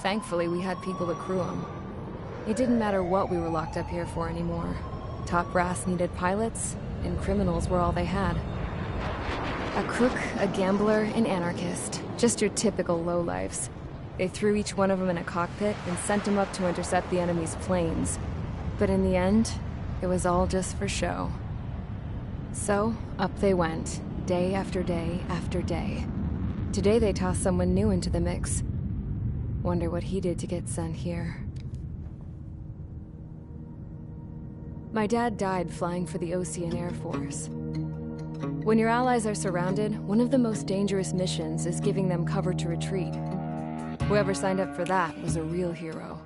Thankfully, we had people to crew them. It didn't matter what we were locked up here for anymore. Top brass needed pilots, and criminals were all they had. A crook, a gambler, an anarchist. Just your typical lowlifes. They threw each one of them in a cockpit and sent them up to intercept the enemy's planes. But in the end, it was all just for show. So, up they went, day after day after day. Today they tossed someone new into the mix. Wonder what he did to get sent here. My dad died flying for the Osean Air Force. When your allies are surrounded, one of the most dangerous missions is giving them cover to retreat. Whoever signed up for that was a real hero.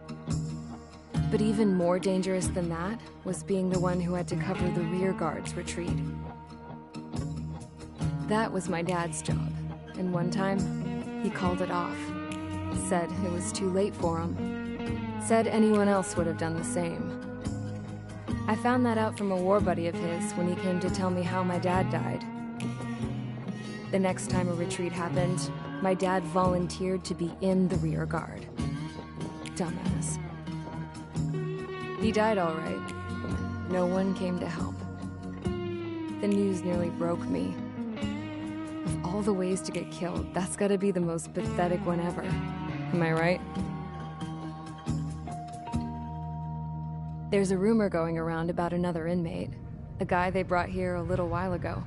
But even more dangerous than that was being the one who had to cover the rear guard's retreat. That was my dad's job, and one time, he called it off. Said it was too late for him. Said anyone else would have done the same. I found that out from a war buddy of his when he came to tell me how my dad died. The next time a retreat happened, my dad volunteered to be in the rear guard. Dumbass. He died all right. No one came to help. The news nearly broke me. Of all the ways to get killed, that's gotta be the most pathetic one ever. Am I right? There's a rumor going around about another inmate. A guy they brought here a little while ago.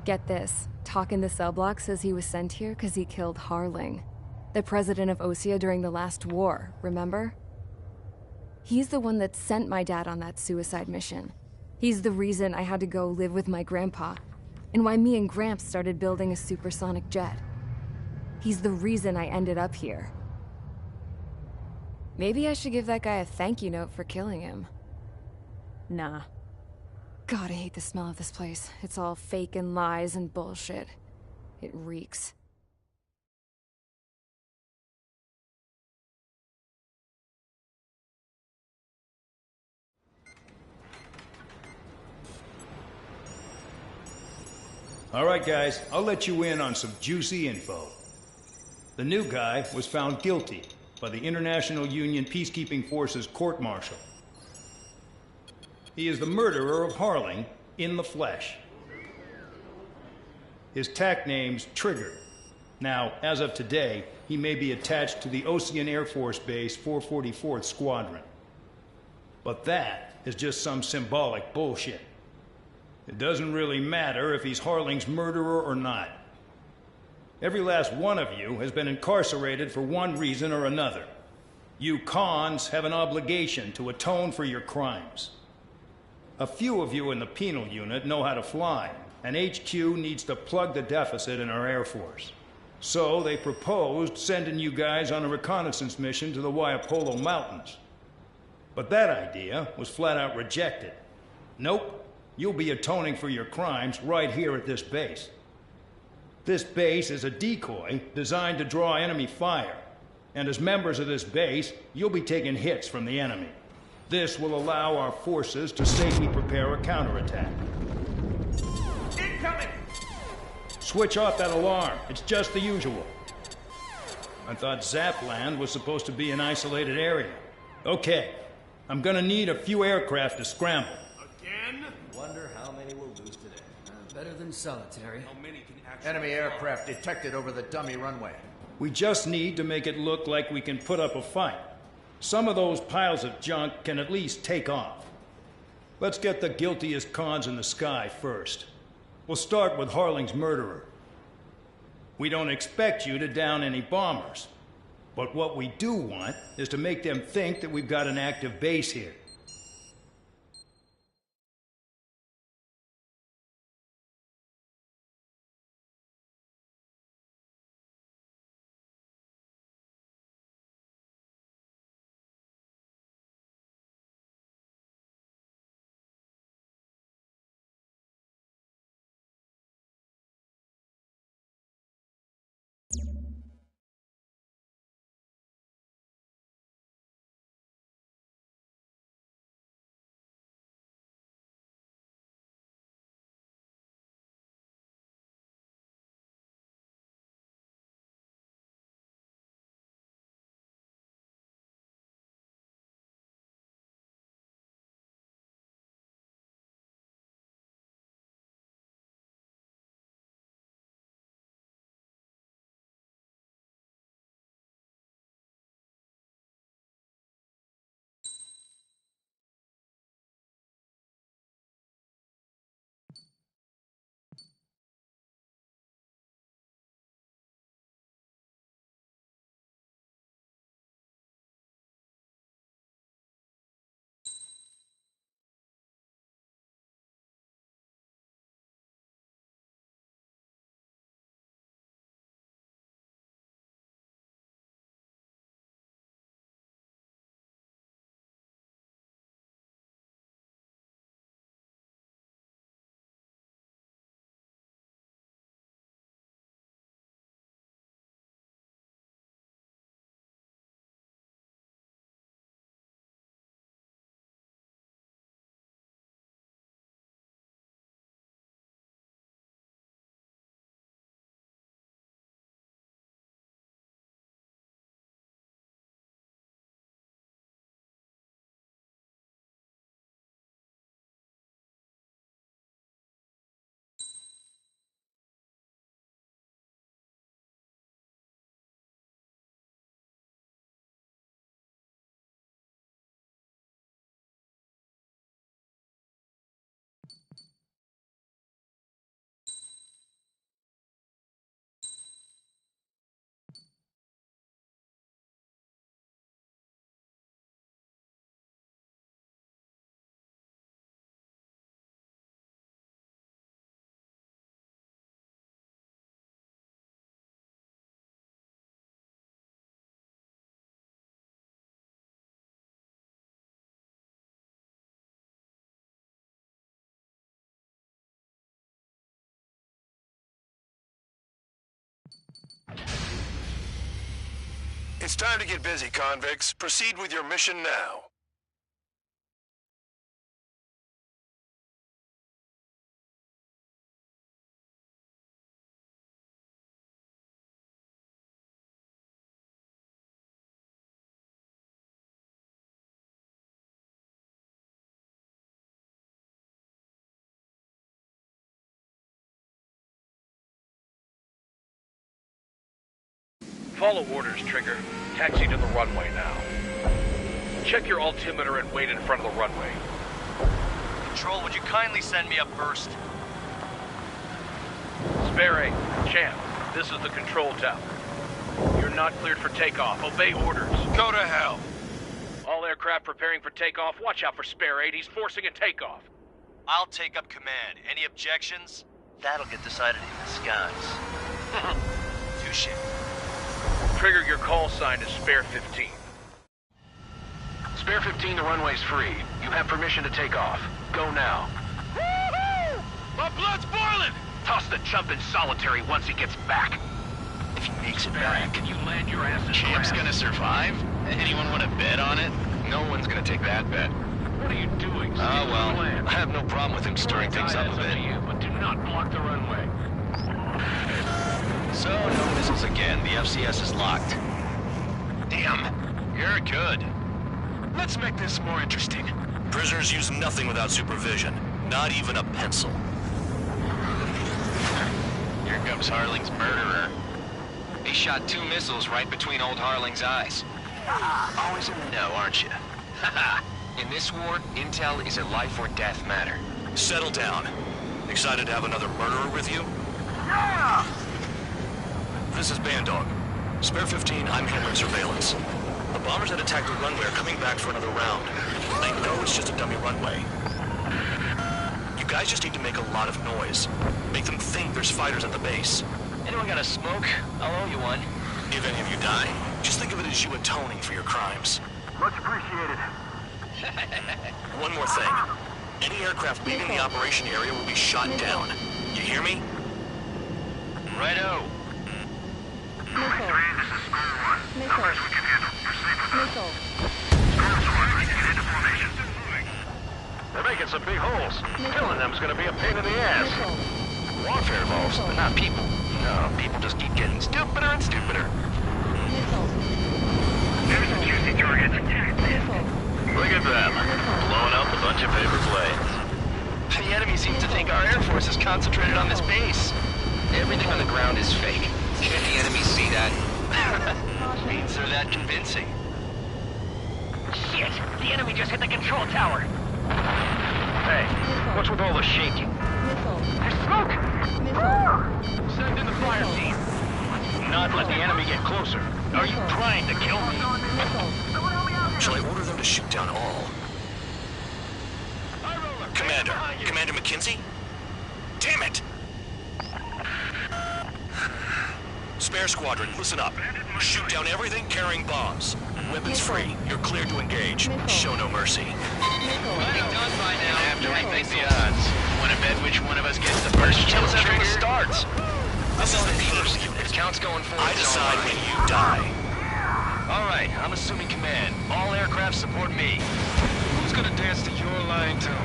Get this, talk in the cell block says he was sent here because he killed Harling, the president of Osea during the last war, remember? He's the one that sent my dad on that suicide mission. He's the reason I had to go live with my grandpa, and why me and Gramps started building a supersonic jet. He's the reason I ended up here. Maybe I should give that guy a thank you note for killing him. Nah. God, I hate the smell of this place. It's all fake and lies and bullshit. It reeks. All right, guys, I'll let you in on some juicy info. The new guy was found guilty by the International Union Peacekeeping Forces court-martial. He is the murderer of Harling in the flesh. His TAC name's Trigger. Now, as of today, he may be attached to the Osean Air Force Base 444th Squadron. But that is just some symbolic bullshit. It doesn't really matter if he's Harling's murderer or not. Every last one of you has been incarcerated for one reason or another. You cons have an obligation to atone for your crimes. A few of you in the penal unit know how to fly, and HQ needs to plug the deficit in our Air Force. So they proposed sending you guys on a reconnaissance mission to the Waiapolo Mountains. But that idea was flat out rejected. Nope, you'll be atoning for your crimes right here at this base. This base is a decoy designed to draw enemy fire. And as members of this base, you'll be taking hits from the enemy. This will allow our forces to safely prepare a counterattack. Incoming! Switch off that alarm. It's just the usual. I thought Zapland was supposed to be an isolated area. Okay, I'm gonna need a few aircraft to scramble. Again? Wonder how many we'll lose today. Better than solitary. How many can actually... Enemy aircraft detected over the dummy runway. We just need to make it look like we can put up a fight. Some of those piles of junk can at least take off. Let's get the guiltiest cons in the sky first. We'll start with Harling's murderer. We don't expect you to down any bombers. But what we do want is to make them think that we've got an active base here. It's time to get busy, convicts. Proceed with your mission now. Follow orders, Trigger. Taxi to the runway now. Check your altimeter and wait in front of the runway. Control, would you kindly send me up first? Spare 8, Champ, this is the control tower. You're not cleared for takeoff. Obey orders. Go to hell. All aircraft preparing for takeoff. Watch out for Spare 8. He's forcing a takeoff. I'll take up command. Any objections? That'll get decided in the skies. Touche. Trigger, your call sign is Spare 15. Spare 15, the runway's free. You have permission to take off. Go now. Woohoo! My blood's boiling! Toss the chump in solitary once he gets back. If he makes it Spare back. 8, can you land your ass in Champ's grass? gonna survive? Anyone want to bet on it? No one's gonna take that bet. What are you doing? Oh, well, Land. I have no problem with him stirring things up a That's bit. to you, but do not block the runway. So, no missiles again. The FCS is locked. Damn, you're good. Let's make this more interesting. Prisoners use nothing without supervision. Not even a pencil. Here comes Harling's murderer. He shot 2 missiles right between old Harling's eyes. Always in the know, aren't you? Haha. In this war, intel is a life or death matter. Settle down. Excited to have another murderer with you? This is Bandog. Spare 15, I'm handling surveillance. The bombers that attacked the runway are coming back for another round. I know it's just a dummy runway. You guys just need to make a lot of noise. Make them think there's fighters at the base. Anyone got a smoke? I'll owe you one. If any of you die, just think of it as you atoning for your crimes. Much appreciated. One more thing. Any aircraft leaving the operation area will be shot down. You hear me? Righto. They're making some big holes. Killing them's gonna be a pain in the ass. Warfare evolves, but not people. No, people just keep getting stupider and stupider. There's a juicy target. Look at them, blowing up a bunch of paper planes. The enemy seems to think our Air Force is concentrated on this base. Everything on the ground is fake. Can the enemy see that? Means they're that convincing. Shit! The enemy just hit the control tower! Hey, what's with all the shaking? There's smoke! Send in the fire team. Not let the enemy get closer. Are you trying to kill me? Shall I order them to shoot down all? Commander McKenzie? Damn it! Spare squadron, listen up. Shoot down everything carrying bombs. Weapons free. You're cleared to engage. Show no mercy. Running done by now. After we think the odds. Want to bet which one of us gets the first kill after it starts? This is the first unit. Count's going forward. I decide when you die. All right, I'm assuming command. All aircraft support me. Who's gonna dance to your line tune?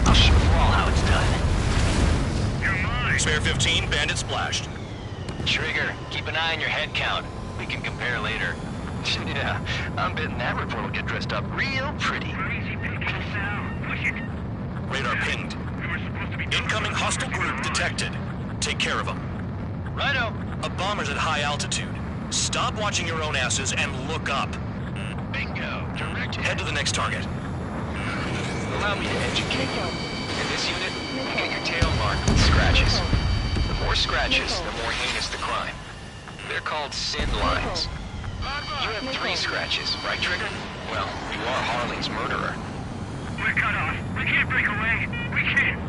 I'll show you all how it's done. Spare 15, bandit splashed. Trigger, keep an eye on your head count. We can compare later. Yeah, I'm betting that report will get dressed up real pretty. Radar pinged. Incoming hostile group detected. Take care of them. Righto. A bomber's at high altitude. Stop watching your own asses and look up. Bingo. Direct Head to the next target. Allow me to educate you. In this unit, you get your tail marked with scratches. The more scratches, the more heinous the crime. They're called sin lines. You have 3 scratches, right, Trigger? Well, you are Harling's murderer. We're cut off. We can't break away. We can't.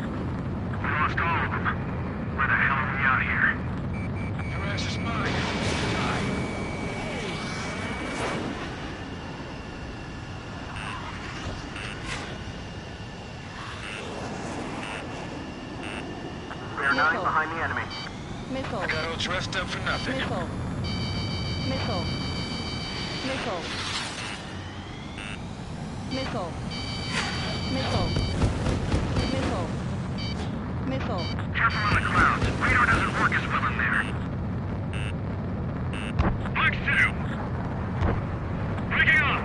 We lost all of them. Where the hell are we out here? Your ass is mine. We're 9 behind the enemy. I got all dressed up for nothing. Missile. Missile. Missile. Missile. Missile. Careful on the clouds. Radar doesn't work as well in there. Fox 2. Breaking up.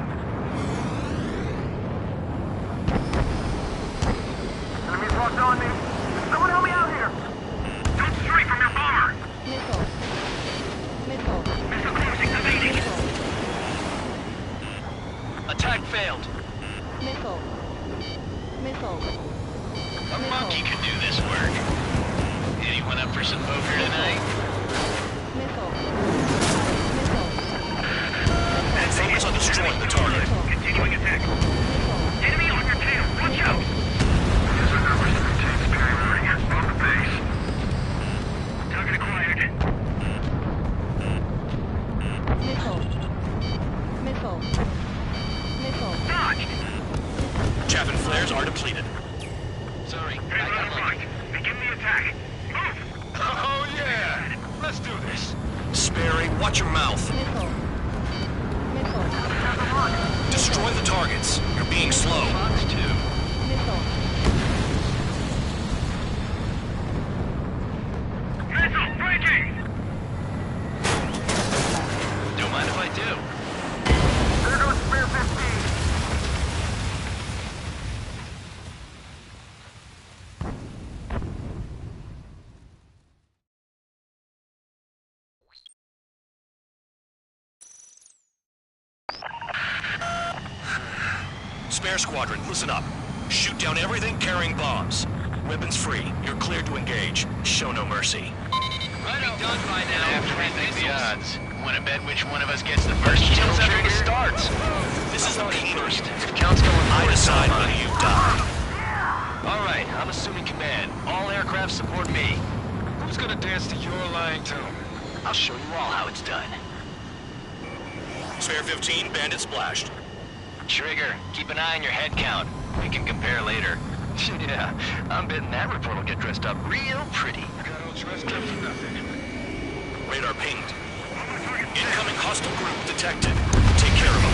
Enemies locked on me. Someone help me out here. Don't stray from your bomber. Missile. Missile. Missile closing. Evading. Attack failed. Missile. Missile. A monkey could do this work. Anyone up for some poker tonight? Missile. Missile. Focus on destroying the target. Continuing attack. Enemy on your tail. Watch out. On the base. Target acquired. Missile. Missile. Missile. Dodged. Chaff and flares are depleted. Sorry, Here's I what got I'm lucky. like. Begin the attack. Move. Oh yeah! Let's do this. Sperry, watch your mouth. Missile. Missile. Destroy the targets. You're being slow. Fox 2. Missile. Missile breaking. Don't mind if I do. There goes Spear 15. Spare squadron, listen up. Shoot down everything carrying bombs. Weapons free. You're cleared to engage. Show no mercy. Right on. Done by now. After we think the odds. Wanna bet which one of us gets the first kill after it starts? This is the First. first. Count's going I forward, decide Tom. whether you die. All right, I'm assuming command. All aircraft support me. Who's gonna dance to your lying tune? I'll show you all how it's done. Spare 15, bandit splashed. Trigger, keep an eye on your head count. We can compare later. Yeah, I'm betting that report will get dressed up real pretty. Got all dressed up for nothing. Radar pinged. Incoming hostile group detected. Take care of them.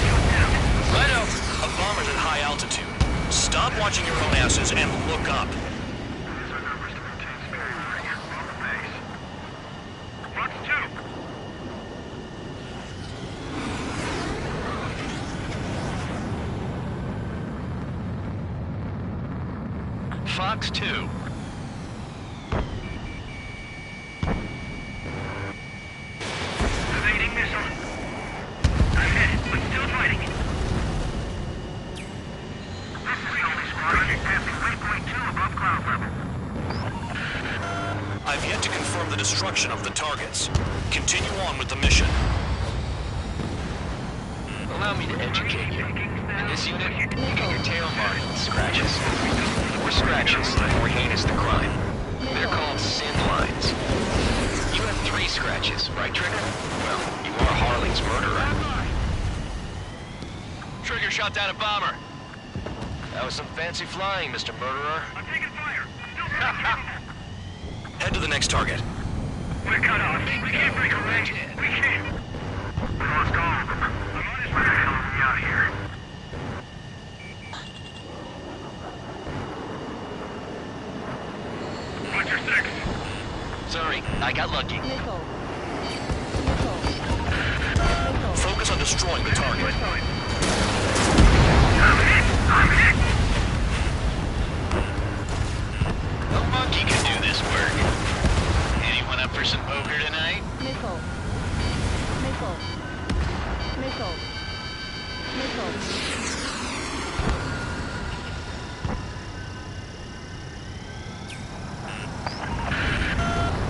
Righto. A bomber's at high altitude. Stop watching your own asses and look up. These are numbers to maintain Spear on the base. Fox 2. Fox 2. Evading missile. I'm hit, but still fighting. This is the only squadron passing waypoint 2 above cloud level. I've yet to confirm the destruction of the targets. Continue on with the mission. Allow me to educate you. In this unit, you get your tail marked with scratches. The more scratches, the more heinous the crime. They're called sin lines. You have 3 scratches, right, Trigger? Well, you are Harley's murderer. Trigger shot down a bomber. That was some fancy flying, Mr. Murderer. I'm taking fire. Still Head to the next target. We're cut off. We can't break away. We can't. We lost all of them. I'm on his way to help me out of here. Watch your 6. Sorry, I got lucky. Missile. Missile. Missile. Focus on destroying the target. I'm hit. I'm hit. A monkey can do this work. Anyone up for some poker tonight? Missile. Missile. Missile. Missile.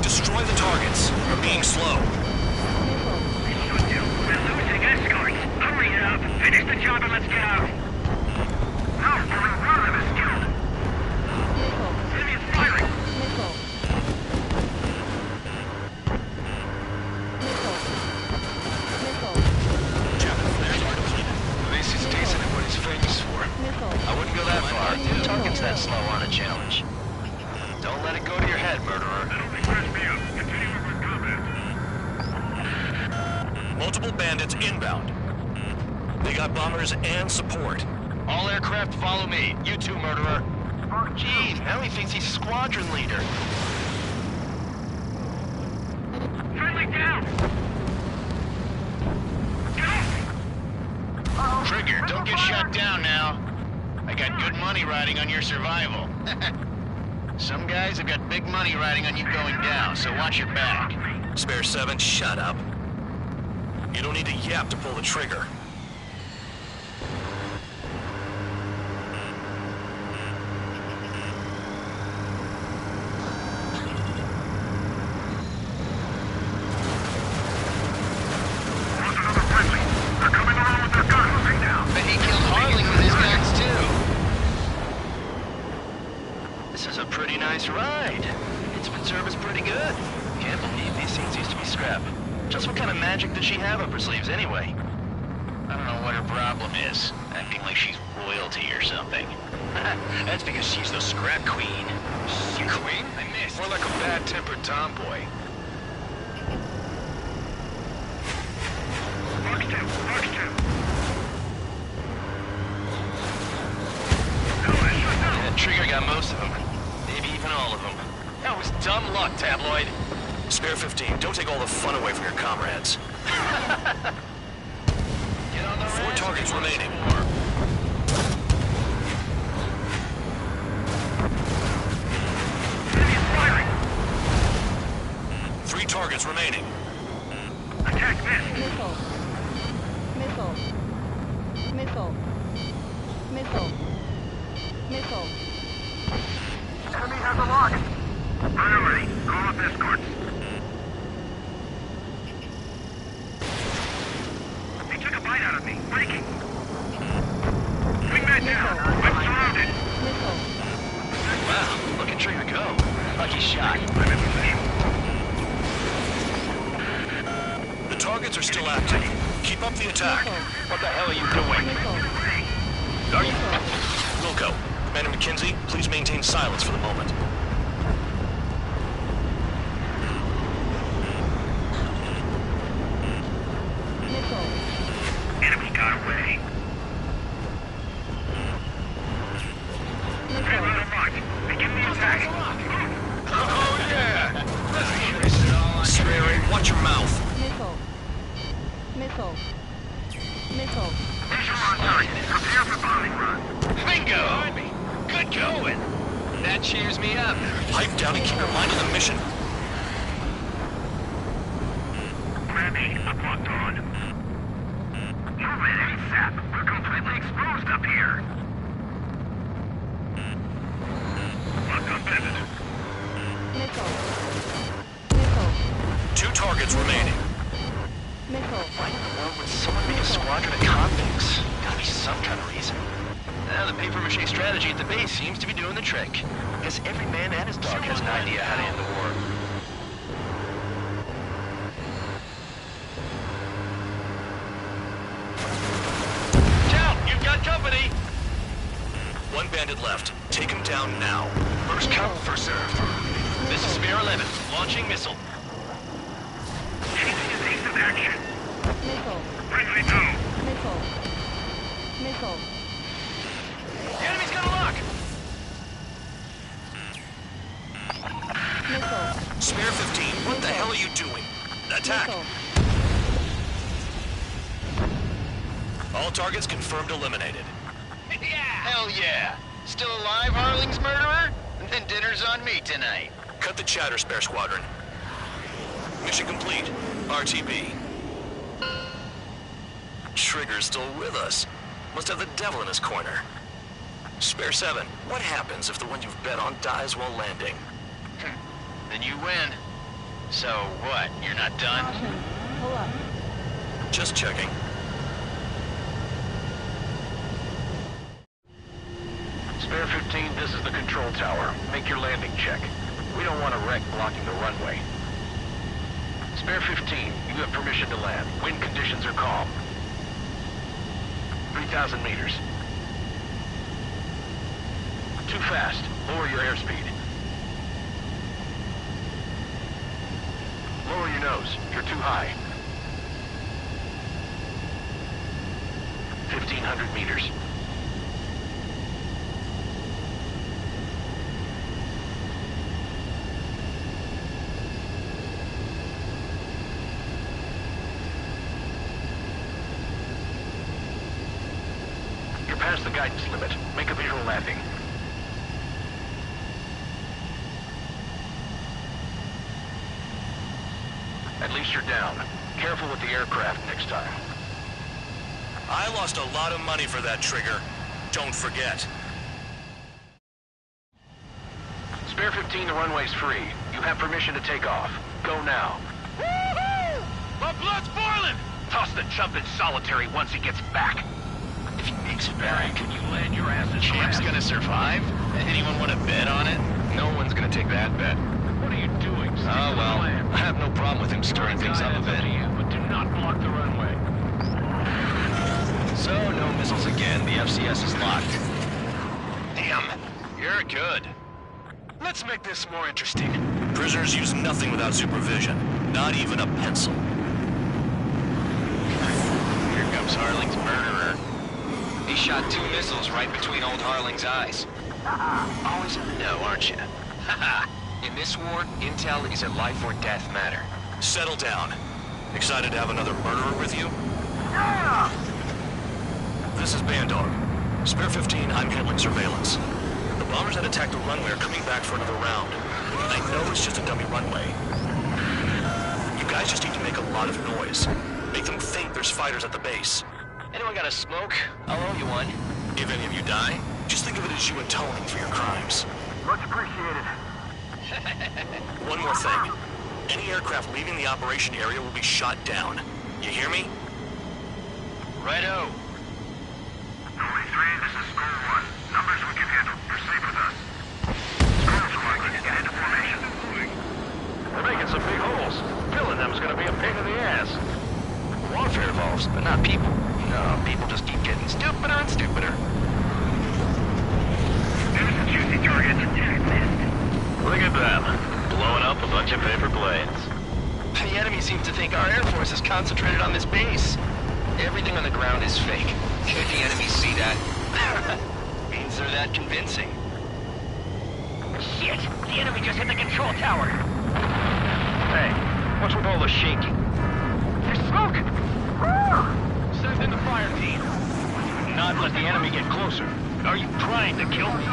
Destroy the targets. You're being slow. Missile. We're losing escorts. Hurry it up. Finish the job and let's get out. No, only one of them is killed. Missile. Enemy is firing. Missile. Missile. Missile. Chaff and flares are depleted. At least he's decent at what he's famous for. Missile. I wouldn't go that far. Target's that slow on a challenge. Don't let it go to your head, murderer. That only fresh me up. Continue with combat. Multiple bandits inbound. They got bombers and support. All aircraft follow me. You too, murderer. Oh, geez, now he thinks he's squadron leader. Friendly down! Trigger, don't get shot down now. I got good money riding on your survival. Some guys have got big money riding on you going down, so watch your back. Spare 7, shut up. You don't need to yap to pull the trigger. But he killed Harling with his guns too. This is a pretty nice ride. Instrument service pretty good. Can't believe these things used to be scrap. Just what kind of magic does she have up her sleeves anyway? I don't know what her problem is. Acting like she's royalty or something. That's because she's the scrap queen. You queen? I missed. More like a bad-tempered tomboy. That trigger got most of them. Maybe even all of them. That was dumb luck, Tabloid. Spare 15, don't take all the fun away from your comrades. Get on the 4 targets remaining. Three targets remaining. Attack this! Missile. Missile. Missile. Missile. Missile. Enemy has a lock! Priority, call up escorts. He took a bite out of me. Breaking. Wingman down. I'm surrounded. Missile. Wow, look at Trigger go. Lucky shot. I'm in position. The targets are still active. Keep up the attack. What the hell are you doing? Missile. Are you? Wilco, Commander McKenzie, please maintain silence for the moment. Missile. Enemy got away. Red line locked. Begin the attack. Oh, yeah! Spare, watch your mouth. Missile. Missile. Missile. Visual on target. Prepare for bombing run. Bingo! Good going. That cheers me up. Pipe down and keep your mind on the mission. Grab sheet locked on. Move it ASAP. We're completely exposed up here. Locked on pivot. Missile. Missile. 2 targets remaining. Missile. Why in the world would someone make a squadron of convicts? Gotta be some kind of reason. Now the papier-mâché strategy at the base seems to be doing the trick. Guess every man and his dog has an idea how to end the war. Down! You've got company! 1 bandit left. Take him down now. First come, first served. This is Spare 11, launching missile. Changing his ace of action. Missile. Friendly go. Missile. Missile. The enemy's got a lock! Missile. Spare 15, what the hell are you doing? Attack! Missile. All targets confirmed eliminated. Hell yeah! Still alive, Harling's murderer? Then dinner's on me tonight. Cut the chatter, Spare Squadron. Mission complete. RTB. Trigger's still with us. Must have the devil in his corner. Spare 7, what happens if the one you've bet on dies while landing? Then you win. So what, you're not done? Caution. Pull up. Just checking. Spare 15, this is the control tower. Make your landing check. We don't want a wreck blocking the runway. Spare 15, you have permission to land. Wind conditions are calm. 3,000 meters. Too fast. Lower your airspeed. Lower your nose. You're too high. 1,500 meters. You're past the guidance limit. Make a visual landing. At least you're down. Careful with the aircraft next time. I lost a lot of money for that trigger. Don't forget. Spare 15, the runway's free. You have permission to take off. Go now. Woohoo! My blood's boiling! Toss the chump in solitary once he gets back. If he makes it Barry, back, can you land your ass in Champ's grass? gonna survive? Anyone want to bet on it? No one's gonna take that bet. What are you doing? Stick Oh, to the well, plan. I have no problem with him stirring things up a bit. But do not block the runway. So, no missiles again. The FCS is locked. Damn, you're good. Let's make this more interesting. Prisoners use nothing without supervision. Not even a pencil. Here comes Harling's murderer. He shot 2 missiles right between old Harling's eyes. Always in the know, aren't you? Haha. In this war, intel is a life or death matter. Settle down. Excited to have another murderer with you? This is Bandog. Spare 15, I'm handling surveillance. The bombers that attacked the runway are coming back for another round. And I know it's just a dummy runway. You guys just need to make a lot of noise. Make them think there's fighters at the base. Anyone got a smoke? I'll owe you one. If any of you die, just think of it as you atoning for your crimes. Much appreciated. One more thing. Any aircraft leaving the operation area will be shot down. You hear me? Righto. Only 3, this is Skull 1. Numbers we can handle. Proceed with us. Skull Squad, get into formation. They're making some big holes. Filling them's gonna be a pain in the ass. Warfare evolves, but not people. No, people just keep getting stupider and stupider. There's a juicy target. Look at them. Blowing up a bunch of paper planes. The enemy seems to think our Air Force is concentrated on this base. Everything on the ground is fake. Should the enemy see that, means they're that convincing. Shit! The enemy just hit the control tower! Hey, what's with all the shaking? There's smoke! Send in the fire team. Not let the enemy get closer. Are you trying to kill me?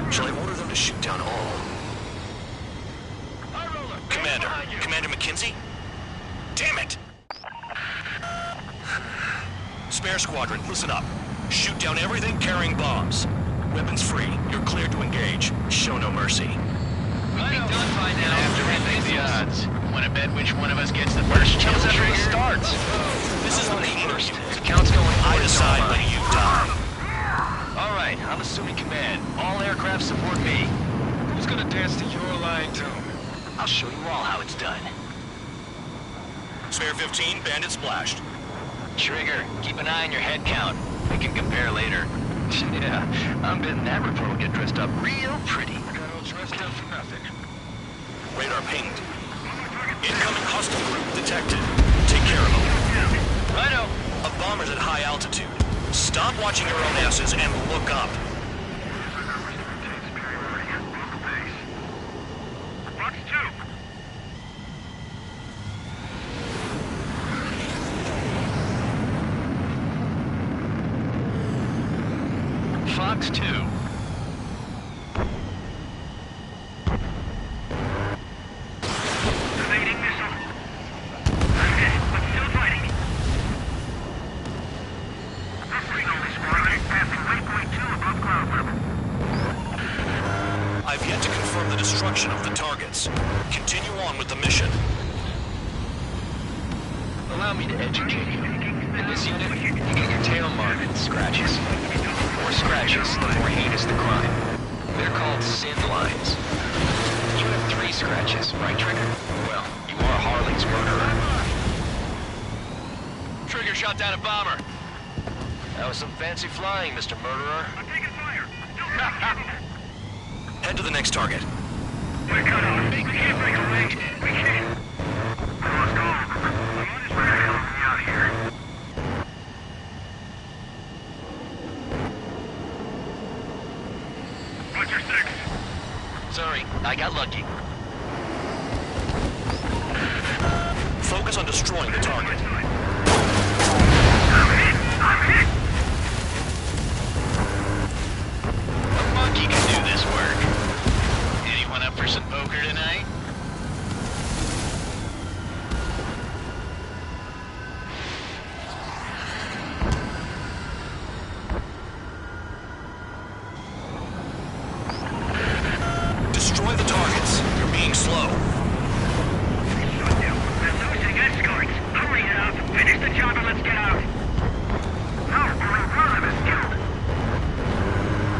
Shall I order them to shoot down all? Commander McKenzie? Damn it! Spare squadron, listen up. Shoot down everything carrying bombs. Weapons free. You're cleared to engage. Show no mercy. We'll be done by now. After we think the odds. Want to bet which one of us gets the first chance after it starts? This is the meeting first. you. The count's going I forward, decide so am when I. you die. All right, I'm assuming command. All aircraft support me. Who's gonna dance to your line tune? I'll show you all how it's done. Spare 15, bandit splashed. Trigger, keep an eye on your head count. We can compare later. Yeah, I'm betting that report will get dressed up real pretty. Got all dressed up for nothing. Radar pinged. Incoming hostile group detected. Take care of them. Righto. A bomber's at high altitude. Stop watching your own asses and look up. Fox 2. Fox 2. Evading missile. I'm hit, but still fighting. This signal is squadron passing waypoint 2 above cloud level. I've yet to confirm the destruction of the targets. Continue on with the mission. Allow me to educate you. In this unit, you get your tail marked with scratches. The more scratches, the more heinous the crime. They're called sin lines. You have 3 scratches, right, Trigger? Well, you are Harling's murderer. Trigger shot down a bomber. That was some fancy flying, Mr. Murderer. I'm taking fire. Head to the next target. We're cut off. We can't break away. We can't. I lost all of them. I'm on his way to help me out of here. I got lucky. Focus on destroying the target. I'm hit! A monkey can do this work. Anyone up for some poker tonight? Destroy the targets. You're being slow. We're losing escorts. Hurry up! Finish the job and let's get out! No, we're running this killed!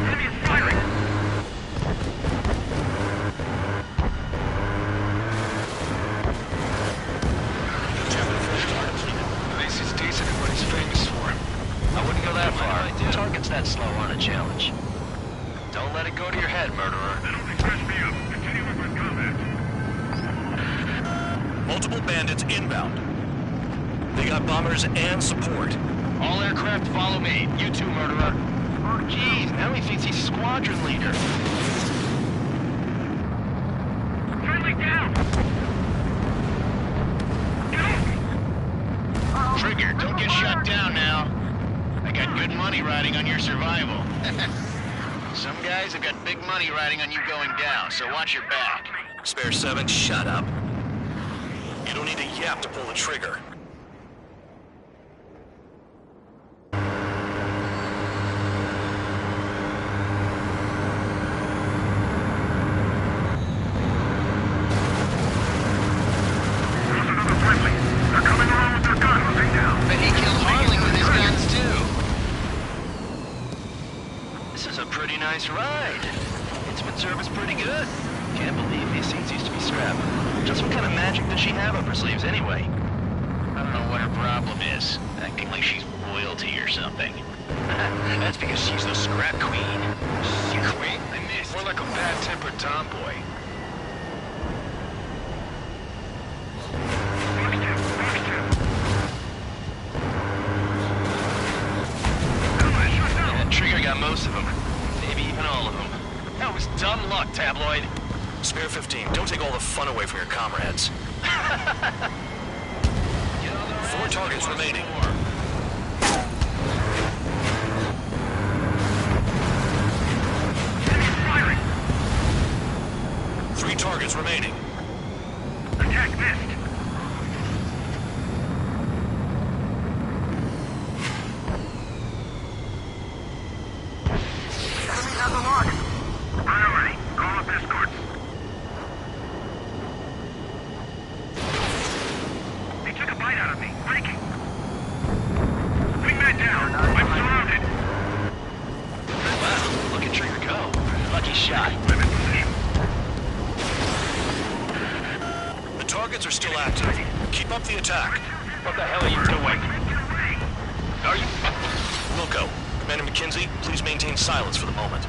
Enemy is firing! This is decent at what he's famous for. I wouldn't go that far. Targets that slow aren't a challenge. Don't let it go to your head, murderer. Press me up. Continue with combat. Multiple bandits inbound. They got bombers and support. All aircraft follow me. You too, murderer. Oh, geez, now he thinks he's squadron leader. Friendly down! Trigger, don't get shot down now. I got good money riding on your survival. Some guys have got big money riding on you going down, so watch your back. Spare 7, shut up. You don't need a yap to pull the trigger. Bet he killed Harling with his guns too. This is a pretty nice ride. Instrument service pretty good. Can't believe these seats used to be scrap. Just what kind of magic does she have up her sleeves anyway? I don't know what her problem is. Acting like she's royalty or something. That's because she's the scrap queen. Queen? I missed. More like a bad-tempered tomboy. That trigger got most of them. Maybe even all of them. That was dumb luck, Tabloid. Spare 15, don't take all the fun away from your comrades. 4 targets remaining. Firing! 3 targets remaining. Attack missed! Enemy has a lock! Priority, call up escorts. They took a bite out of me. Breaking. Wingman down. I'm surrounded. Wow, look at Trigger go. Lucky shot. I'm in position. The targets are still active. Keep up the attack. What the hell are you doing? Are you? Wilco, Commander McKenzie, please maintain silence for the moment.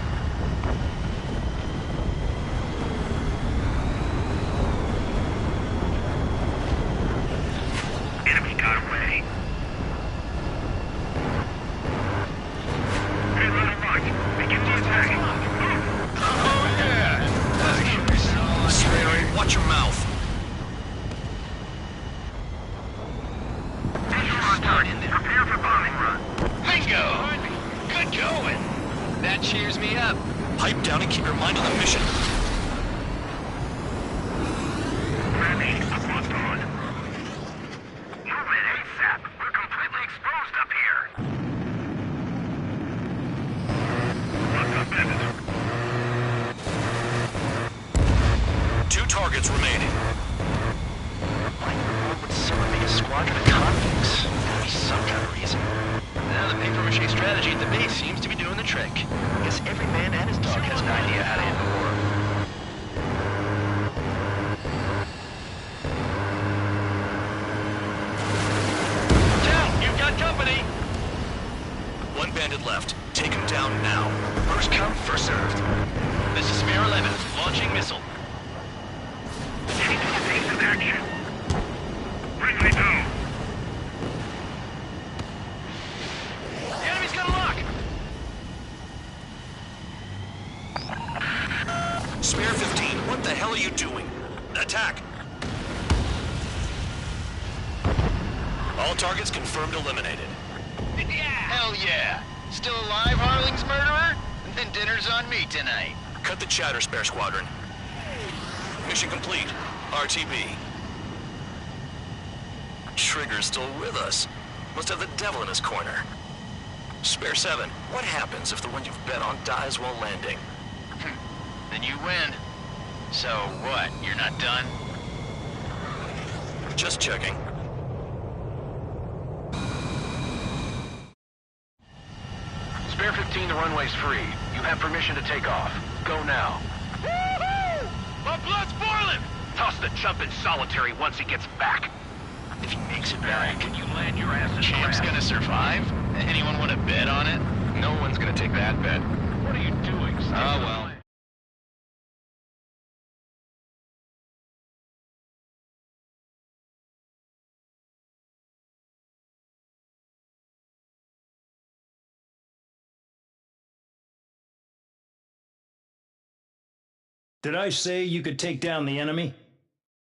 Enemy got away. Hey, let him march. Begin the attack. Oh, yeah. Spare, watch your mouth. Visual on target. Prepare for bombing run. Bingo! Good going. That cheers me up. Pipe down and keep your mind on the mission. Ready. Locked on. Move it ASAP. We're completely exposed up here. Locked up, bandit. 2 targets remaining. Why would someone make a squadron of convicts? There'd be some kind of reason. Now the paper-mache strategy at the base seems to be doing the trick. Guess every man and his dog has an idea how to end the war. Down! You've got company! 1 bandit left. Take him down now. First come, first served. This is Spare 11, launching missile. Change the pace of action. Bring me down. The enemy's got a lock! Spare 15, what the are you doing? Attack! All targets confirmed eliminated. Hell yeah! Still alive, Harling's murderer? Then dinner's on me tonight. Cut the chatter, Spare Squadron. Mission complete. RTB. Trigger's still with us. Must have the devil in his corner. Spare 7, what happens if the one you've bet on dies while landing? Then you win. So what, you're not done? Just checking. Spare 15, the runway's free. You have permission to take off. Go now. Woohoo! My blood's boiling! Toss the chump in solitary once he gets back. If he makes it back, Can you land your ass in Champ's gonna survive? Anyone want to bet on it? No one's gonna take that bet. What are you doing? Oh, well. Did I say you could take down the enemy?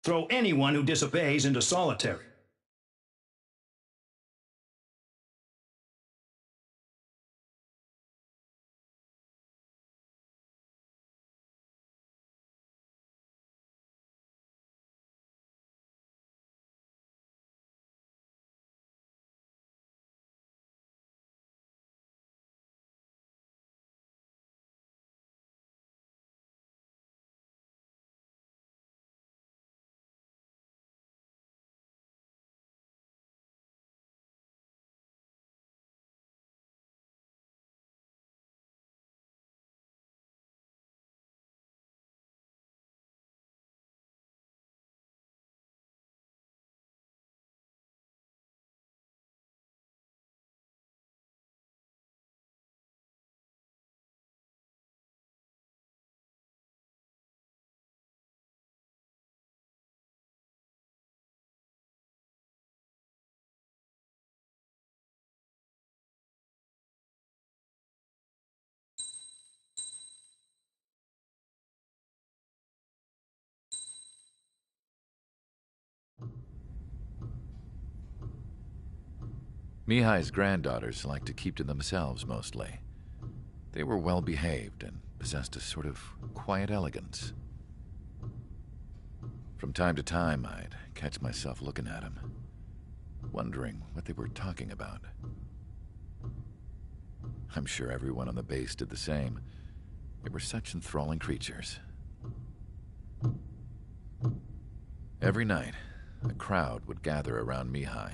Throw anyone who disobeys into solitary. Mihai's granddaughters liked to keep to themselves mostly. They were well behaved and possessed a sort of quiet elegance. From time to time, I'd catch myself looking at them, wondering what they were talking about. I'm sure everyone on the base did the same. They were such enthralling creatures. Every night, a crowd would gather around Mihai.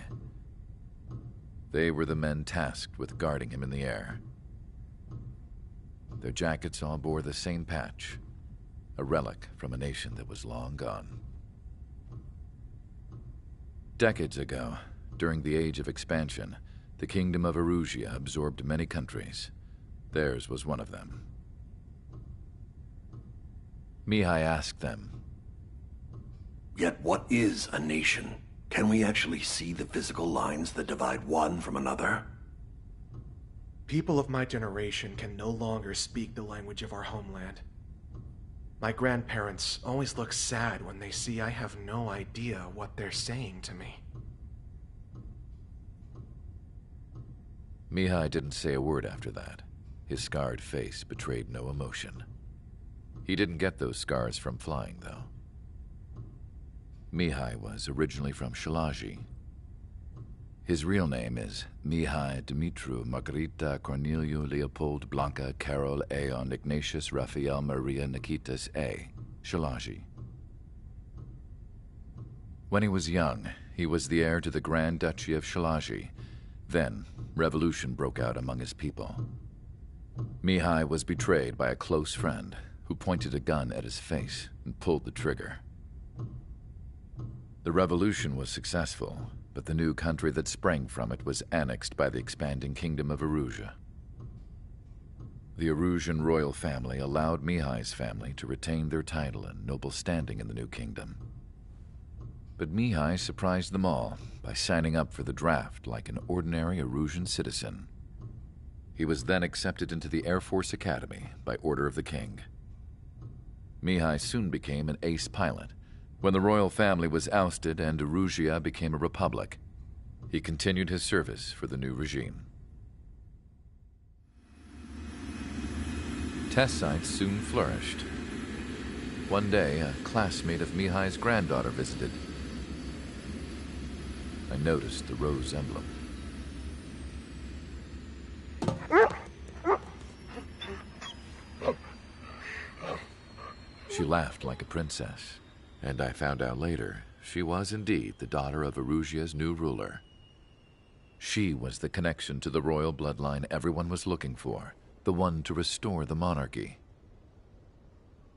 They were the men tasked with guarding him in the air. Their jackets all bore the same patch, a relic from a nation that was long gone. Decades ago, during the Age of Expansion, the Kingdom of Erusia absorbed many countries. Theirs was one of them. Mihai asked them, "Yet what is a nation? Can we actually see the physical lines that divide one from another?" People of my generation can no longer speak the language of our homeland. My grandparents always look sad when they see I have no idea what they're saying to me. Mihai didn't say a word after that. His scarred face betrayed no emotion. He didn't get those scars from flying, though. Mihai was originally from Shalaji. His real name is Mihai Dumitru Margarita Corneliu Leopold Blanca Carol Aeon Ignatius Raphael Maria Nikitas A. Shalaji. When he was young, he was the heir to the Grand Duchy of Shalaji. Then, revolution broke out among his people. Mihai was betrayed by a close friend who pointed a gun at his face and pulled the trigger. The revolution was successful, but the new country that sprang from it was annexed by the expanding Kingdom of Erusia. The Erusian royal family allowed Mihai's family to retain their title and noble standing in the new kingdom. But Mihai surprised them all by signing up for the draft like an ordinary Erusian citizen. He was then accepted into the Air Force Academy by order of the king. Mihai soon became an ace pilot. When the royal family was ousted and Erusia became a republic, he continued his service for the new regime. Test sites soon flourished. One day, a classmate of Mihai's granddaughter visited. I noticed the rose emblem. She laughed like a princess, and I found out later she was indeed the daughter of Erusia's new ruler. She was the connection to the royal bloodline everyone was looking for, the one to restore the monarchy.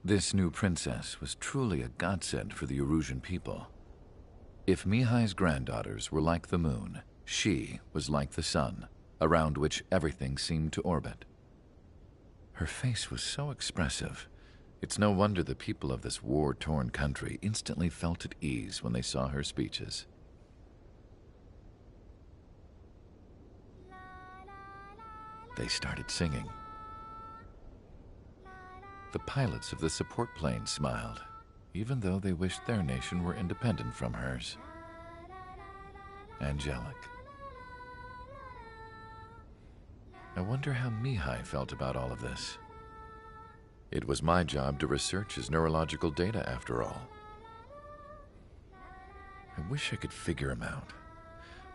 This new princess was truly a godsend for the Erusian people. If Mihai's granddaughters were like the moon, she was like the sun, around which everything seemed to orbit. Her face was so expressive. It's no wonder the people of this war-torn country instantly felt at ease when they saw her speeches. They started singing. The pilots of the support plane smiled, even though they wished their nation were independent from hers. Angelic. I wonder how Mihai felt about all of this. It was my job to research his neurological data, after all. I wish I could figure him out.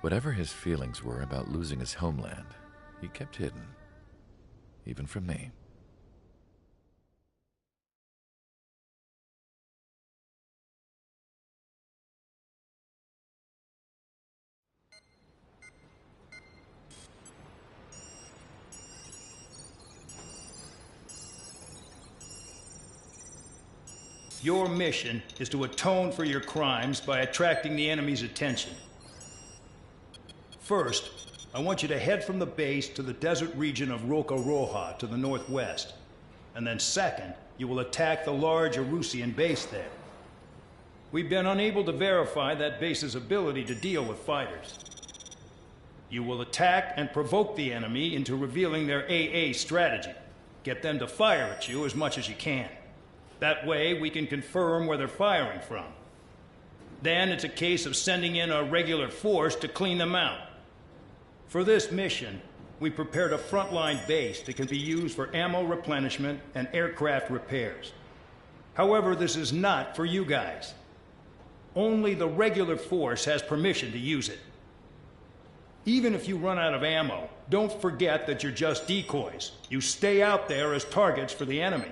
Whatever his feelings were about losing his homeland, he kept hidden, even from me. Your mission is to atone for your crimes by attracting the enemy's attention. First, I want you to head from the base to the desert region of Rocaroja to the northwest. And then second, you will attack the large Erusian base there. We've been unable to verify that base's ability to deal with fighters. You will attack and provoke the enemy into revealing their AA strategy. Get them to fire at you as much as you can. That way, we can confirm where they're firing from. Then it's a case of sending in a regular force to clean them out. For this mission, we prepared a frontline base that can be used for ammo replenishment and aircraft repairs. However, this is not for you guys. Only the regular force has permission to use it. Even if you run out of ammo, don't forget that you're just decoys. You stay out there as targets for the enemy.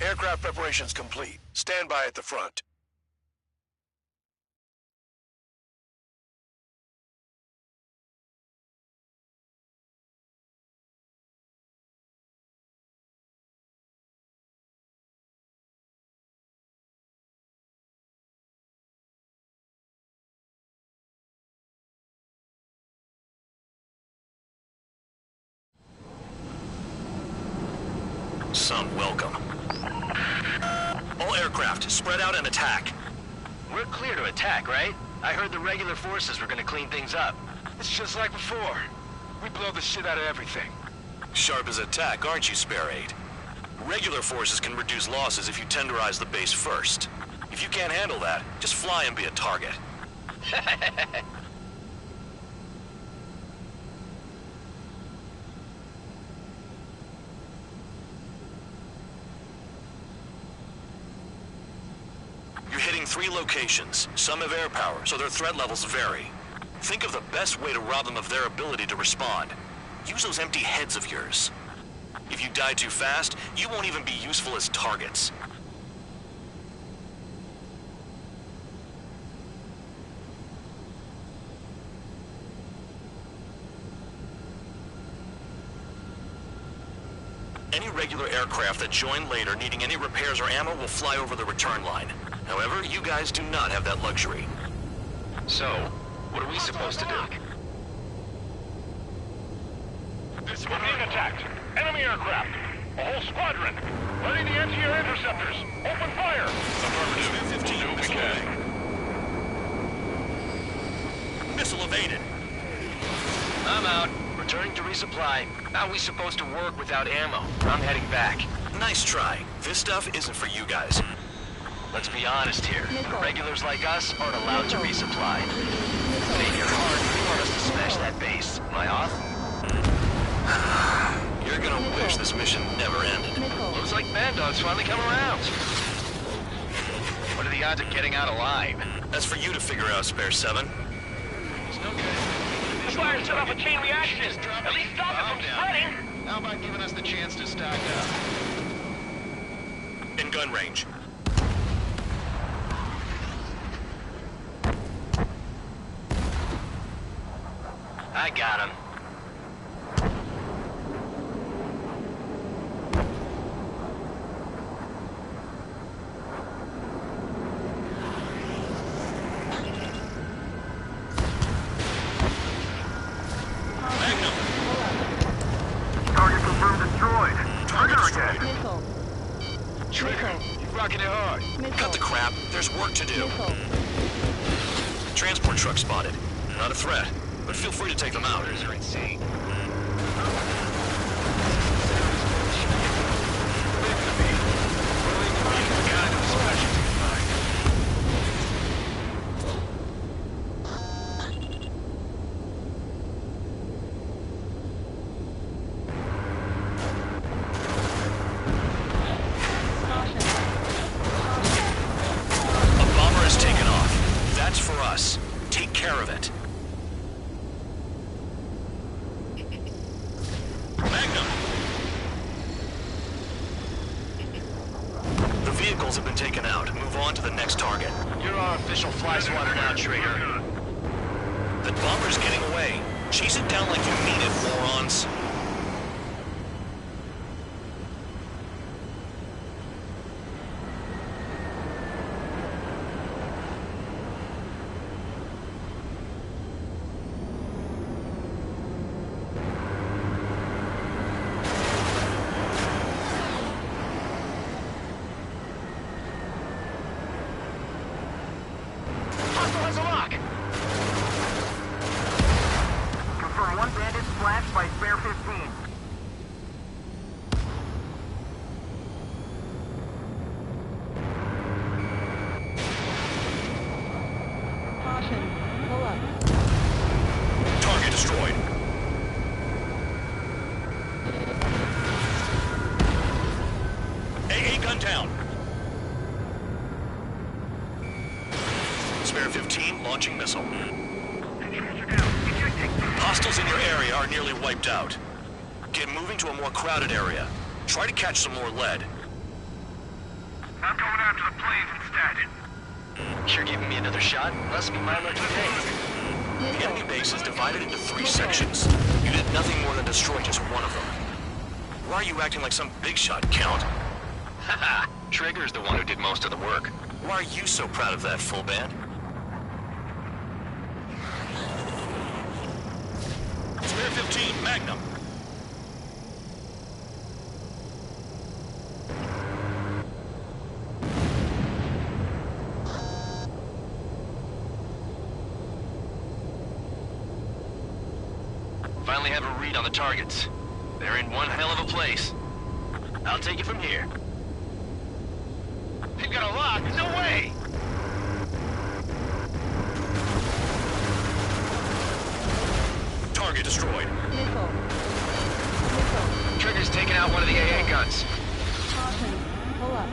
Aircraft preparations complete. Stand by at the front. Son, welcome. All aircraft, spread out and attack. We're clear to attack, right? I heard the regular forces were gonna clean things up. It's just like before. We blow the shit out of everything. Sharp as attack, aren't you, Spare 8? Regular forces can reduce losses if you tenderize the base first. If you can't handle that, just fly and be a target. You're hitting 3 locations. Some have air power, so their threat levels vary. Think of the best way to rob them of their ability to respond. Use those empty heads of yours. If you die too fast, you won't even be useful as targets. Any regular aircraft that join later needing any repairs or ammo will fly over the return line. However, you guys do not have that luxury. So, what are we supposed to do? We're being attacked. Enemy aircraft. A whole squadron. Ready the anti-air interceptors. Open fire. Affirmative. 15 missile evaded. Missile evaded. I'm out. Returning to resupply. How are we supposed to work without ammo? I'm heading back. Nice try. This stuff isn't for you guys. Let's be honest here. Regulars like us aren't allowed to resupply. Make your heart, you want us to smash that base. Am I off? You're gonna wish this mission never ended. Looks like Bad Dog's finally come around. What are the odds of getting out alive? That's for you to figure out, Spare 7. The fire set off a chain reaction. At least stop it from spreading. How about giving us the chance to stock up? In gun range. I got him. Target confirmed destroyed. Trigger again. Missile. Trigger, Missile. you're rocking it hard. Missile. Cut the crap. There's work to do. Missile. Transport truck spotted. Not a threat, but feel free to take them out. Orders are insane. A bomber has taken off. That's for us. Take care of it. Magnum! The vehicles have been taken out. Move on to the next target. You're our official fly swatter now, Trigger. The bomber's getting away. Chase it down like you mean it, morons. Hostile has a lock. Confirm one bandit splashed by Spare 15. Caution. Pull up. Target destroyed. AA gun down. Spare 15 launching missile. Hostiles in your area are nearly wiped out. Get moving to a more crowded area. Try to catch some more lead. I'm going after the planes instead. You're giving me another shot? Must be my lucky day. The enemy base is divided into 3 sections. You did nothing more than destroy just one of them. Why are you acting like some big shot, Count? Haha, Trigger's the one who did most of the work. Why are you so proud of that, full band? Spare 15, Magnum. Finally have a read on the targets. They're in one hell of a place. I'll take it from here. They've got a lock. No way! Target destroyed. Missile. Trigger's taking out one of the AA guns. Caution. Pull up.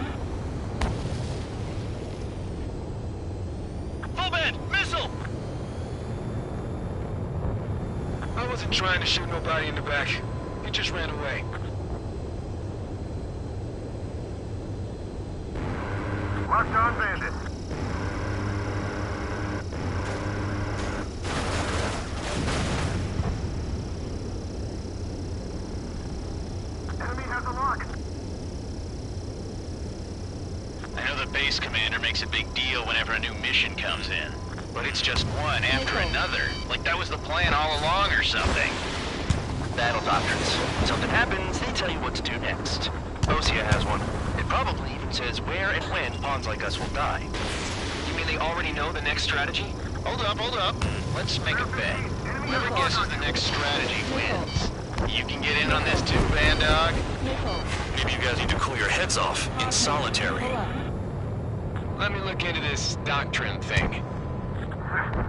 Full band! Missile! I wasn't trying to shoot nobody in the back. He just ran away. Locked on bandit. Enemy has a lock. I know the base commander makes a big deal whenever a new mission comes in. But it's just one after another. Like that was the plan all along or something. Battle doctrines. Something happens, they tell you what to do next. Osea has one. It probably even says where and when pawns like us will die. You mean they already know the next strategy? Hold up. Let's make a bet. Whoever guesses the next strategy wins. You can get in on this too, Van Dog. Maybe you guys need to cool your heads off in solitary. Let me look into this doctrine thing.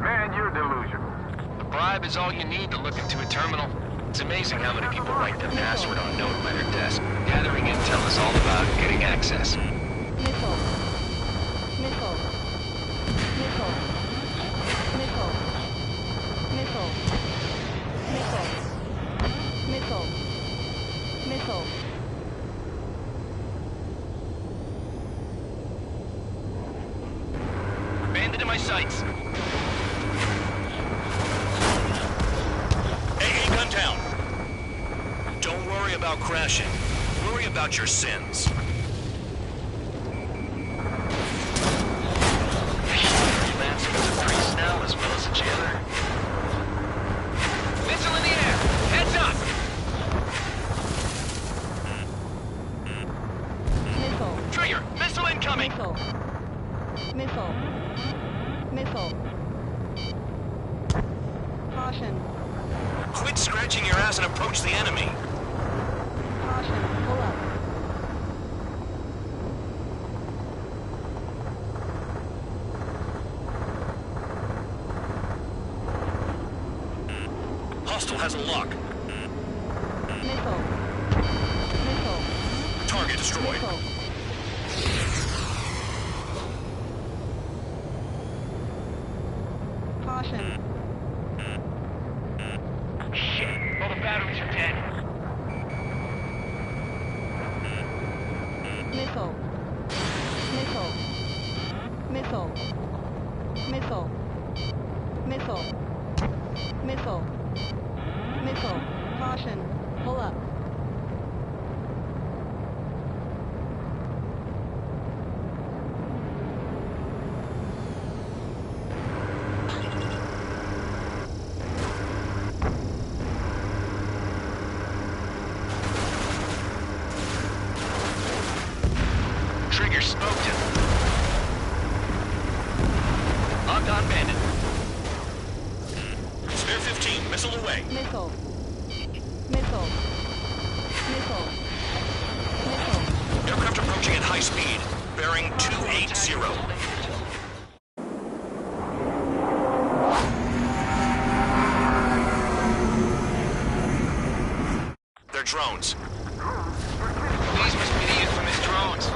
Man, you're delusional. The bribe is all you need to look into a terminal. It's amazing how many people write their password on a note by their desk. Gathering intel is all about getting access. Missile. Missile. Missile. Missile. Missile. Missile. Missile. Missile. Bandit in my sights. AA gun down. Don't worry about crashing. Worry about your sins. Freelancing as a priest now as well as a jailer. Missile in the air! Heads up! Missile. Trigger, missile incoming! Missile. Missile. Missile. Caution. Quit scratching your ass and approach the enemy. Caution. Pull up. Hostile has a lock. Missile. Missile. Target destroyed. Missile. Caution. Shit. All the batteries are dead. Missile. Missile. Missile. Missile. Missile. Missile. Missile. Caution. Pull up. Trigger smoked him. Locked on bandit. Spare 15, missile away. Missile. Missile. Missile. Missile. Aircraft approaching at high speed. Bearing 280. They're drones. These must be the infamous drones.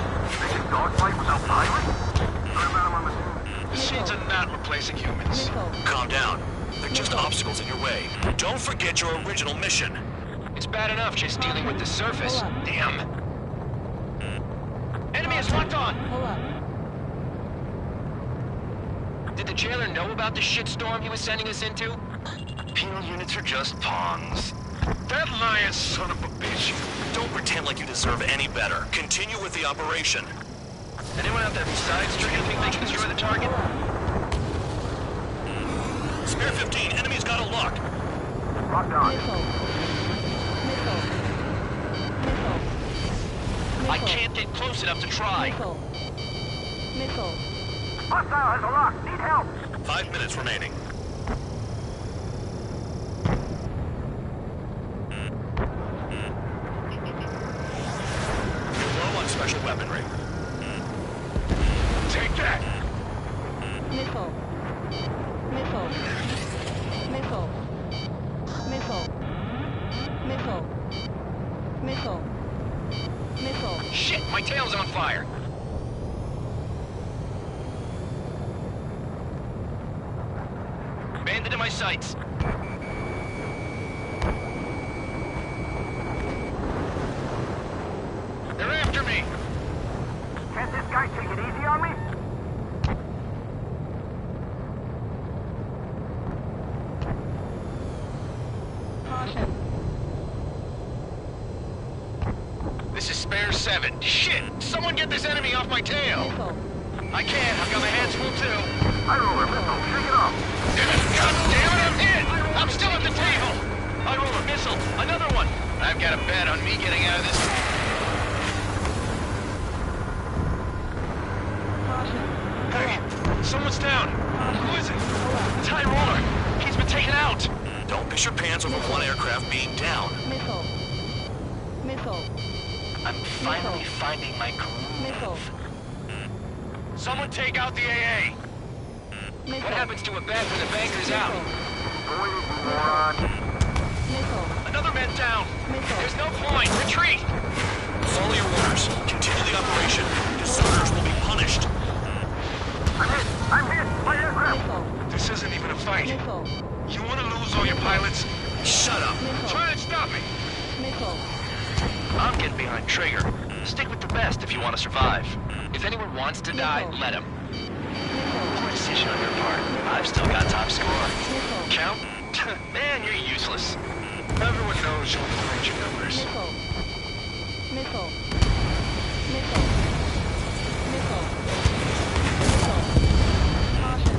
They can dogfight without pilots? Machines are not replacing humans. Missile. Calm down. They're just obstacles in your way. Don't forget your original mission. It's bad enough just dealing with the surface. Damn. Enemy is locked on! Pull up. Did the jailer know about the shitstorm he was sending us into? Penal units are just pawns. That lying son of a bitch! Don't pretend like you deserve any better. Continue with the operation. Anyone out there besides Trigger think they can destroy the target? Spare 15, enemy's got a lock. Locked on. Missile. Missile. Missile. I can't get close enough to try. Missile. Missile. Hostile has a lock. Need help. 5 minutes remaining. You're low on special weaponry. Take that. Missile. Missile. Missile. Missile. Missile. Missile. Missile. Shit, my tail's on fire. Bandit in my sights. They're after me. Can't this guy take it easy on me? Caution. This is Spare 7. Shit! Someone get this enemy off my tail! Missile. I can't. I've got my hands full too. I roll a missile. Shake it off. God damn it, I'm hit! I'm still at the tail! I roll a missile. Another one. I've got a bet on me getting out of this. Caution. Hey, someone's down. Who is it? It's High Roller. He's been taken out. Don't piss your pants over one aircraft being down. Missile. Missile. I'm finally finding my groove. Missile. Someone take out the AA. Missile. What happens to a bat when the banker's out? Missile. Another man down. Missile. There's no point. Retreat. Follow your orders. Continue the operation. Deserters will be punished. I'm hit. I'm hit. My aircraft. Missile. This isn't even a fight. Missile. You want to lose all your pilots? Shut up. Missile. Try and stop me. Missile. I'm getting behind Trigger. Stick with the best if you want to survive. If anyone wants to die, Missile. let him. Missile. Poor decision on your part. I've still got top score. Missile. Count? Man, you're useless. Everyone knows you want to your numbers. Missile. Missile. Missile. Missile. Missile. Caution.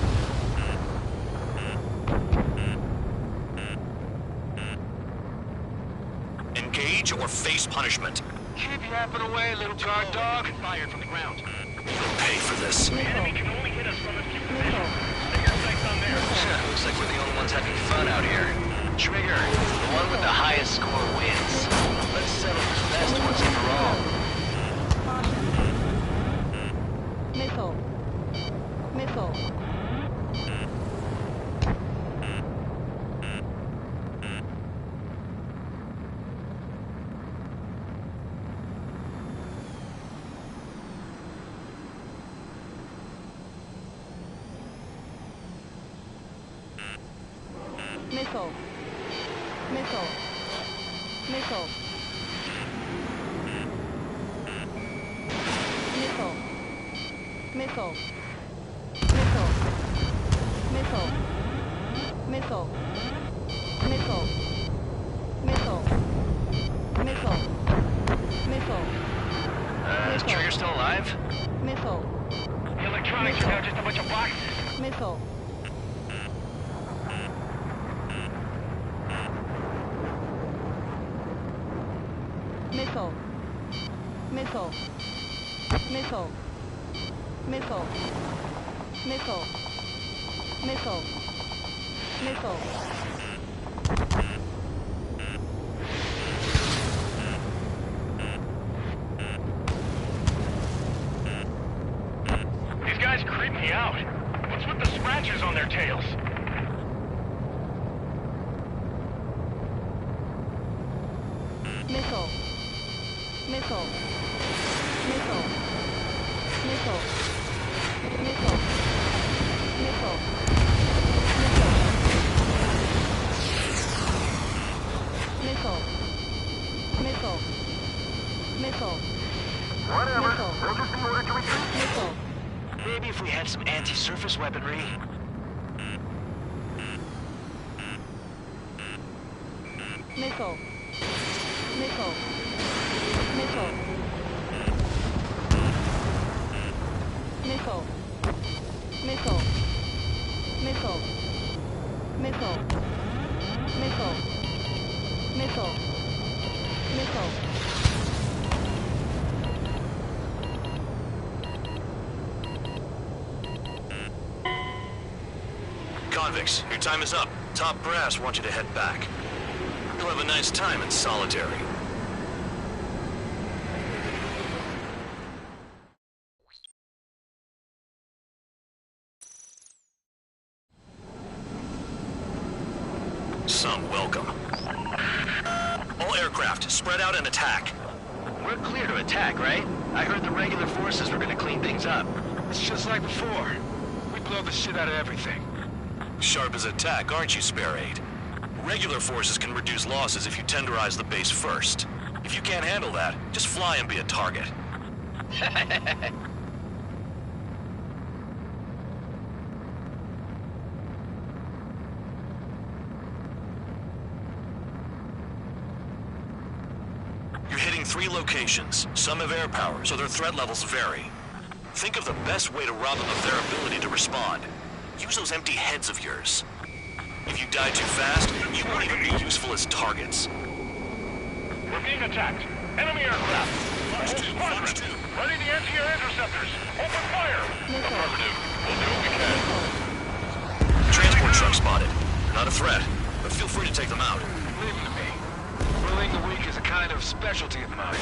Engage or face punishment. Keep yapping away, little guard dog. Fired from the ground. You'll pay for this. Enemy can only hit us from a few Missile. Take your sights on there. Looks like we're the only ones having fun out here. Trigger, the one with the highest score wins. Let's settle this best once and for all. Caution. Missile. Missile. Missile. Missile. Missile. Missile. Missile. Missile. Missile. Missile. Missile. Missile. Missile. Missile. Is Trigger still alive? Missile. The electronics are now just a bunch of boxes. Missile. Missile. Missile. Missile. Missile. Missile. Missile. Missile. These guys creep me out. What's with the scratches on their tails? Missile. Missile. Missile. Missile. Missile. Missile. Missile. Missile. Missile. Whatever. We'll just be ordered to retreat. Missile. Maybe if we had some anti-surface weaponry. Missile. Missile. Missile. Missile. Missile. Missile. Missile. Missile. Missile. Missile. Convicts, your time is up. Top brass want you to head back. You'll have a nice time in solitary. Some welcome. All aircraft, spread out and attack. We're clear to attack, right? I heard the regular forces were gonna clean things up. It's just like before. We blow the shit out of everything. Sharp as attack, aren't you, Spare 8? Regular forces can reduce losses if you tenderize the base first. If you can't handle that, just fly and be a target. You're hitting 3 locations. Some have air power, so their threat levels vary. Think of the best way to rob them of their ability to respond. Use those empty heads of yours. If you die too fast, you won't even be useful as targets. We're being attacked. Enemy aircraft. Squadron. Ready the anti-air interceptors. Open fire. Affirmative. We'll do what we can. Transport truck spotted. They're not a threat, but feel free to take them out. Leave them to me. Bullying the weak is a kind of specialty of mine.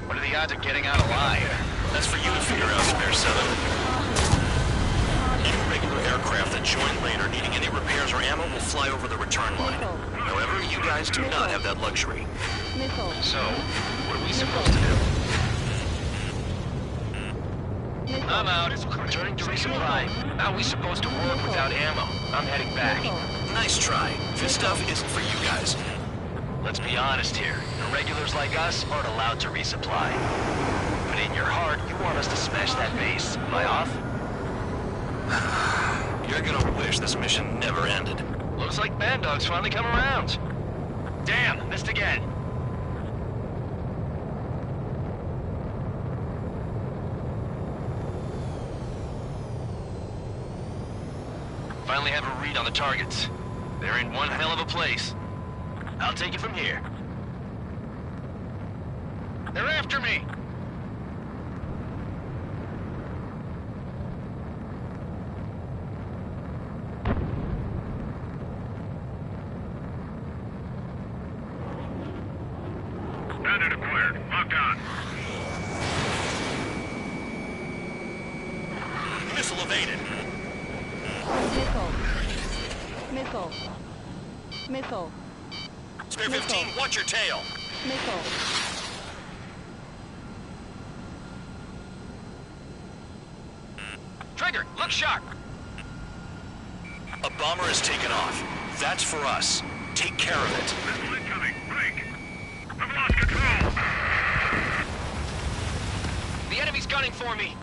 What are the odds of getting out alive? That's for you to figure out, Spare 7. Irregular aircraft that join later needing any repairs or ammo will fly over the return line. However, you guys do not have that luxury. Missile. So, what are we supposed to do? Missile. I'm out. Returning to resupply. How are we supposed to work without ammo? I'm heading back. Nice try. This stuff isn't for you guys. Let's be honest here. Irregulars like us aren't allowed to resupply. But in your heart, you want us to smash that base. Am I off? You're gonna wish this mission never ended. Looks like Bandog's finally come around. Damn, missed again. Finally have a read on the targets. They're in one hell of a place. I'll take it from here. They're after me! Bandit acquired. Locked on. Missile evaded. Missile. Missile. Missile. Spare 15, watch your tail. Missile. Trigger, look sharp! A bomber has taken off. That's for us. Take care of it. Missile incoming. Break. I've lost control. The enemy's gunning for me!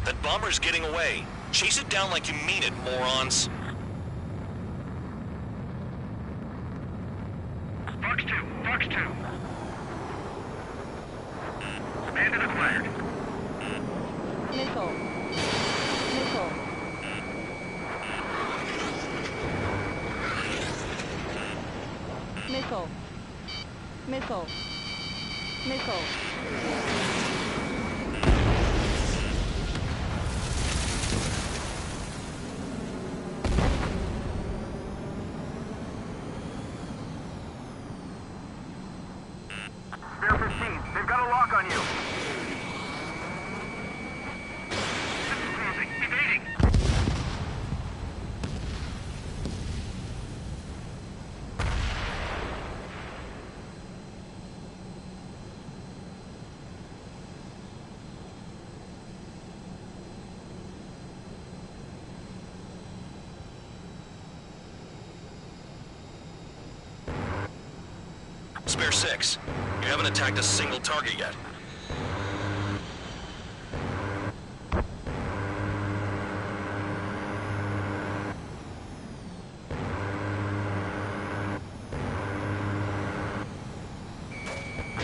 That bomber's getting away. Chase it down like you mean it, morons. Fox 2. Fox 2. Bandit acquired. Missile. Missile. Missile. Missile. Missile. Spare 15. They've got a lock on you. This is closing. Evading. Spare 6. You haven't attacked a single target yet.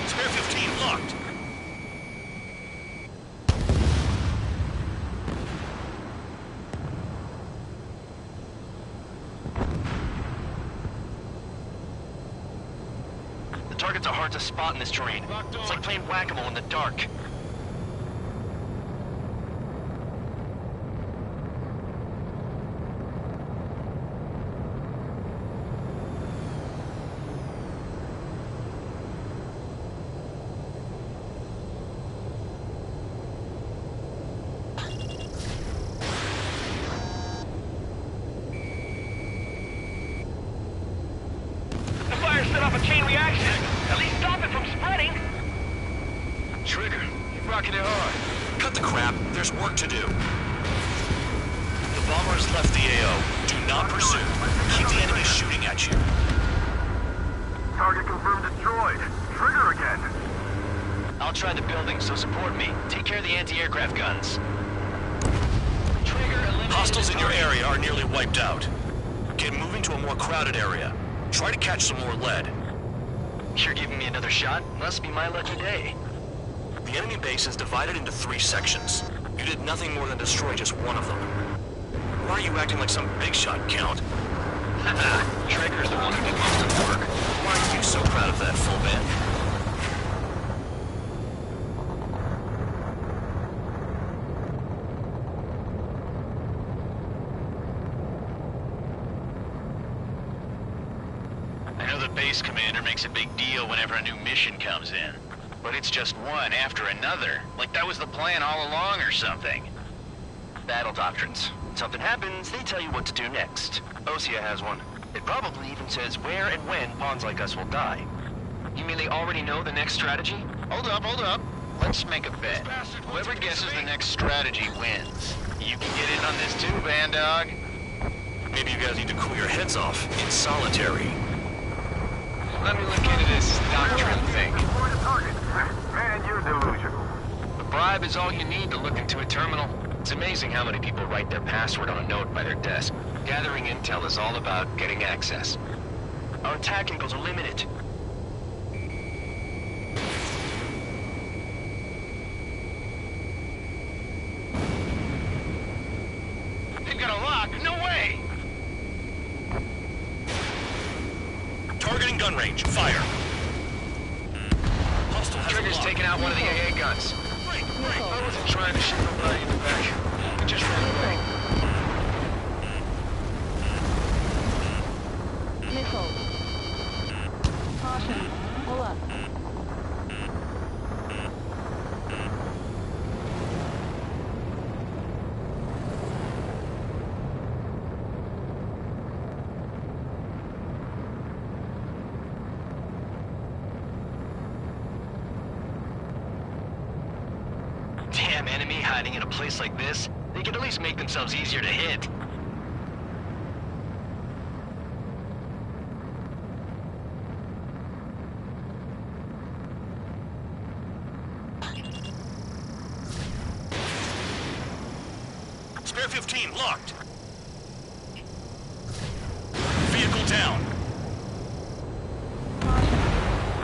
Spare 15 locked. The targets are hard to spot in this terrain. It's like playing whack-a-mole in the dark. The fire set off a chain reaction. At least stop it from spreading. Trigger, you're rocking it hard. Cut the crap. There's work to do. The bombers left the AO. Do not pursue. Keep the enemy shooting at you. Target confirmed destroyed. Trigger again. I'll try the building, so support me. Take care of the anti-aircraft guns. Trigger eliminated. Hostiles in your area are nearly wiped out. Get moving to a more crowded area. Try to catch some more lead. You're giving me another shot? Must be my lucky day. The enemy base is divided into 3 sections. You did nothing more than destroy just one of them. Why are you acting like some big shot, Count? Haha, Trigger's the one who did most of the work. Why are you so proud of that, full man? I know the base commander makes a big deal whenever a new mission comes in. But it's just one after another. Like that was the plan all along or something. Battle doctrines. Something happens, they tell you what to do next. Osea has one. It probably even says where and when pawns like us will die. You mean they already know the next strategy? Hold up. Let's make a bet. Whoever guesses the next strategy wins. You can get in on this too, Bandog. Maybe you guys need to cool your heads off in solitary. Let me look into this doctrine thing. Man, you're delusional. The bribe is all you need to look into a terminal. It's amazing how many people write their password on a note by their desk. Gathering intel is all about getting access. Our attack angles are limited. They've got a lock? No way! Targeting gun range. Fire. Hostile has Trigger's taking out one of the AA guns. Missile. I wasn't trying to shoot nobody in the back. We just ran away. Missile. Caution. Pull up. Damn enemy hiding in a place like this. They could at least make themselves easier to hit. Spare 15 locked. Vehicle down.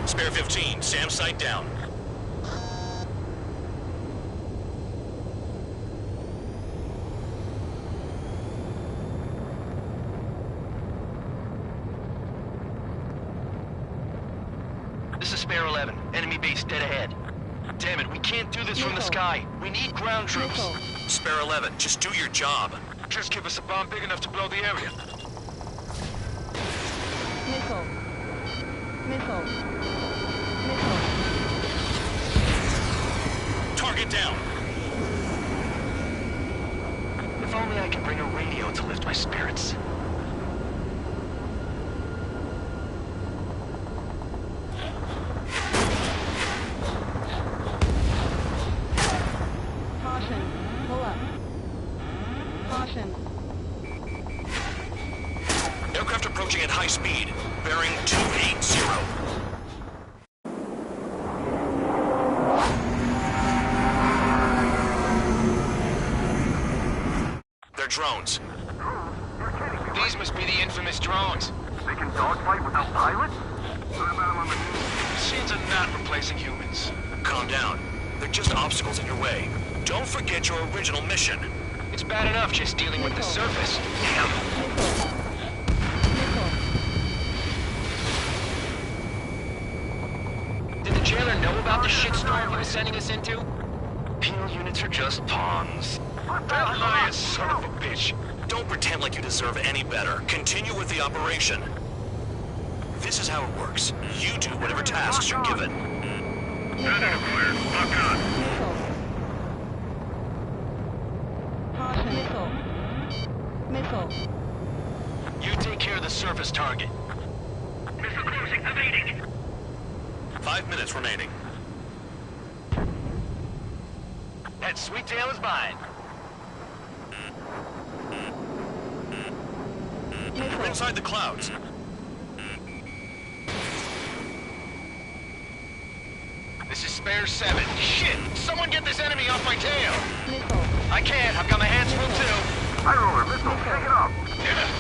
Spare 15, SAM site down. This is Spare 11. Enemy base dead ahead. Damn it, we can't do this from the sky. We need ground troops. Missile. Spare 11, just do your job. Just give us a bomb big enough to blow the area. Missile. Missile. Missile. Target down. If only I could bring a radio to lift my spirits. Caution. Pull up. Caution. Aircraft approaching at high speed. Bearing 280. dogfight without pilots? What about them on the moon? Machines are not replacing humans. Calm down. They're just obstacles in your way. Don't forget your original mission. It's bad enough just dealing with the surface. Damn. Did the jailer know about the shitstorm he was sending us into? Penal units are just pawns. That lying son of a bitch. Don't pretend like you deserve any better. Continue with the operation. This is how it works. You do whatever tasks you're given. Senator clear. Lock on. Missile. Missile. You take care of the surface target. Missile closing. Evading. 5 minutes remaining. That sweet tail is mine. We're inside the clouds. This is Spare 7. Shit! Someone get this enemy off my tail! Missile. I can't. I've got my hands full too. High roller. Missile. Take it off.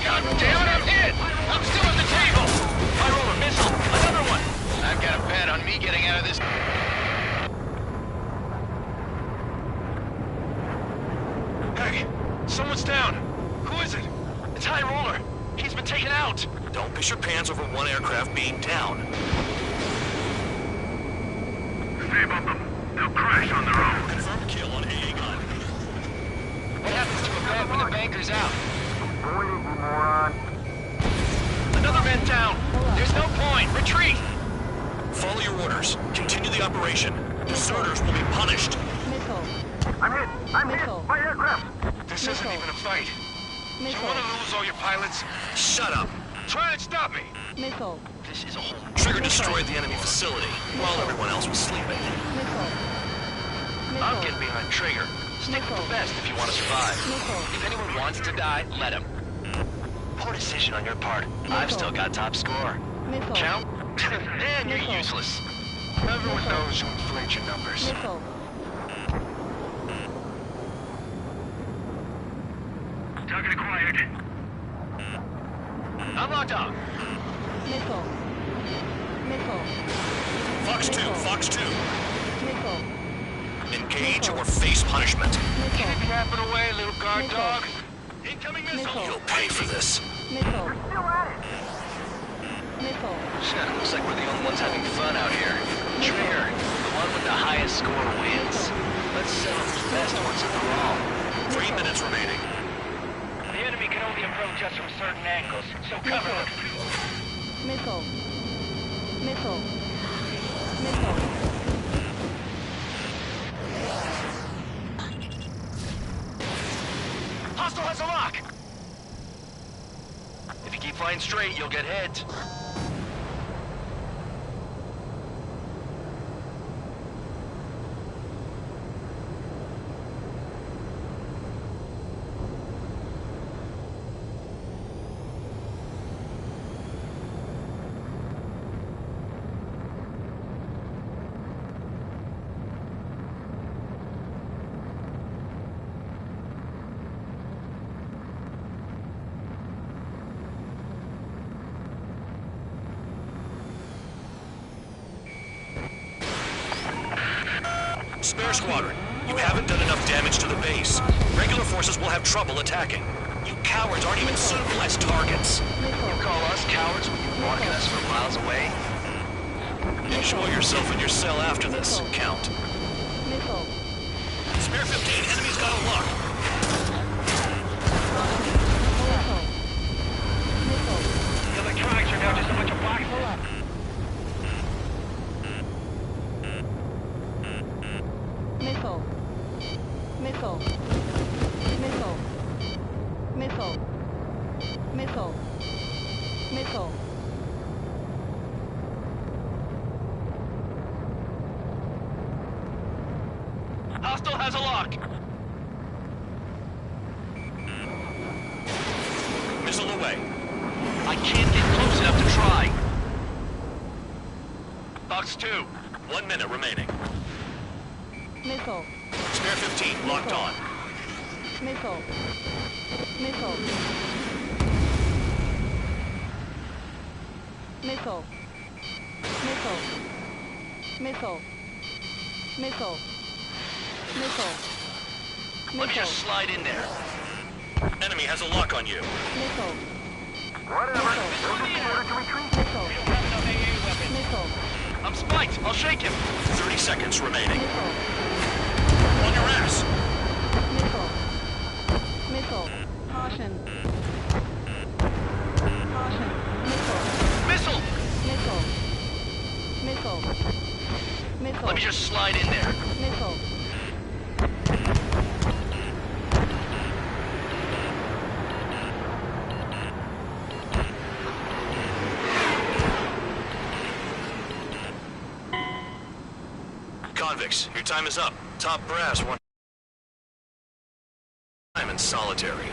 God damn it, I'm hit! I'm still at the table! High roller missile! Another one! I've got a bet on me getting out of this. Hey, someone's down. Who is it? It's High Roller. He's been taken out. Don't piss your pants over one aircraft being down. Stay above them. They'll crash on their own. Confirm kill on AA gun. What happens to a bet when the banker's out? Avoiding, you moron. Another man down. There's no point. Retreat. Follow your orders. Continue the operation. Deserters will be punished. Missile. I'm hit. I'm hit. Missile. My aircraft. This isn't even a fight. You Missile. want to lose all your pilots? Shut up. Try and stop me. Missile. This is a whole... Trigger destroyed the enemy facility while everyone else was sleeping. Missile. I'm getting behind Trigger. Stick with the best if you want to survive. Missile. If anyone wants to die, let him. Poor decision on your part. I've still got top score. Missile. Count? Man, you're useless. Everyone knows you inflate your numbers. Missile. Target acquired. I'm locked on. Missile. Missile. Fox 2, Fox 2. Missile. Engage or face punishment. Missile. Yapping away, little guard Missile. dog. Incoming Missile. You'll pay for this. Missile. Still at it. Missile. Shit, looks like we're the only ones having fun out here. Trigger, the one with the highest score wins. Let's settle who's best once and for all. 3 minutes remaining. The enemy can only approach us from certain angles, so cover them. Missile. Missile. Missile. Hostile has a lock! If you keep flying straight, you'll get hit. Spare squadron, you haven't done enough damage to the base. Regular forces will have trouble attacking. You cowards aren't even suitable as targets. You call us cowards when you're walking us from miles away? Enjoy yourself in your cell after this, Count. Missile. Spare 15, enemy's got a lock. Missile. The electronics are now just a bunch of boxes. Pull up. Missile. Missile. Missile. Missile. Missile. Missile. Hostile has a lock. Missile away. I can't get close enough to try. Fox 2, 1 minute remaining. Missile. Spare 15, locked on. Missile. Missile. Missile. Missile. Missile. Missile. Missile. Let me just slide in there. Enemy has a lock on you. Missile. Whatever. Missile. Missile. I'm spiked. I'll shake him. 30 seconds remaining. Missile. On your ass. Missile. Missile. Caution. Caution. Missile. Missile! Missile. Missile. Missile. Let me just slide in there. Missile. Convicts, your time is up. Top brass, one time in solitary.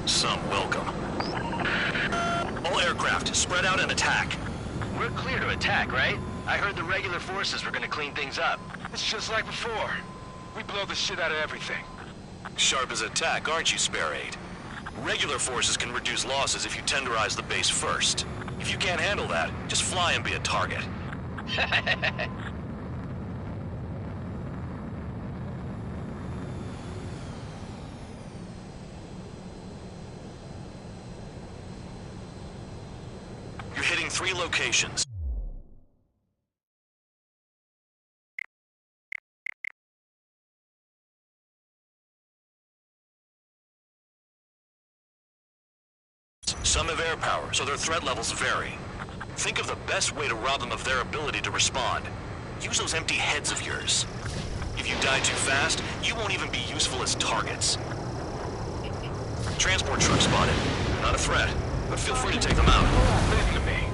Some welcome. All aircraft, spread out and attack. We're clear to attack, right? I heard the regular forces were gonna clean things up. It's just like before. We blow the shit out of everything. Sharp as attack, aren't you, Spare 8? Regular forces can reduce losses if you tenderize the base first. If you can't handle that, just fly and be a target. You're hitting 3 locations. Some have air power, so their threat levels vary. Think of the best way to rob them of their ability to respond. Use those empty heads of yours. If you die too fast, you won't even be useful as targets. Transport truck spotted. Not a threat, but feel free to take them out. Leave it to me.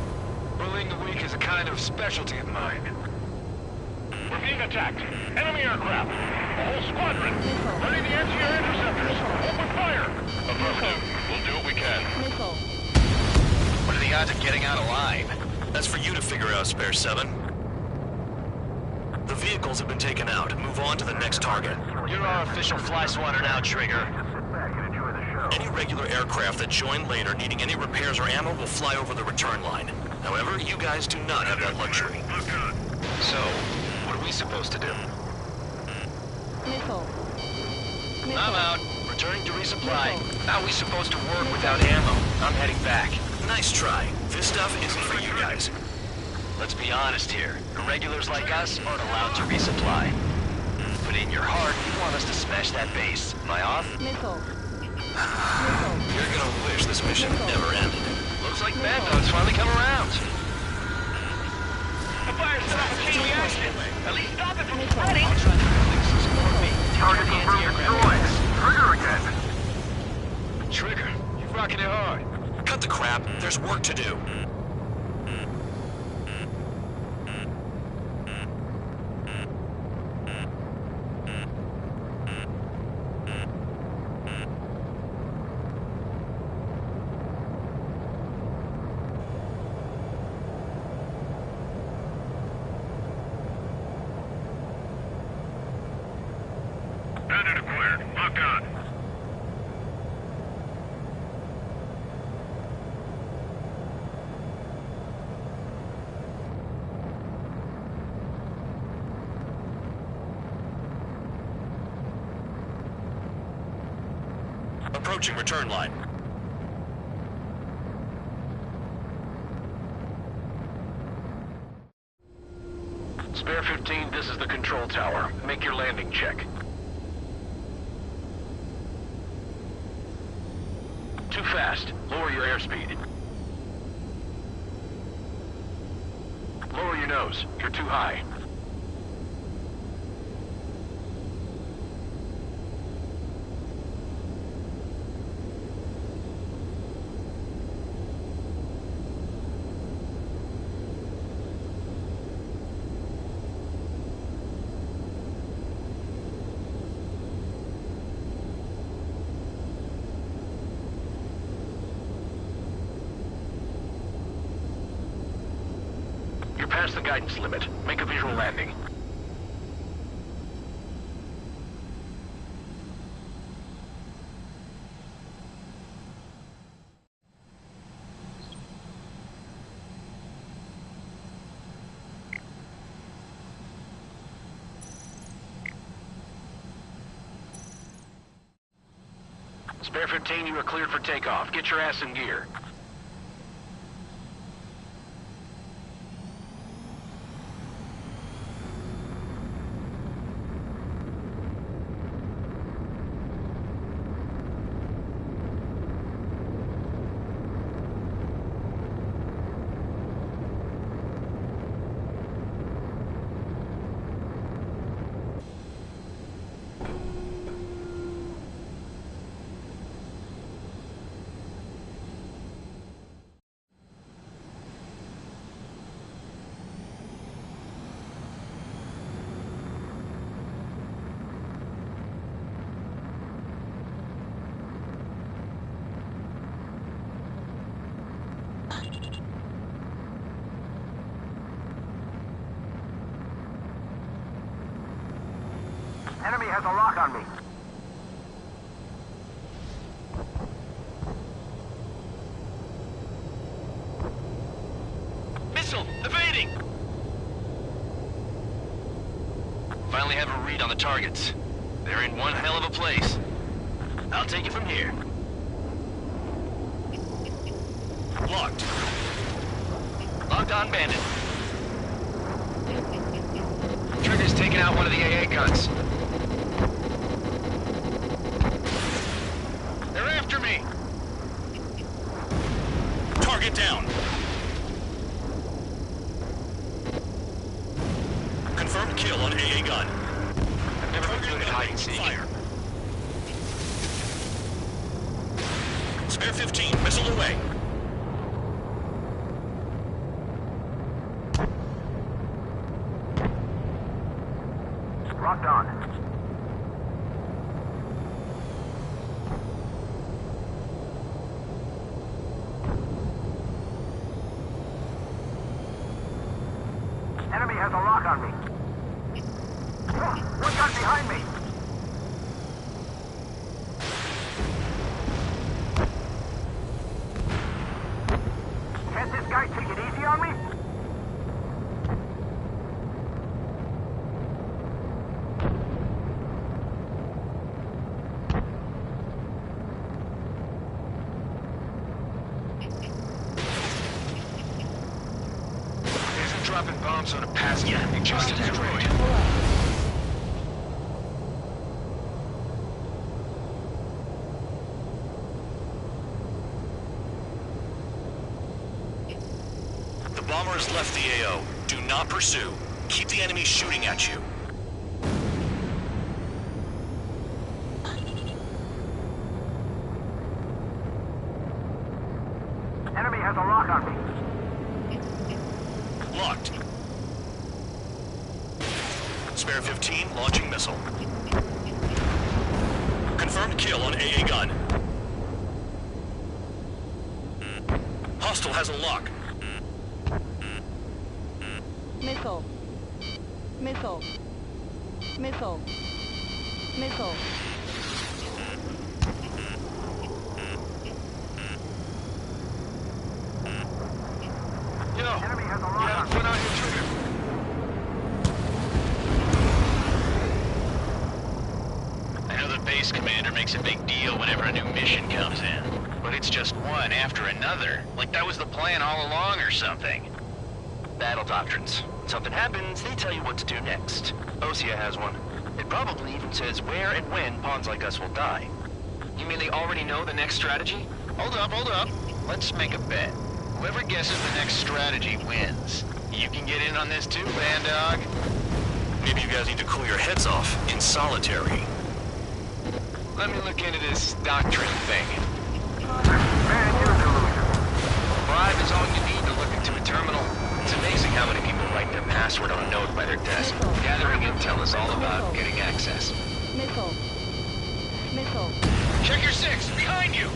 Bullying the weak is a kind of specialty of mine. We're being attacked. Enemy aircraft. A whole squadron. Ready the anti-air interceptors. Open fire. Affirmative. We'll do what we can. Missile. What are the odds of getting out alive? That's for you to figure out, Spare 7. The vehicles have been taken out. Move on to the next target. You're our official fly swatter now, Trigger. Any regular aircraft that join later needing any repairs or ammo will fly over the return line. However, you guys do not have that luxury. So, what are we supposed to do? Missile. Missile. I'm out. Returning to resupply. How are we supposed to work without ammo? I'm heading back. Nice try. This stuff isn't for you guys. Let's be honest here. Irregulars like us aren't allowed to resupply. But in your heart, you want us to smash that base. Am I off? Missile. You're gonna wish this mission never ended. Looks like Bad Dog's finally come around. The fire set off a chain reaction. At least stop it from spreading. I'll try to release this support me. Target the destroyed. Trigger again. Trigger, you're rocking it hard. Cut the crap. There's work to do. Bandit acquired. Lock on. Approaching return line. Spare 15, this is the control tower. Make your landing check. too fast. Lower your airspeed. Lower your nose. You're too high. You're past the guidance limit. Make a visual landing. Spare 15, you are cleared for takeoff. Get your ass in gear. Enemy has a lock on me. Missile! Evading! Finally have a read on the targets. They're in one hell of a place. I'll take it from here. Locked. Locked on bandit. Trigger's taking out one of the AA guns. They're after me! Target down. Confirmed kill on AA gun. I've never been good at hide and seek. Fire. Spare 15, missile away. Locked on. Enemy has a lock on me. One gun behind me. Can't this guy take it easy on me? Isn't dropping bombs on a pass yet. It just destroyed. The bomber has left the AO. Do not pursue. Keep the enemy shooting at you. Enemy has a lock on me. Locked. Spare 15, launching missile. Confirmed kill on AA gun. Hostile has a lock. Missile. Missile. Missile. Missile. Enemy has a lock on me. Put on your trigger. I know the base commander makes a big deal whenever a new mission comes in. But it's just one after another. Like that was the plan all along or something. Battle doctrines. When something happens, they tell you what to do next. Osea has one. It probably even says where and when pawns like us will die. You mean they already know the next strategy? Hold up. Let's make a bet. Whoever guesses the next strategy wins. You can get in on this too, Bandog. Maybe you guys need to cool your heads off in solitary. Let me look into this doctrine thing. Man, you're delusional. A bribe is all you need to look into a terminal. It's amazing how many people write their password on a note by their desk. Gathering intel is all about getting access. Missile. Missile. Check your six! Behind you!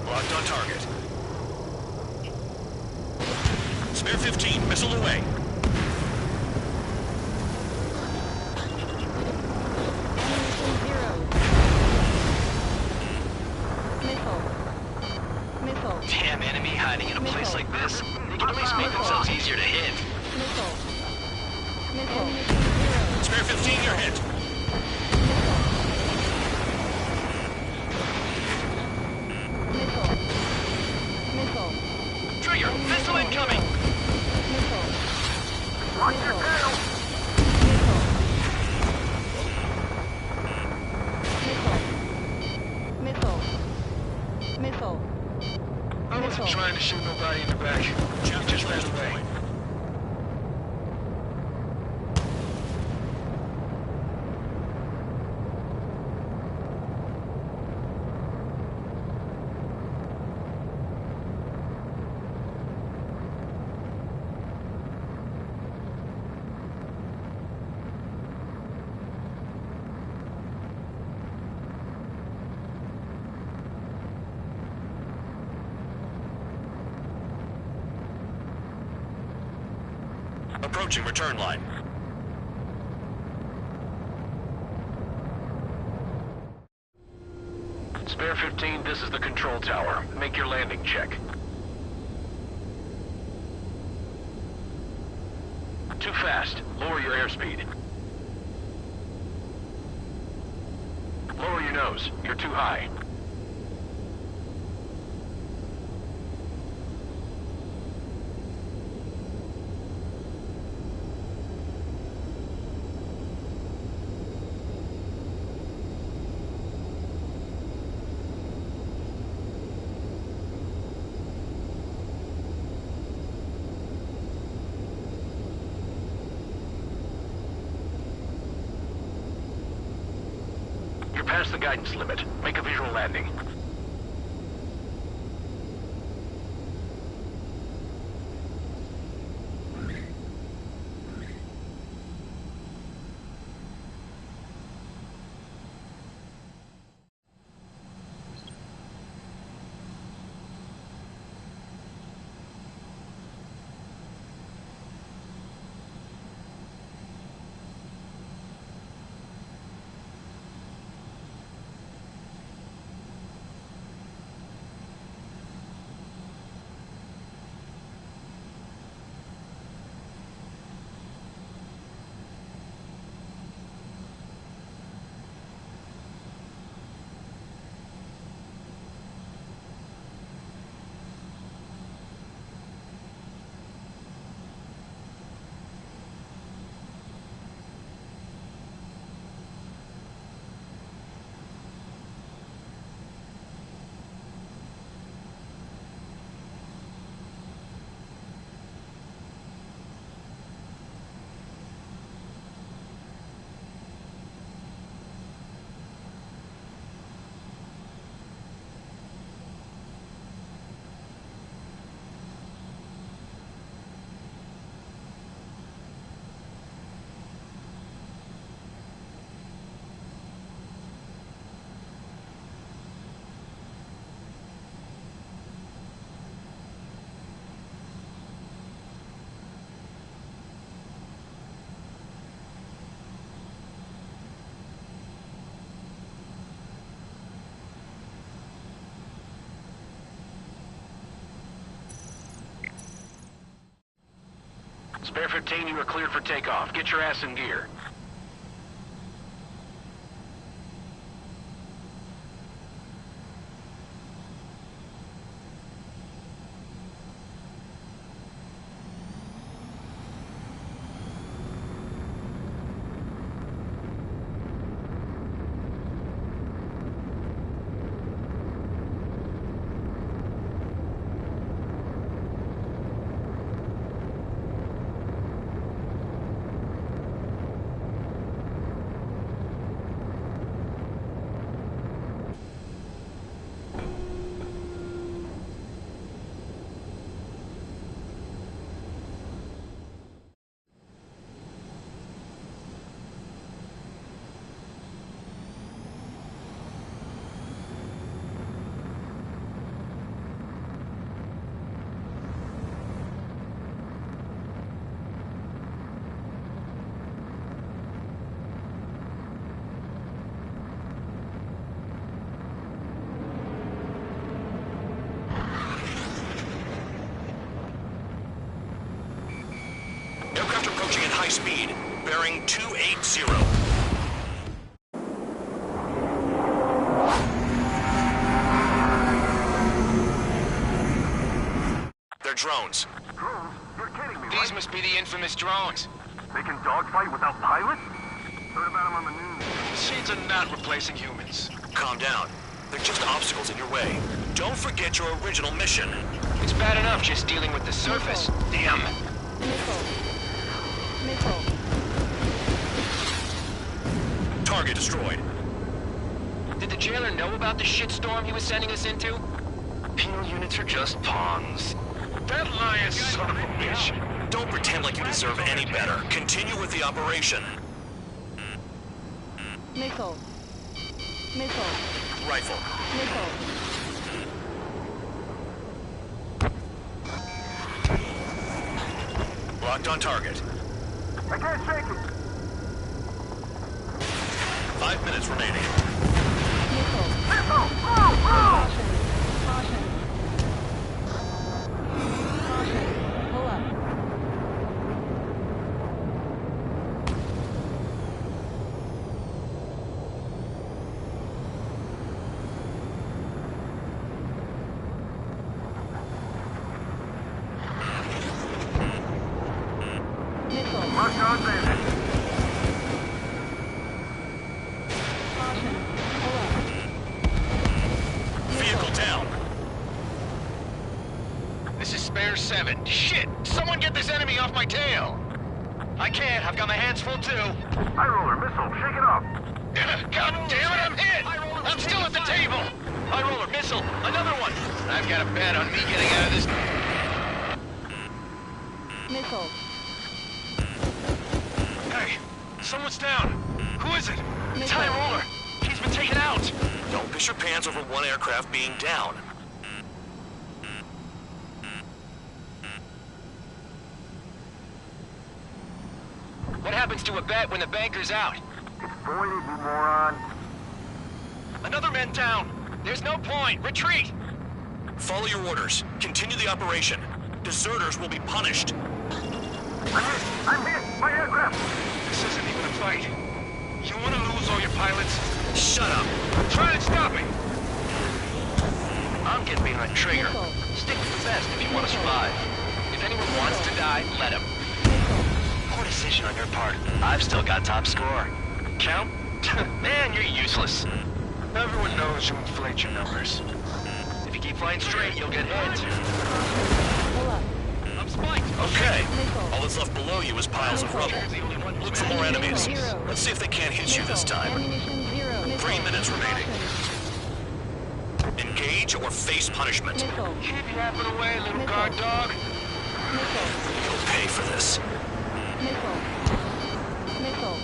Locked on target. Spare 15, missile away. Damn enemy hiding in a place like this. They can at least make themselves easier to hit. Spare 15, you're hit. Trigger, missile incoming! Watch your tail! Missile. I wasn't trying to shoot nobody in the back. Jeff just ran away. Approaching return line. Spare 15, this is the control tower. Make your landing check. Too fast. Lower your airspeed. Lower your nose. You're too high. You're past the guidance limit. Make a visual landing. Spare 15, you are cleared for takeoff. Get your ass in gear. high speed, bearing 280. They're drones. Drones? You're kidding me, These must be the infamous drones. They can dogfight without pilots? Heard about them on the news. Machines are not replacing humans. Calm down. They're just obstacles in your way. Don't forget your original mission. It's bad enough just dealing with the surface. Damn. Missile. Missile. Target destroyed. Did the jailer know about the shitstorm he was sending us into? Penal units are just pawns. That lion son of a bitch. Don't pretend like you deserve any better. Continue with the operation. Missile. Missile. Rifle. Missile. Locked on target. I can't shake it. 5 minutes remaining. Missile. Missile! Move! Caution. Caution. Caution. Pull up. Missile. Locked on bandit. Caution. Pull up. Vehicle down. This is Spare 7. Shit! Someone get this enemy off my tail! I can't. I've got my hands full too. High roller missile. Shake it off. God damn it, I'm hit! I'm still at the table! High roller missile. Another one! I've got a bet on me getting out of this. Missile. Hey, someone's down. Who is it? It's High roller. He's been taken out. Don't piss your pants over one aircraft being down. What happens to a bet when the banker's out? It's voided, you moron. Another man down. There's no point. Retreat. Follow your orders. Continue the operation. Deserters will be punished. I'm hit! I'm hit! My aircraft! This isn't even a fight. You want to lose all your pilots? Shut up. Try and stop me. I'm getting behind Traeger. Stick to the best if you want to survive. If anyone wants to die, let him. Poor decision on your part. I've still got top score. Count? Man, you're useless. Everyone knows you inflate your numbers. If you keep flying straight, you'll get hit. Pull up. I'm spiked. Okay. All that's left below you is piles of rubble. Look for more enemies. Let's see if they can't hit you this time. Ammunition 0. 3 minutes remaining. Engage or face punishment. Missile. Keep yapping away, little guard dog. Missile. You'll pay for this. Missile. Missile.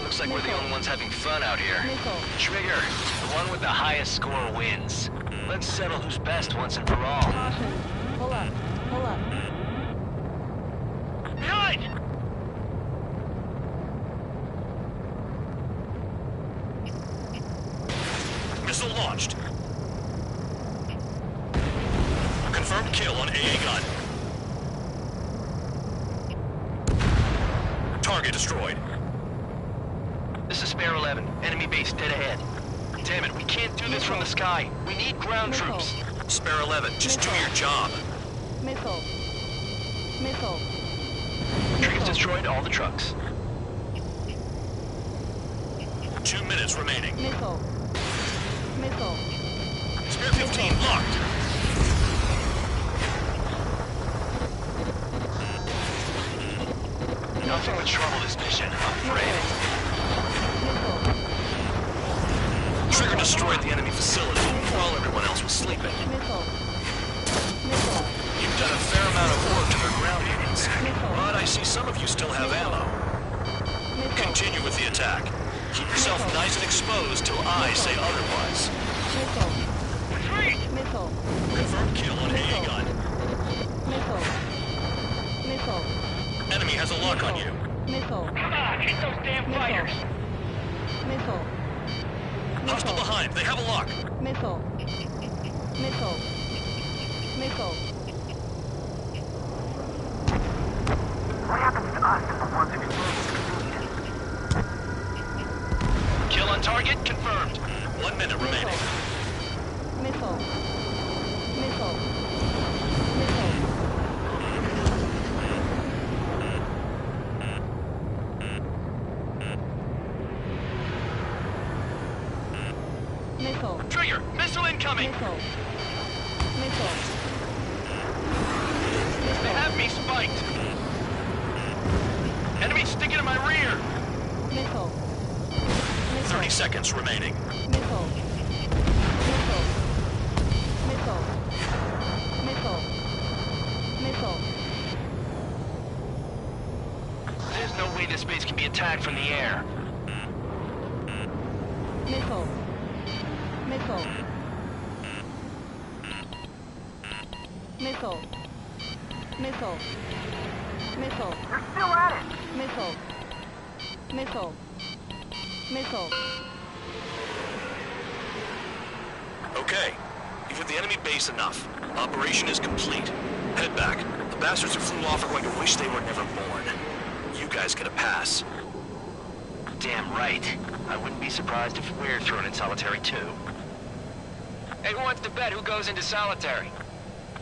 Looks like we're the only ones having fun out here. Missile. Trigger, the one with the highest score wins. Let's settle who's best once and for all. Caution. Pull up. Pull up. Behind! Missile launched. Confirmed kill on AA gun. Target destroyed. This is Spare 11. Enemy base dead ahead. Damn it, we can't do this from the sky. We need ground troops. Spare 11, just do your job. Missile. Missile. Trigger's destroyed all the trucks. 2 minutes remaining. Missile. Missile. Spare 15 locked. Nothing would trouble this mission, I'm afraid. Trigger destroyed the enemy facility while everyone else was sleeping. Missile. Missile. You've done a fair amount of work to their ground units, but I see some of you still have ammo. Continue with the attack. Keep yourself nice and exposed till I say otherwise. Missile. Retreat! Missile. Confirmed kill on AA gun. Missile. Missile. Enemy has a lock on you. Missile. Come on, hit those damn fighters! Missile. Hostile behind. They have a lock. Missile. Missile. Missile. What happens to us if the ones 1 minute remaining. Missile. Missile. Missile. Missile. Trigger, missile incoming! Missile. Missile. They have me spiked! Enemy sticking in my rear! Missile. 30 seconds remaining. Missile. Missile. Missile. Missile. Missile. There's no way this base can be attacked from the air. Missile. Missile. Missile. Missile. Missile. They're still at it! Missile. Missile. Missile. Okay, you've hit the enemy base enough. Operation is complete. Head back. The bastards who flew off are going to wish they were never born. You guys get a pass. Damn right. I wouldn't be surprised if we're thrown in solitary too. Hey, who wants to bet who goes into solitary?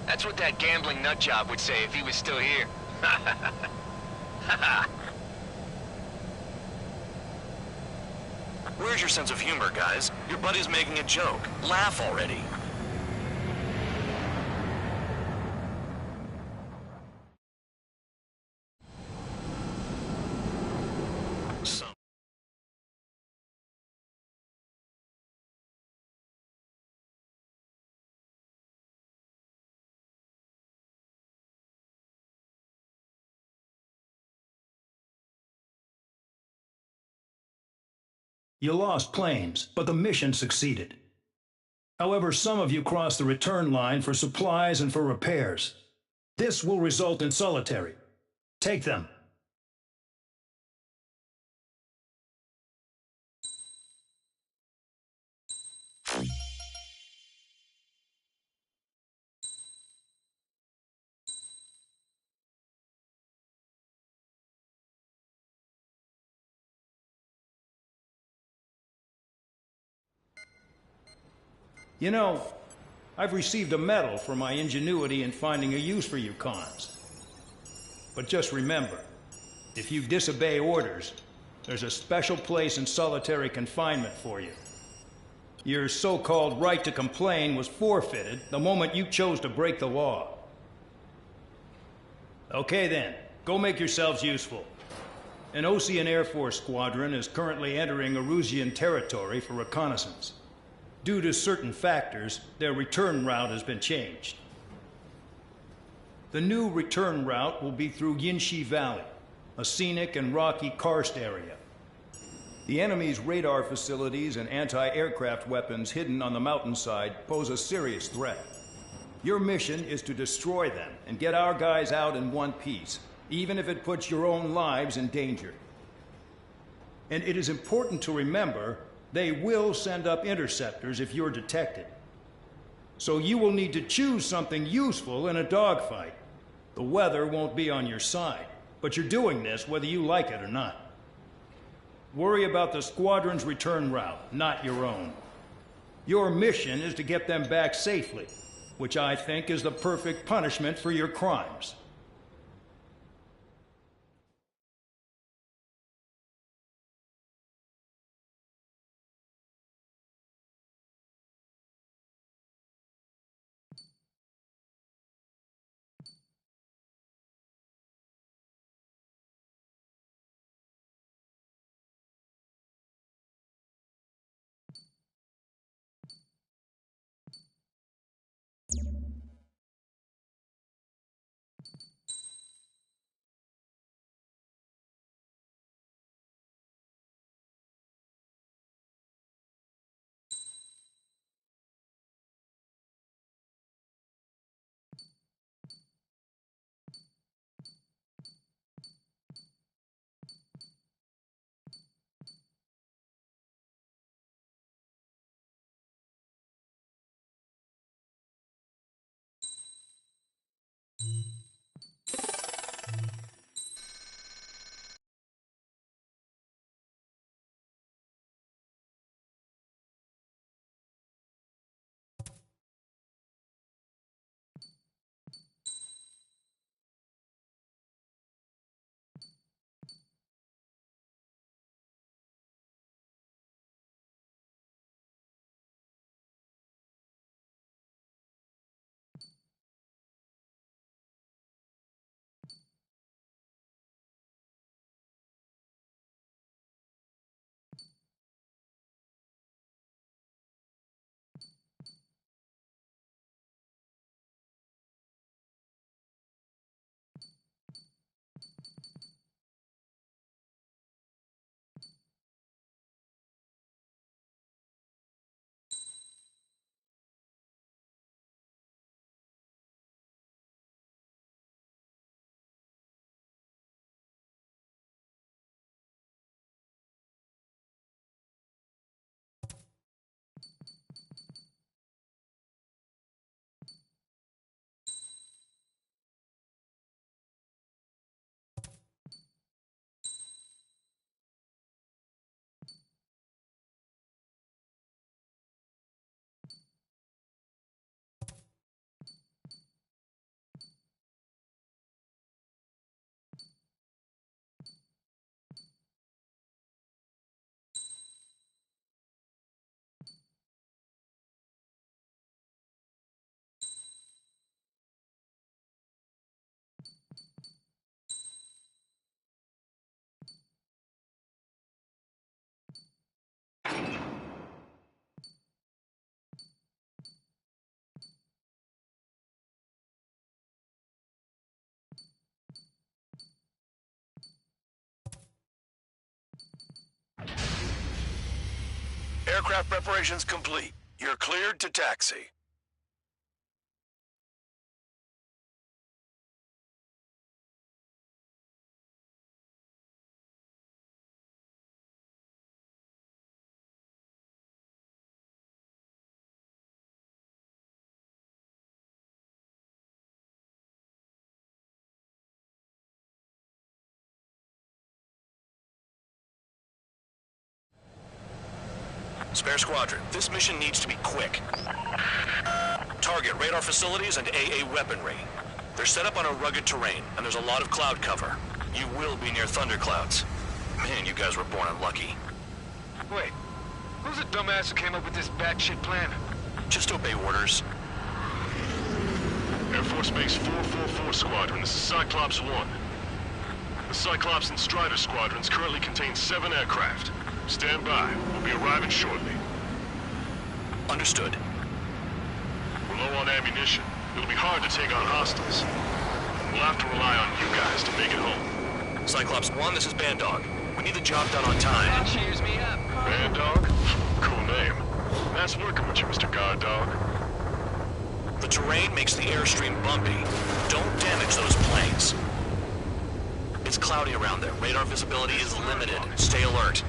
That's what that gambling nutjob would say if he was still here. Where's your sense of humor, guys? Your buddy's making a joke. Laugh already. You lost planes, but the mission succeeded. However, some of you crossed the return line for supplies and for repairs. This will result in solitary. Take them. You know, I've received a medal for my ingenuity in finding a use for you cons. But just remember, if you disobey orders, there's a special place in solitary confinement for you. Your so-called right to complain was forfeited the moment you chose to break the law. Okay then, go make yourselves useful. An Osean Air Force squadron is currently entering Erusian territory for reconnaissance. Due to certain factors, their return route has been changed. The new return route will be through Yinshi Valley, a scenic and rocky karst area. The enemy's radar facilities and anti-aircraft weapons hidden on the mountainside pose a serious threat. Your mission is to destroy them and get our guys out in one piece, even if it puts your own lives in danger. And it is important to remember they will send up interceptors if you're detected. So you will need to choose something useful in a dogfight. The weather won't be on your side, but you're doing this whether you like it or not. Worry about the squadron's return route, not your own. Your mission is to get them back safely, which I think is the perfect punishment for your crimes. Aircraft preparations complete. You're cleared to taxi. Spare Squadron, this mission needs to be quick. Target radar facilities and AA weaponry. They're set up on a rugged terrain, and there's a lot of cloud cover. You will be near thunderclouds. Man, you guys were born unlucky. Wait, who's the dumbass who came up with this batshit plan? Just obey orders. Air Force Base 444 Squadron, this is Cyclops 1. The Cyclops and Strider squadrons currently contain 7 aircraft. Stand by. We'll be arriving shortly. Understood. We're low on ammunition. It'll be hard to take on hostiles. We'll have to rely on you guys to make it home. Cyclops 1, this is Bandog. We need the job done on time. Cheers me up. Bandog? Cool name. Nice working with you, Mr. Guard Dog. The terrain makes the airstream bumpy. Don't damage those planes. It's cloudy around there. Radar visibility is limited. Stay alert.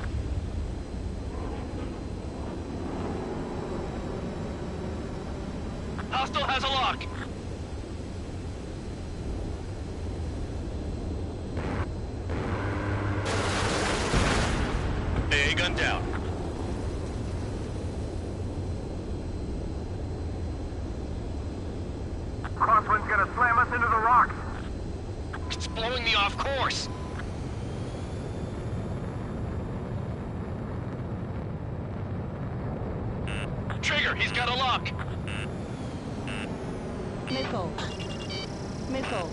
Hostile has a lock. AA gun down. Crosswind's gonna slam us into the rocks. It's blowing me off course. Trigger, he's got a lock. Missile. Missile.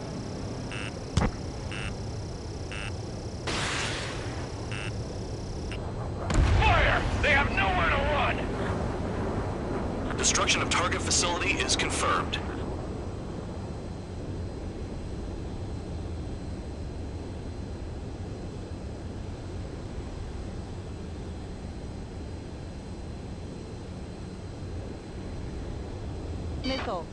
Fire! They have nowhere to run! Destruction of target facility is confirmed. Missile.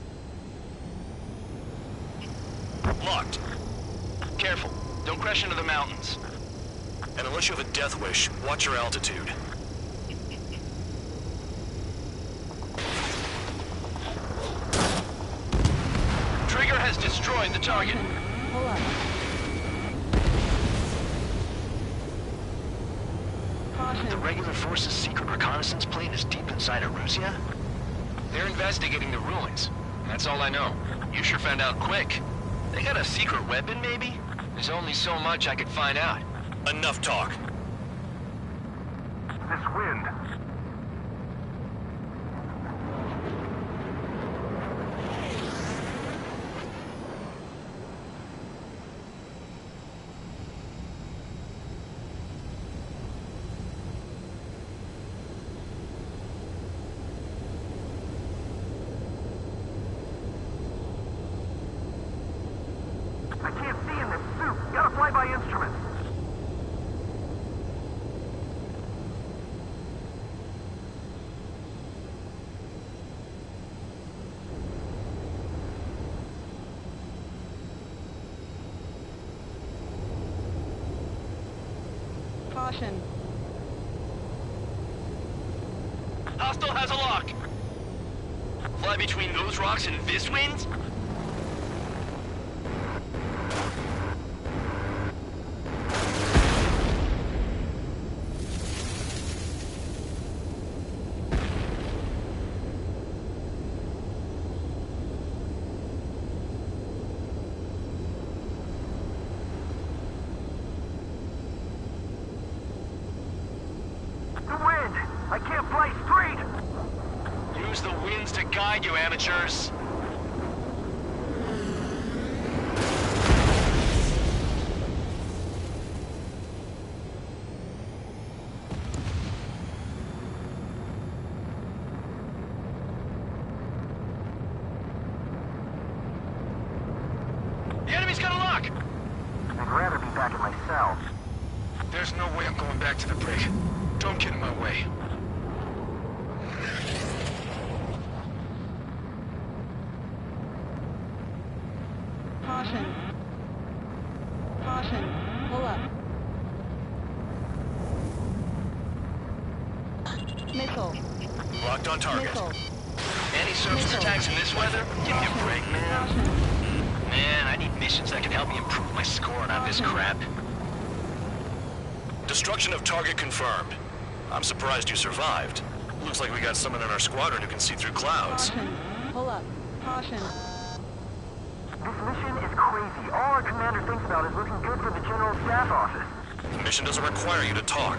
Locked. Careful, don't crash into the mountains. And unless you have a death wish, watch your altitude. Trigger has destroyed the target. Pull up. Caution. The regular force's secret reconnaissance plane is deep inside Erusea? They're investigating the ruins. That's all I know. You sure found out quick. They got a secret weapon, maybe? There's only so much I could find out. Enough talk. This wind. I can't see in this suit. Gotta fly by instruments. Caution. Hostile has a lock. Fly between those rocks and this wind? The wind! I can't fly straight! Use the winds to guide you, amateurs. The enemy's got a lock! I'd rather be back at my cell. There's no way I'm going back to the brig. Don't get in my way. Caution. Caution. Pull up. Missile. Locked on target. Missile. Anti-surface attacks in this weather? Give me a break, man. Man, I need missions that can help me improve my score, not this crap. Destruction of target confirmed. I'm surprised you survived. Looks like we got someone in our squadron who can see through clouds. Caution. Pull up. Caution. This mission is crazy. All our commander thinks about is looking good for the General Staff Office. The mission doesn't require you to talk.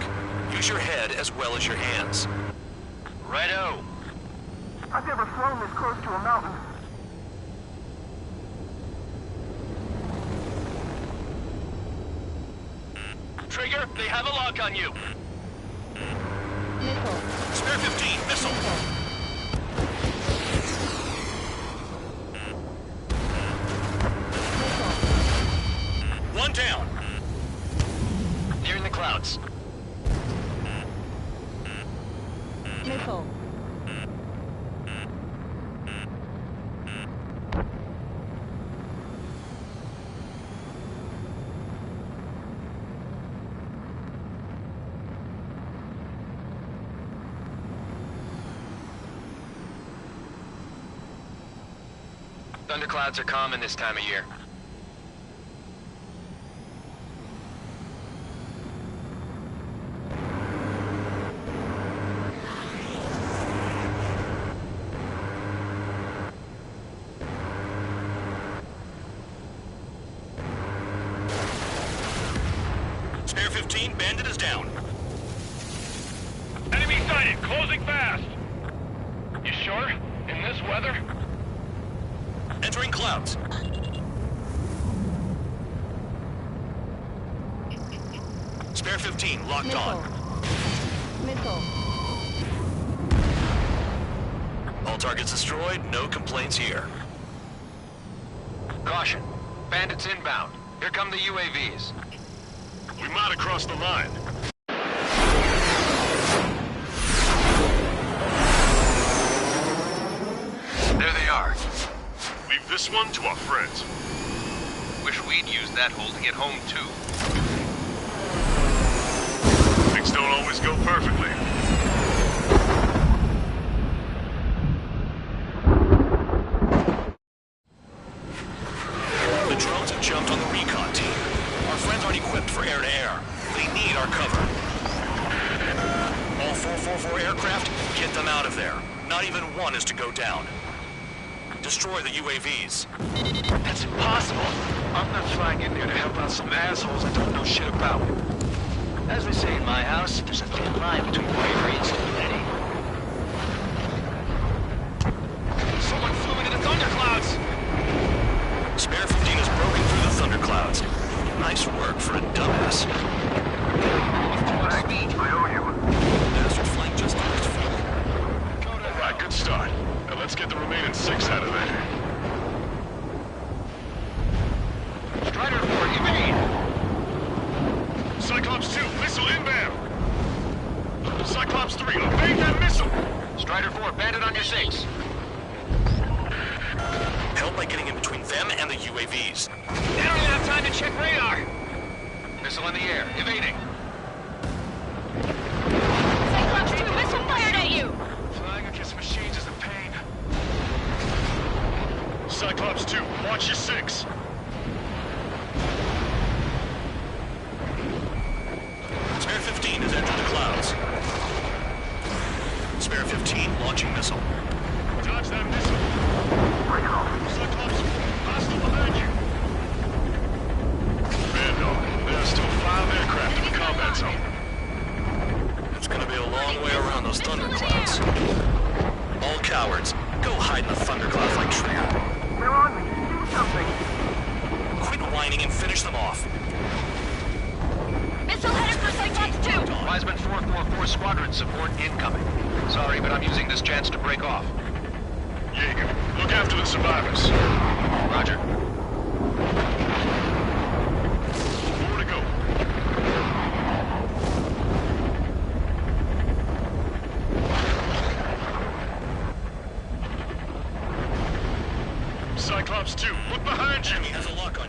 Use your head as well as your hands. Righto. I've never flown this close to a mountain. Trigger, they have a lock on you. Missile. Spare 15, missile. One down. They're in the clouds. Missile. Thunderclouds are common this time of year. Spare 15, Bandit is down. Enemy sighted, closing fast. You sure? In this weather? Entering clouds. Spare 15, locked Missile. on. Missile. All targets destroyed, no complaints here. Caution. Bandits inbound. Here come the UAVs. We might have crossed the line. There they are. Leave this one to our friends. Wish we'd used that hole to get home, too. Things don't always go perfectly. The drones have jumped on the recon team. Our friends aren't equipped for air-to-air. They need our cover. All 444 aircraft, get them out of there. Not even one is to go down. Destroy the UAVs. That's impossible. I'm not flying in there to help out some assholes I don't know shit about. As we say in my house, there's a thin line between bravery and stupidity. Someone flew into the thunderclouds! Spare 15 has broken through the thunderclouds. Nice work for a dumbass. I owe you. Bastard flank just missed fuel. All right, good start. Now let's get the remaining 6 out of there. Strider 4, evade! Cyclops 2, missile inbound. Cyclops 3, evade that missile. Strider 4, bandit on your 6. Help by getting in between them and the UAVs. They don't even have time to check radar! Missile in the air, evading. Cyclops 2, missile fired at you! Flying against machines is a pain. Cyclops 2, watch your 6. Spare 15 has entered the clouds. Spare 15 launching missile. Dodge that missile. Cyclops, hostile behind you. Bandog, there are still 5 aircraft in the combat zone. It's gonna be a long way around those thunderclouds. All cowards, go hide in the thunderclouds like Trigger. They're on me. Do something. Quit whining and finish them off. Missile headed for Cyclops 2! Wiseman 444 squadron support incoming. Sorry, but I'm using this chance to break off. Jaeger, look after the survivors. Roger. More to go. Cyclops 2, look behind you. Enemy has a lock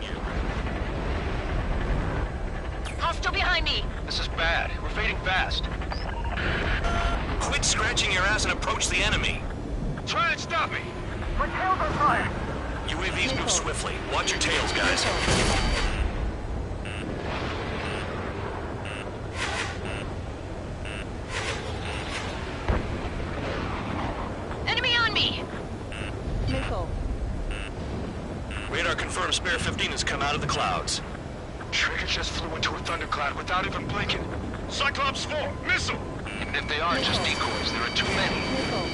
hostile behind me. This is bad. We're fading fast. Quit scratching your ass and approach the enemy. Try and stop me. My tail's on fire. UAVs move swiftly. Watch your tails, guys. Enemy on me. Missile. Radar confirms Spare 15 has come out of the clouds. Trigger just flew into a thundercloud without even blinking. Cyclops 4, missile! Even if they are just decoys, there are too many. Missile.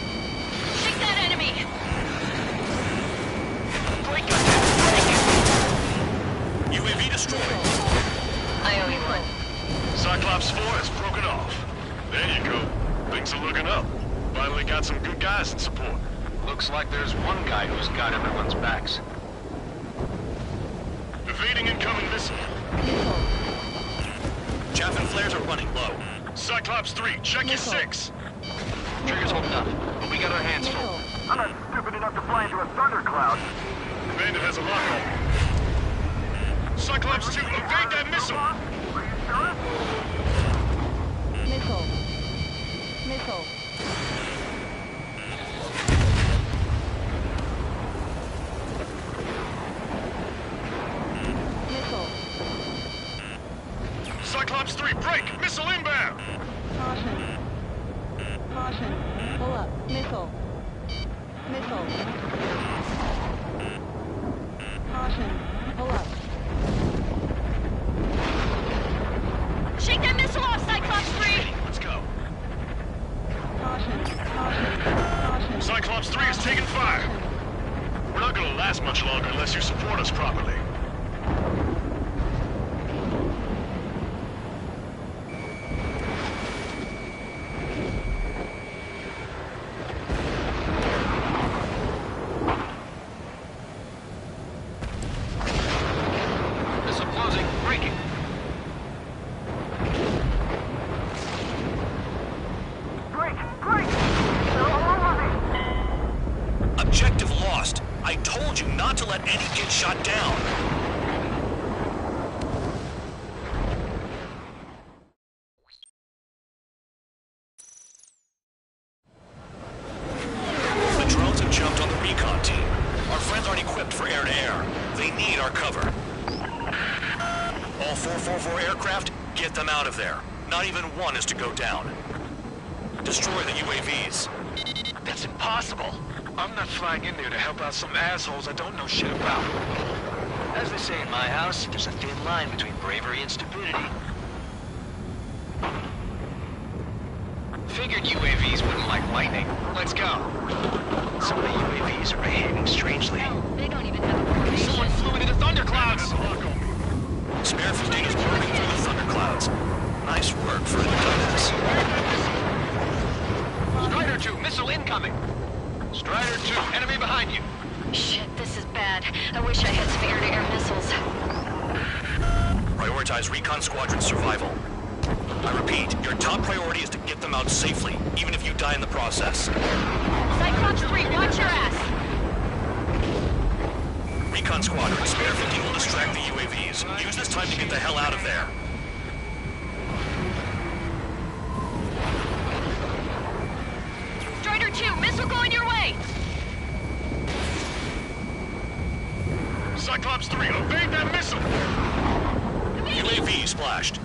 Shoot that enemy. Break it! UAV destroyed. I owe you one. Cyclops 4 has broken off. There you go. Things are looking up. Finally got some good guys in support. Looks like there's one guy who's got everyone's backs. Evading incoming missile. Chaff and flares are running low. Cyclops 3, check your 6. Trigger's holding up, but we got our hands full. I'm not stupid enough to fly into a thundercloud. Bandit has a lock on. Cyclops 2, evade that missile! Are you sure? Missile. Missile. Missile. Cyclops 3, break! Missile inbound! Caution. Caution. Pull up. Missile. Missile. Caution. Pull up. Shake that missile off, Cyclops 3. Let's go. Caution. Caution. Caution. Cyclops 3 is taking fire. We're not gonna last much longer unless you support us properly. Missile closing, breaking. Break! Break! They're all over me! Objective lost. I told you not to let any get shot down. The drones have jumped on the recon team. Our friends aren't equipped for air-to-air. They need our cover. All 444 aircraft, get them out of there. Not even one is to go down. Destroy the UAVs. That's impossible. I'm not flying in there to help out some assholes I don't know shit about. As they say in my house, there's a thin line between bravery and stupidity. Figured UAVs wouldn't like lightning. Let's go. Some of the UAVs are behaving strangely. They don't even have a formation. Someone flew into the thunderclouds! Spare 15 is burning through the thunderclouds. Nice work for a dumbass. Strider 2, missile incoming. Strider 2, enemy behind you. Shit, this is bad. I wish I had some air-to-air missiles. Prioritize recon squadron survival. I repeat, your top priority is to get them out safely, even if you die in the process. Cyclops 3, watch your ass. Recon squadron, Spare 15 will distract the UAVs. Use this time to get the hell out of there. Strider 2, missile going your way. Cyclops 3, evade that missile! UAV splashed.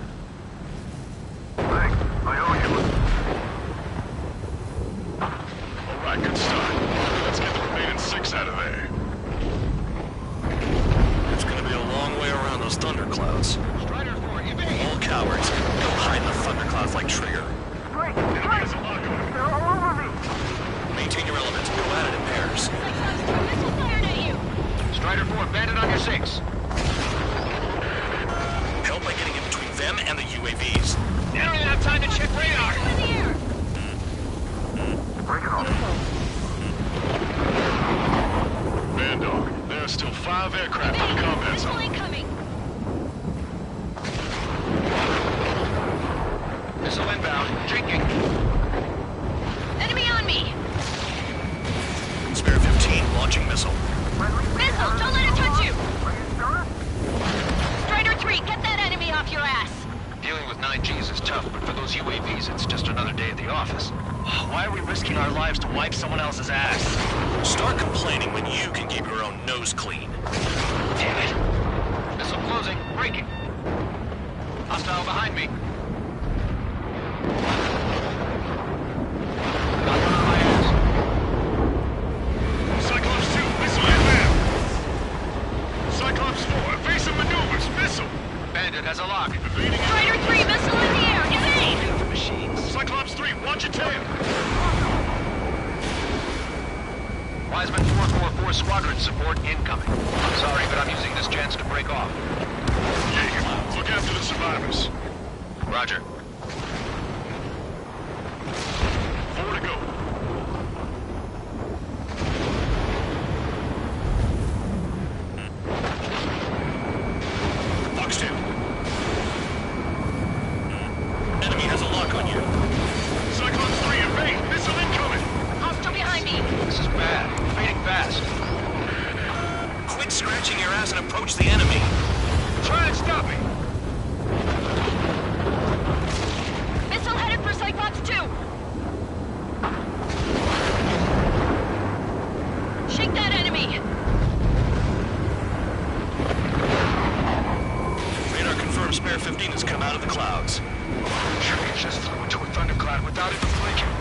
Thanks. I owe you one. Alright, good start. Let's get the remaining 6 out of there. It's gonna be a long way around those thunderclouds. Strider 4, evade! All cowards, go hide in the thunderclouds like Trigger. Break! Enemy Break! has a lock on. They're all over me! Maintain your element. Go at it in pairs. Cyclops 2, missile fired at you. Strider 4, bandit on your 6. Help by getting in between them and the UAVs. They don't even have time to check radar. In the air. Break it off. Bandog, there are still 5 aircraft in the combat Missile zone. incoming. Missile inbound. Drinking. Enemy on me. Spare 15, launching missile. Missile, don't let it touch you. Are you sure? Strider 3, get that enemy off your ass. those UAVs, it's just another day at the office. Why are we risking our lives to wipe someone else's ass? Start complaining when you can keep your own nose clean. Damn it! Missile closing, braking. Hostile behind me. Got one on my ass. Cyclops 2, missile inbound. Cyclops 4, evasive maneuvers, missile. Bandit has a lock. Strider 3, missile in the air! Evade! Machines. Cyclops 3, watch your tail. Wiseman 444 squadron support incoming. Sorry, but I'm using this chance to break off. Jaeger, look after the survivors. Roger. 4 to go. Fox 2. Enemy has a lock on you. Cyclops 3, evade. Missile incoming. Hostile behind me! This is bad. Fading fast. Quit scratching your ass and approach the enemy. Try and stop me. Missile headed for Cyclops 2! Shake that enemy! Radar confirms Spare 15 has come out of the clouds. It just flew into a thundercloud without even blinking.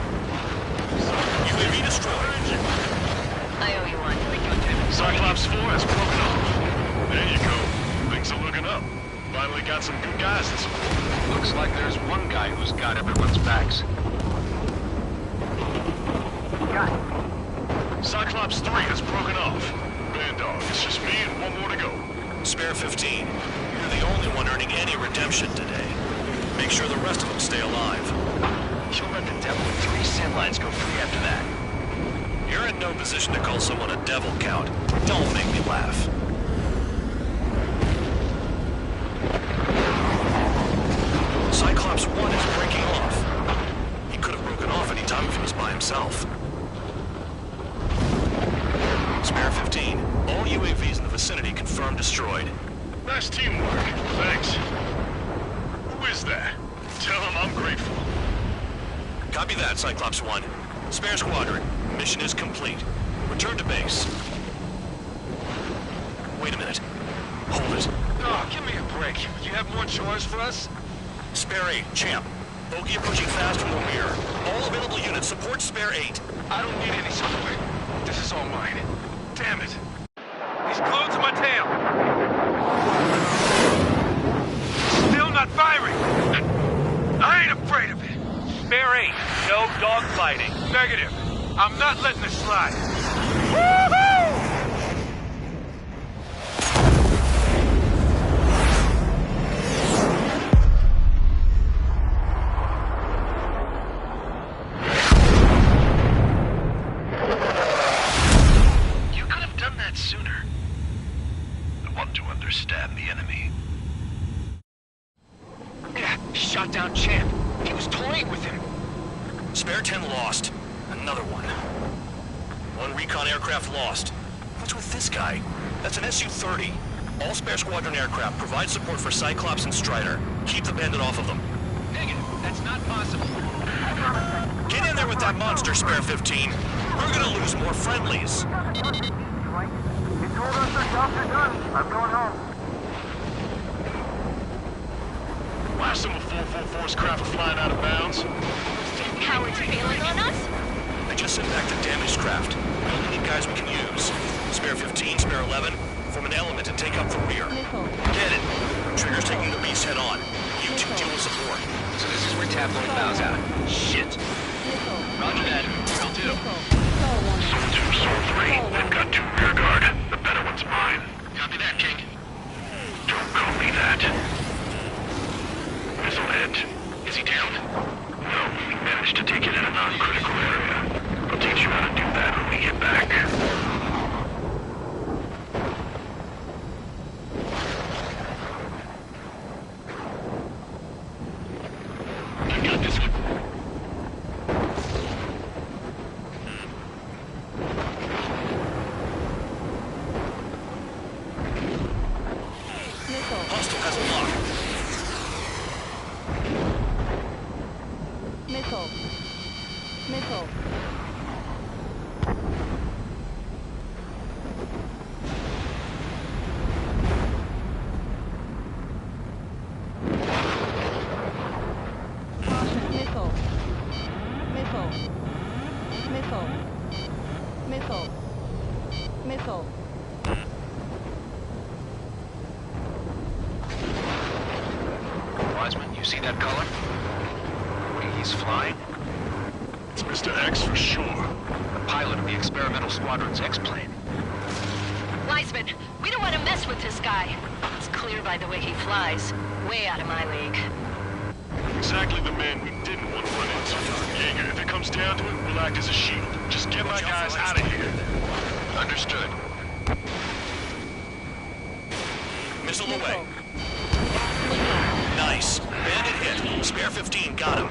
UAV destroyed. I owe you one. Cyclops 4 has broken off. There you go. Things are looking up. Finally got some good guys to support. Looks like there's one guy who's got everyone's backs. Cyclops 3 has broken off. Band Dog, it's just me and one more to go. Spare 15, you're the only one earning any redemption today. Make sure the rest of them stay alive. You'll let the devil with 3 sin lines go free after that. You're in no position to call someone a devil, Count. Don't make me laugh. Cyclops 1 is breaking off. He could have broken off any time if he was by himself. Spare 15, all UAVs in the vicinity confirmed destroyed. Nice teamwork. Thanks. Who is that? Tell him I'm grateful. Copy that, Cyclops 1. Spare Squadron, mission is complete. Return to base. Wait a minute. Hold it. Oh, give me a break. You have more chores for us? Spare 8, Champ. Bogey approaching fast from the rear. All available units support Spare 8. I don't need any support. This is all mine. Damn it. He's glued to my tail. Still not firing. I ain't afraid of it. Spare 8, no dogfighting. Negative. I'm not letting this slide. Woohoo! You could have done that sooner. I want to understand the enemy. Shot down Champ. He was toying with him. Spare 10 lost. Another one. One recon aircraft lost. What's with this guy? That's an Su-30. All Spare Squadron aircraft provide support for Cyclops and Strider. Keep the bandit off of them. Negative. That's not possible. Get in there with that monster, Spare 15. We're gonna lose more friendlies. He told us the jobs are done. I'm going home. Last of the 444's craft are flying out of bounds. Cowards bailing on us? I just sent back the damaged craft. We only need guys we can use. Spare 15, Spare 11, form an element and take up the rear. Get it. Trigger's taking the beast head on. You two deal with support. So this is where Tabloid bows out. Shit. Roger that. Will do. Soul 2, Soul 3. They've got 2 rear guard. The better one's mine. Copy that, King. Don't call me that. Missile hit. Is he down? No, we managed to take it in a non-critical area. I'll teach you how to do that when we get back. I got this one. Hostile has a lock. You see that color? The way he's flying? It's Mr. X for sure. The pilot of the experimental squadron's X-plane. Wiseman, we don't want to mess with this guy. It's clear by the way he flies. Way out of my league. Exactly the man we didn't want to run into. Jaeger, if it comes down to it, we'll act as a shield. Just get my guys out of here. Understood. Missile away. Nice. Bandit hit. Spare 15 got him.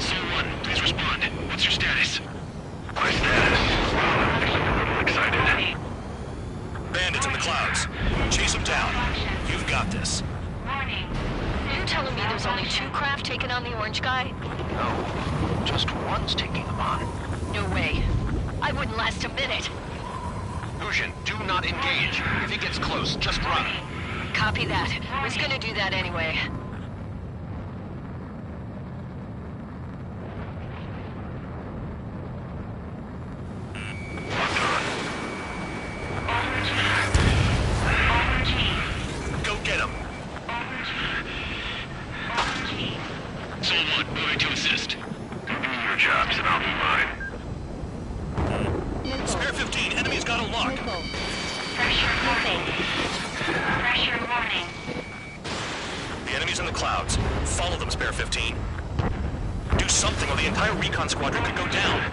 Zero-1, please respond. What's your status? My status? I'm a little excited. Bandits in the clouds. Chase them down. You've got this. You're telling me there's only 2 craft taking on the orange guy? No, just one's taking him on. No way. I wouldn't last a minute. Lucian, do not engage. If he gets close, just run. Copy that. Was gonna do that anyway. Go get him. Zero-1, moving to assist. Do your jobs and I'll do mine. Spare 15, enemy's got a lock. Pressure warning. The enemy's in the clouds. Follow them, Spare 15. Do something or the entire recon squadron could go down.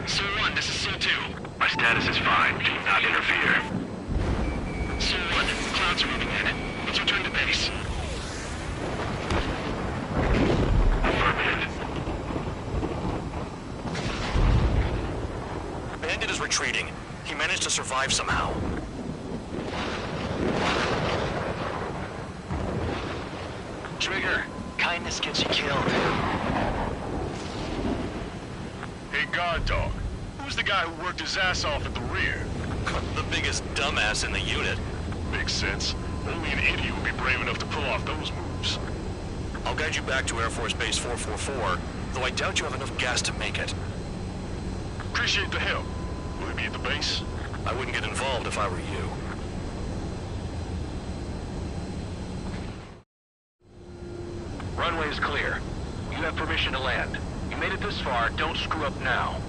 Zero-1, this is Zero-2. My status is fine. Do not interfere. Zero-1, the clouds are moving in. Let's return to base. Affirmative. Bandit is retreating. He managed to survive somehow. Trigger, kindness gets you killed. Hey, guard dog. Who's the guy who worked his ass off at the rear? The biggest dumbass in the unit. Makes sense. Only an idiot would be brave enough to pull off those moves. I'll guide you back to Air Force Base 444, though I doubt you have enough gas to make it. Appreciate the help. Will he be at the base? I wouldn't get involved if I were you. Runway is clear. You have permission to land. You made it this far, don't screw up now.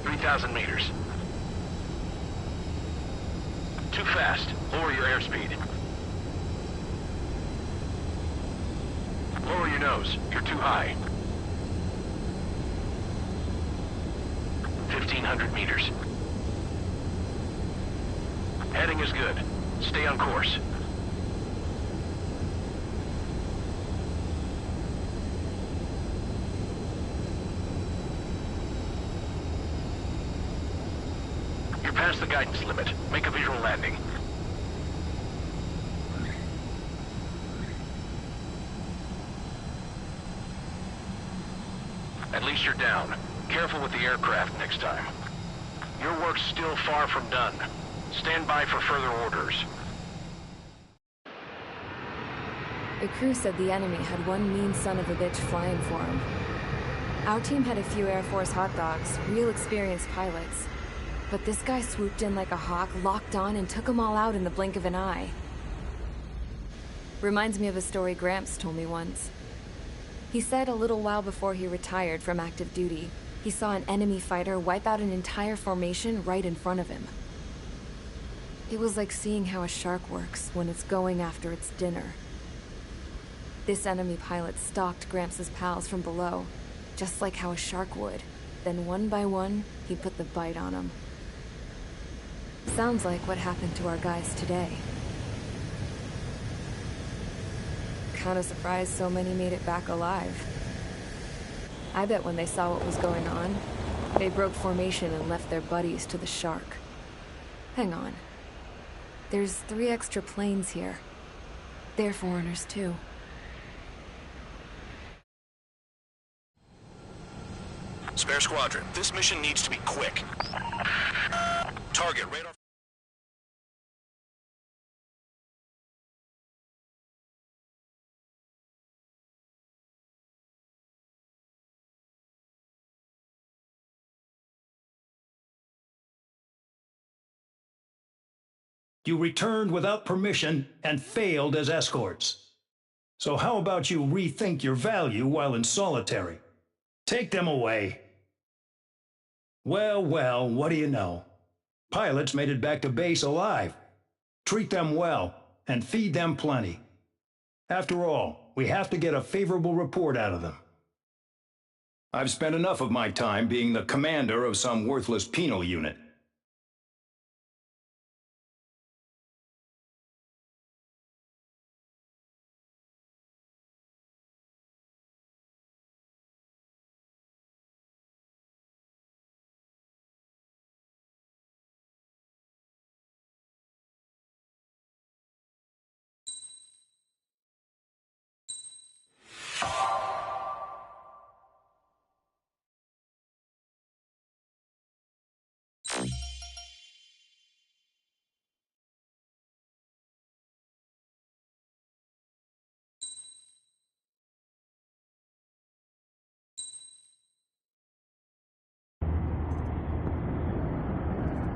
3,000 meters. Too fast. Lower your airspeed. Lower your nose. You're too high. 1,500 meters. Heading is good. Stay on course. You're past the guidance limit. Make a visual landing. At least you're down. Careful with the aircraft next time. Your work's still far from done. Stand by for further orders. The crew said the enemy had one mean son of a bitch flying for him. Our team had a few Air Force hot dogs, real experienced pilots. But this guy swooped in like a hawk, locked on, and took them all out in the blink of an eye. Reminds me of a story Gramps told me once. He said a little while before he retired from active duty, he saw an enemy fighter wipe out an entire formation right in front of him. It was like seeing how a shark works when it's going after its dinner. This enemy pilot stalked Gramps' pals from below, just like how a shark would. Then one by one, he put the bite on them. Sounds like what happened to our guys today. Kinda surprised so many made it back alive. I bet when they saw what was going on, they broke formation and left their buddies to the shark. Hang on. There's 3 extra planes here. They're foreigners too. Spare squadron, this mission needs to be quick. Target radar. You returned without permission and failed as escorts. So how about you rethink your value while in solitary? Take them away. Well, well, what do you know? Pilots made it back to base alive. Treat them well and feed them plenty. After all, we have to get a favorable report out of them. I've spent enough of my time being the commander of some worthless penal unit.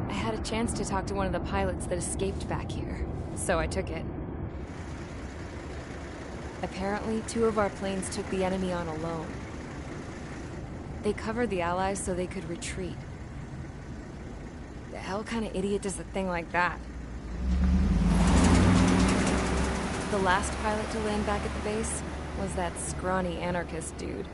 I had a chance to talk to one of the pilots that escaped back here, so I took it. Apparently, 2 of our planes took the enemy on alone. They covered the Allies so they could retreat. The hell kind of idiot does a thing like that? The last pilot to land back at the base was that scrawny anarchist dude.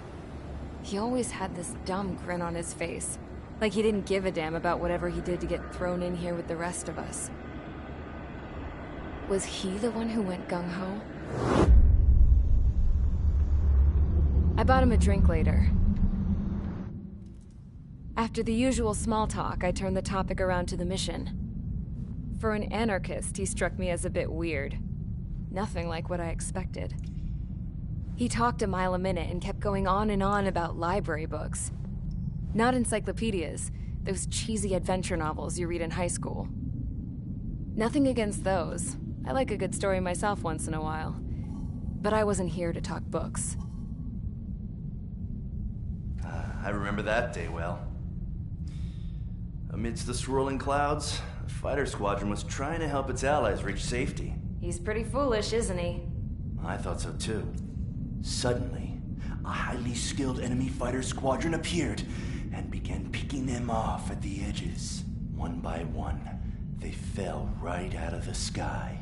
He always had this dumb grin on his face, like he didn't give a damn about whatever he did to get thrown in here with the rest of us. Was he the one who went gung-ho? I bought him a drink later. After the usual small talk, I turned the topic around to the mission. For an anarchist, he struck me as a bit weird. Nothing like what I expected. He talked a mile a minute and kept going on and on about library books. Not encyclopedias, those cheesy adventure novels you read in high school. Nothing against those. I like a good story myself once in a while. But I wasn't here to talk books. I remember that day well. Amidst the swirling clouds, the fighter squadron was trying to help its allies reach safety. He's pretty foolish, isn't he? I thought so too. Suddenly, a highly skilled enemy fighter squadron appeared and began picking them off at the edges. One by one, they fell right out of the sky.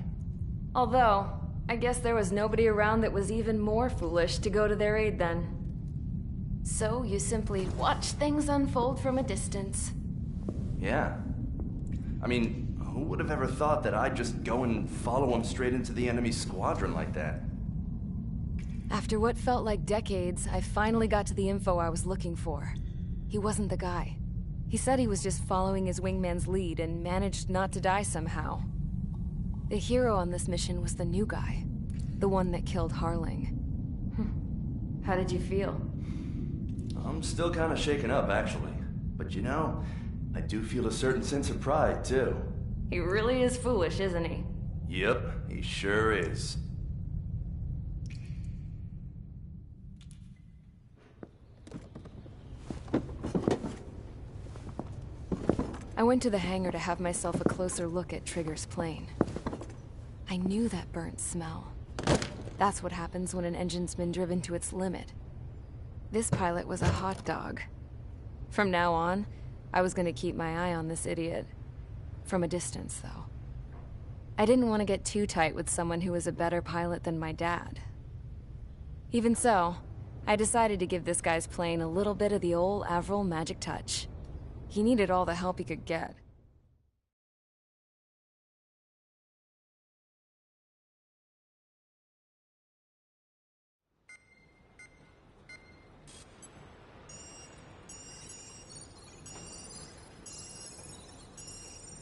Although, I guess there was nobody around that was even more foolish to go to their aid then. So you simply watch things unfold from a distance. Yeah. I mean, who would have ever thought that I'd just go and follow him straight into the enemy squadron like that? After what felt like decades, I finally got to the info I was looking for. He wasn't the guy. He said he was just following his wingman's lead and managed not to die somehow. The hero on this mission was the new guy. The one that killed Harling. How did you feel? I'm still kind of shaken up, actually. But you know, I do feel a certain sense of pride, too. He really is foolish, isn't he? Yep, he sure is. I went to the hangar to have myself a closer look at Trigger's plane. I knew that burnt smell. That's what happens when an engine's been driven to its limit. This pilot was a hot dog. From now on, I was gonna keep my eye on this idiot. From a distance, though. I didn't want to get too tight with someone who was a better pilot than my dad. Even so, I decided to give this guy's plane a little bit of the old Avril magic touch. He needed all the help he could get.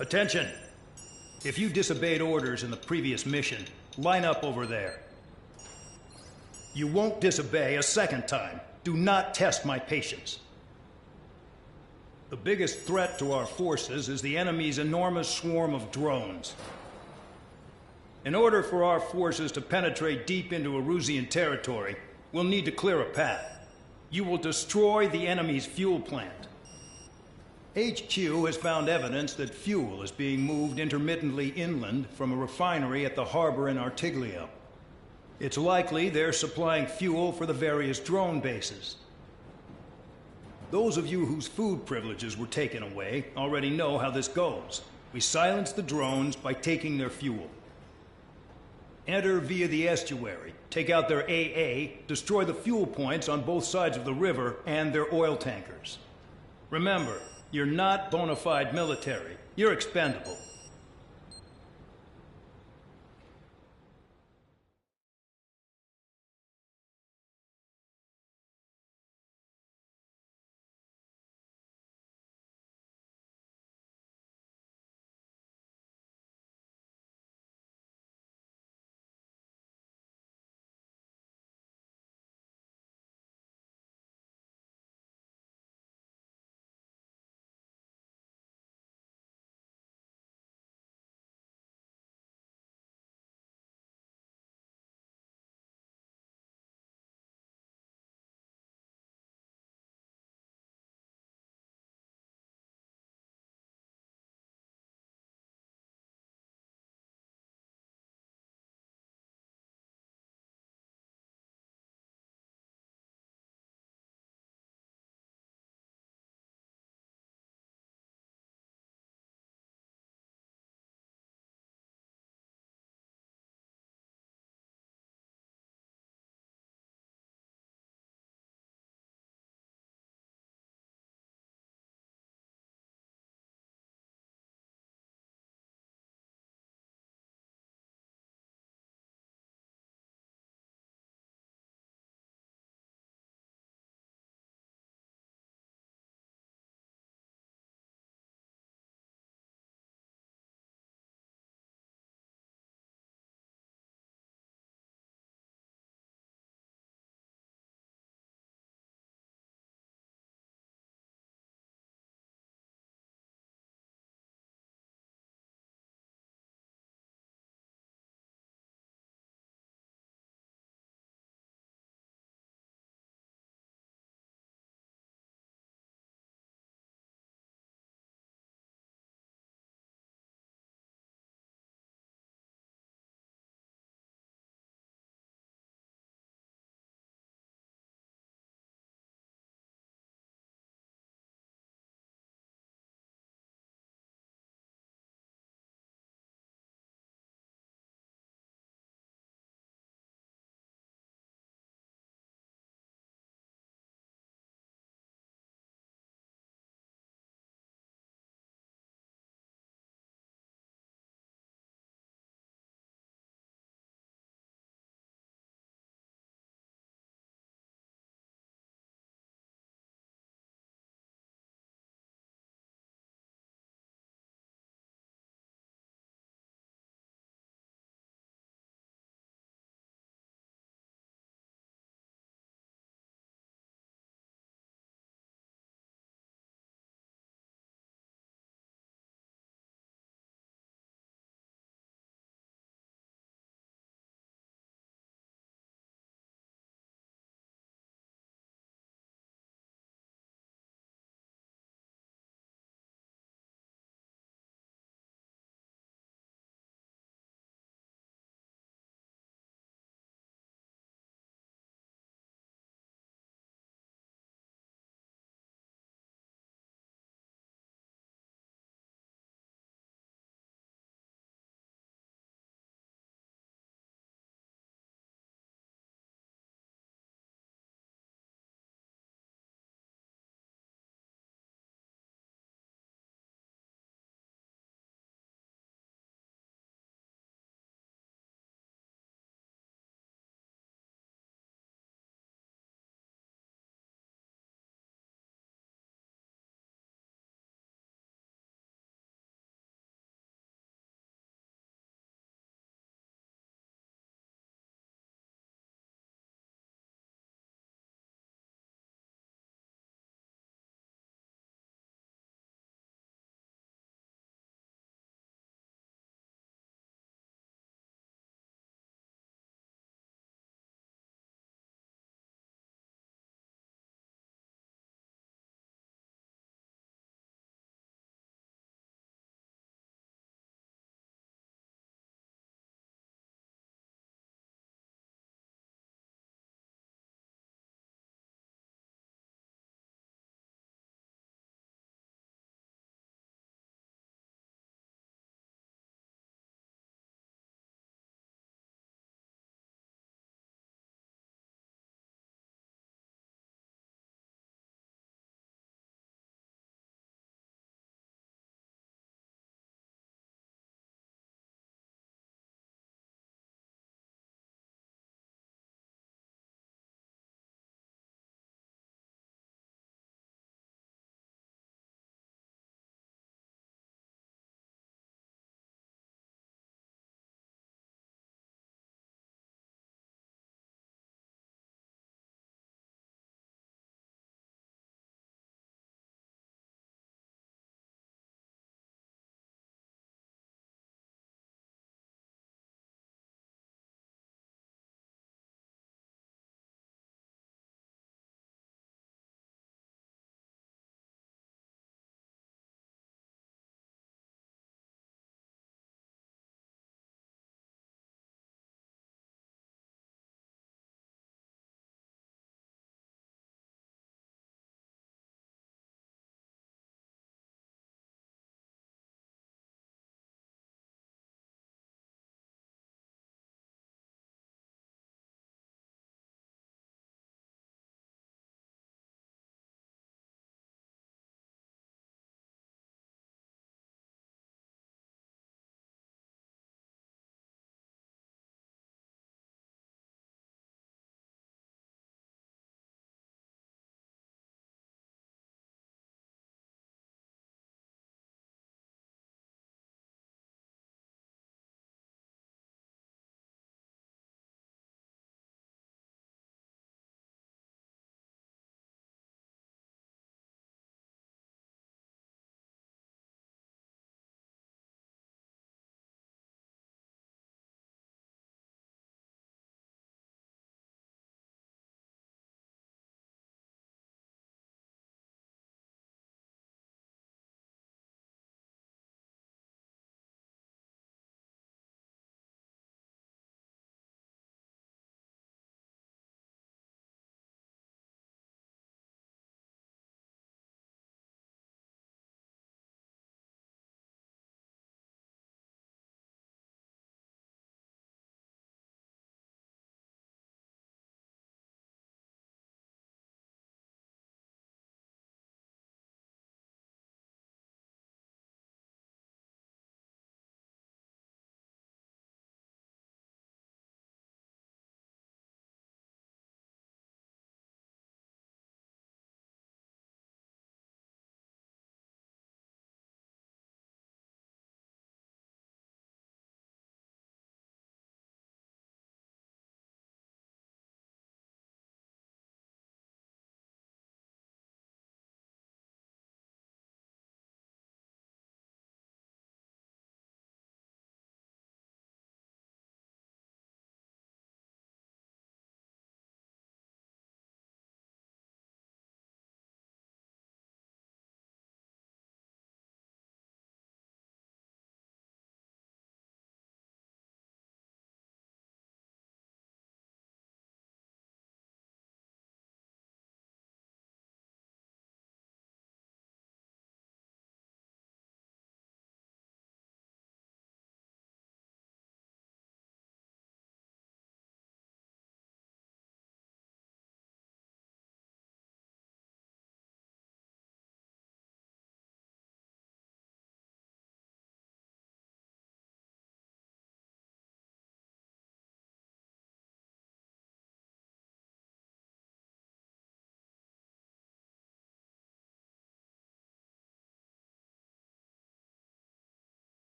Attention! If you disobeyed orders in the previous mission, line up over there. You won't disobey a second time. Do not test my patience. The biggest threat to our forces is the enemy's enormous swarm of drones. In order for our forces to penetrate deep into Erusian territory, we'll need to clear a path. You will destroy the enemy's fuel plant. HQ has found evidence that fuel is being moved intermittently inland from a refinery at the harbor in Artiglia. It's likely they're supplying fuel for the various drone bases. Those of you whose food privileges were taken away already know how this goes. We silence the drones by taking their fuel. Enter via the estuary, take out their AA, destroy the fuel points on both sides of the river and their oil tankers. Remember, you're not bona fide military. You're expendable.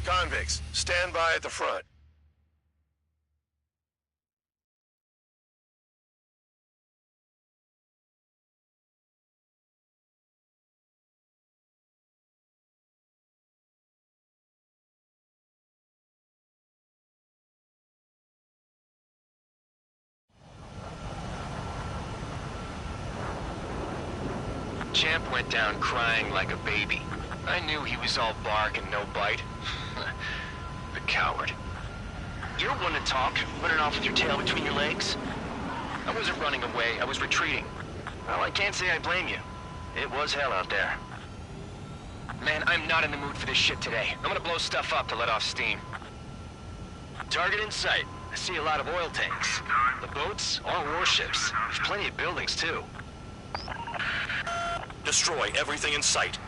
Convicts, stand by at the front. Champ went down crying like a baby. I knew he was all bark and no bite. The coward. You're one to talk, running off with your tail between your legs. I wasn't running away, I was retreating. Well, I can't say I blame you. It was hell out there. Man, I'm not in the mood for this shit today. I'm gonna blow stuff up to let off steam. Target in sight. I see a lot of oil tanks. The boats, all warships. There's plenty of buildings, too. Destroy everything in sight.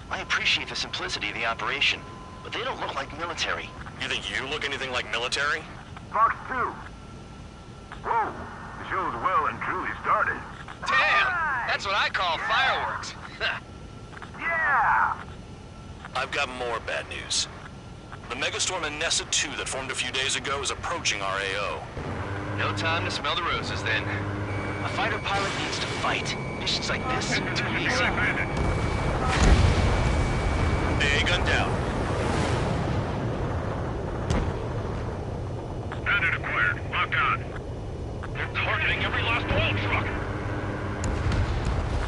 I appreciate the simplicity of the operation, but they don't look like military. You think you look anything like military? Fox 2. Whoa, the show's well and truly started. Damn! That's what I call fireworks. Yeah! I've got more bad news. The megastorm in Nessa 2 that formed a few days ago is approaching our AO. No time to smell the roses, then. A fighter pilot needs to fight. Missions like this, too easy. A gun down. Bandit acquired. Locked on. They're targeting every last oil truck.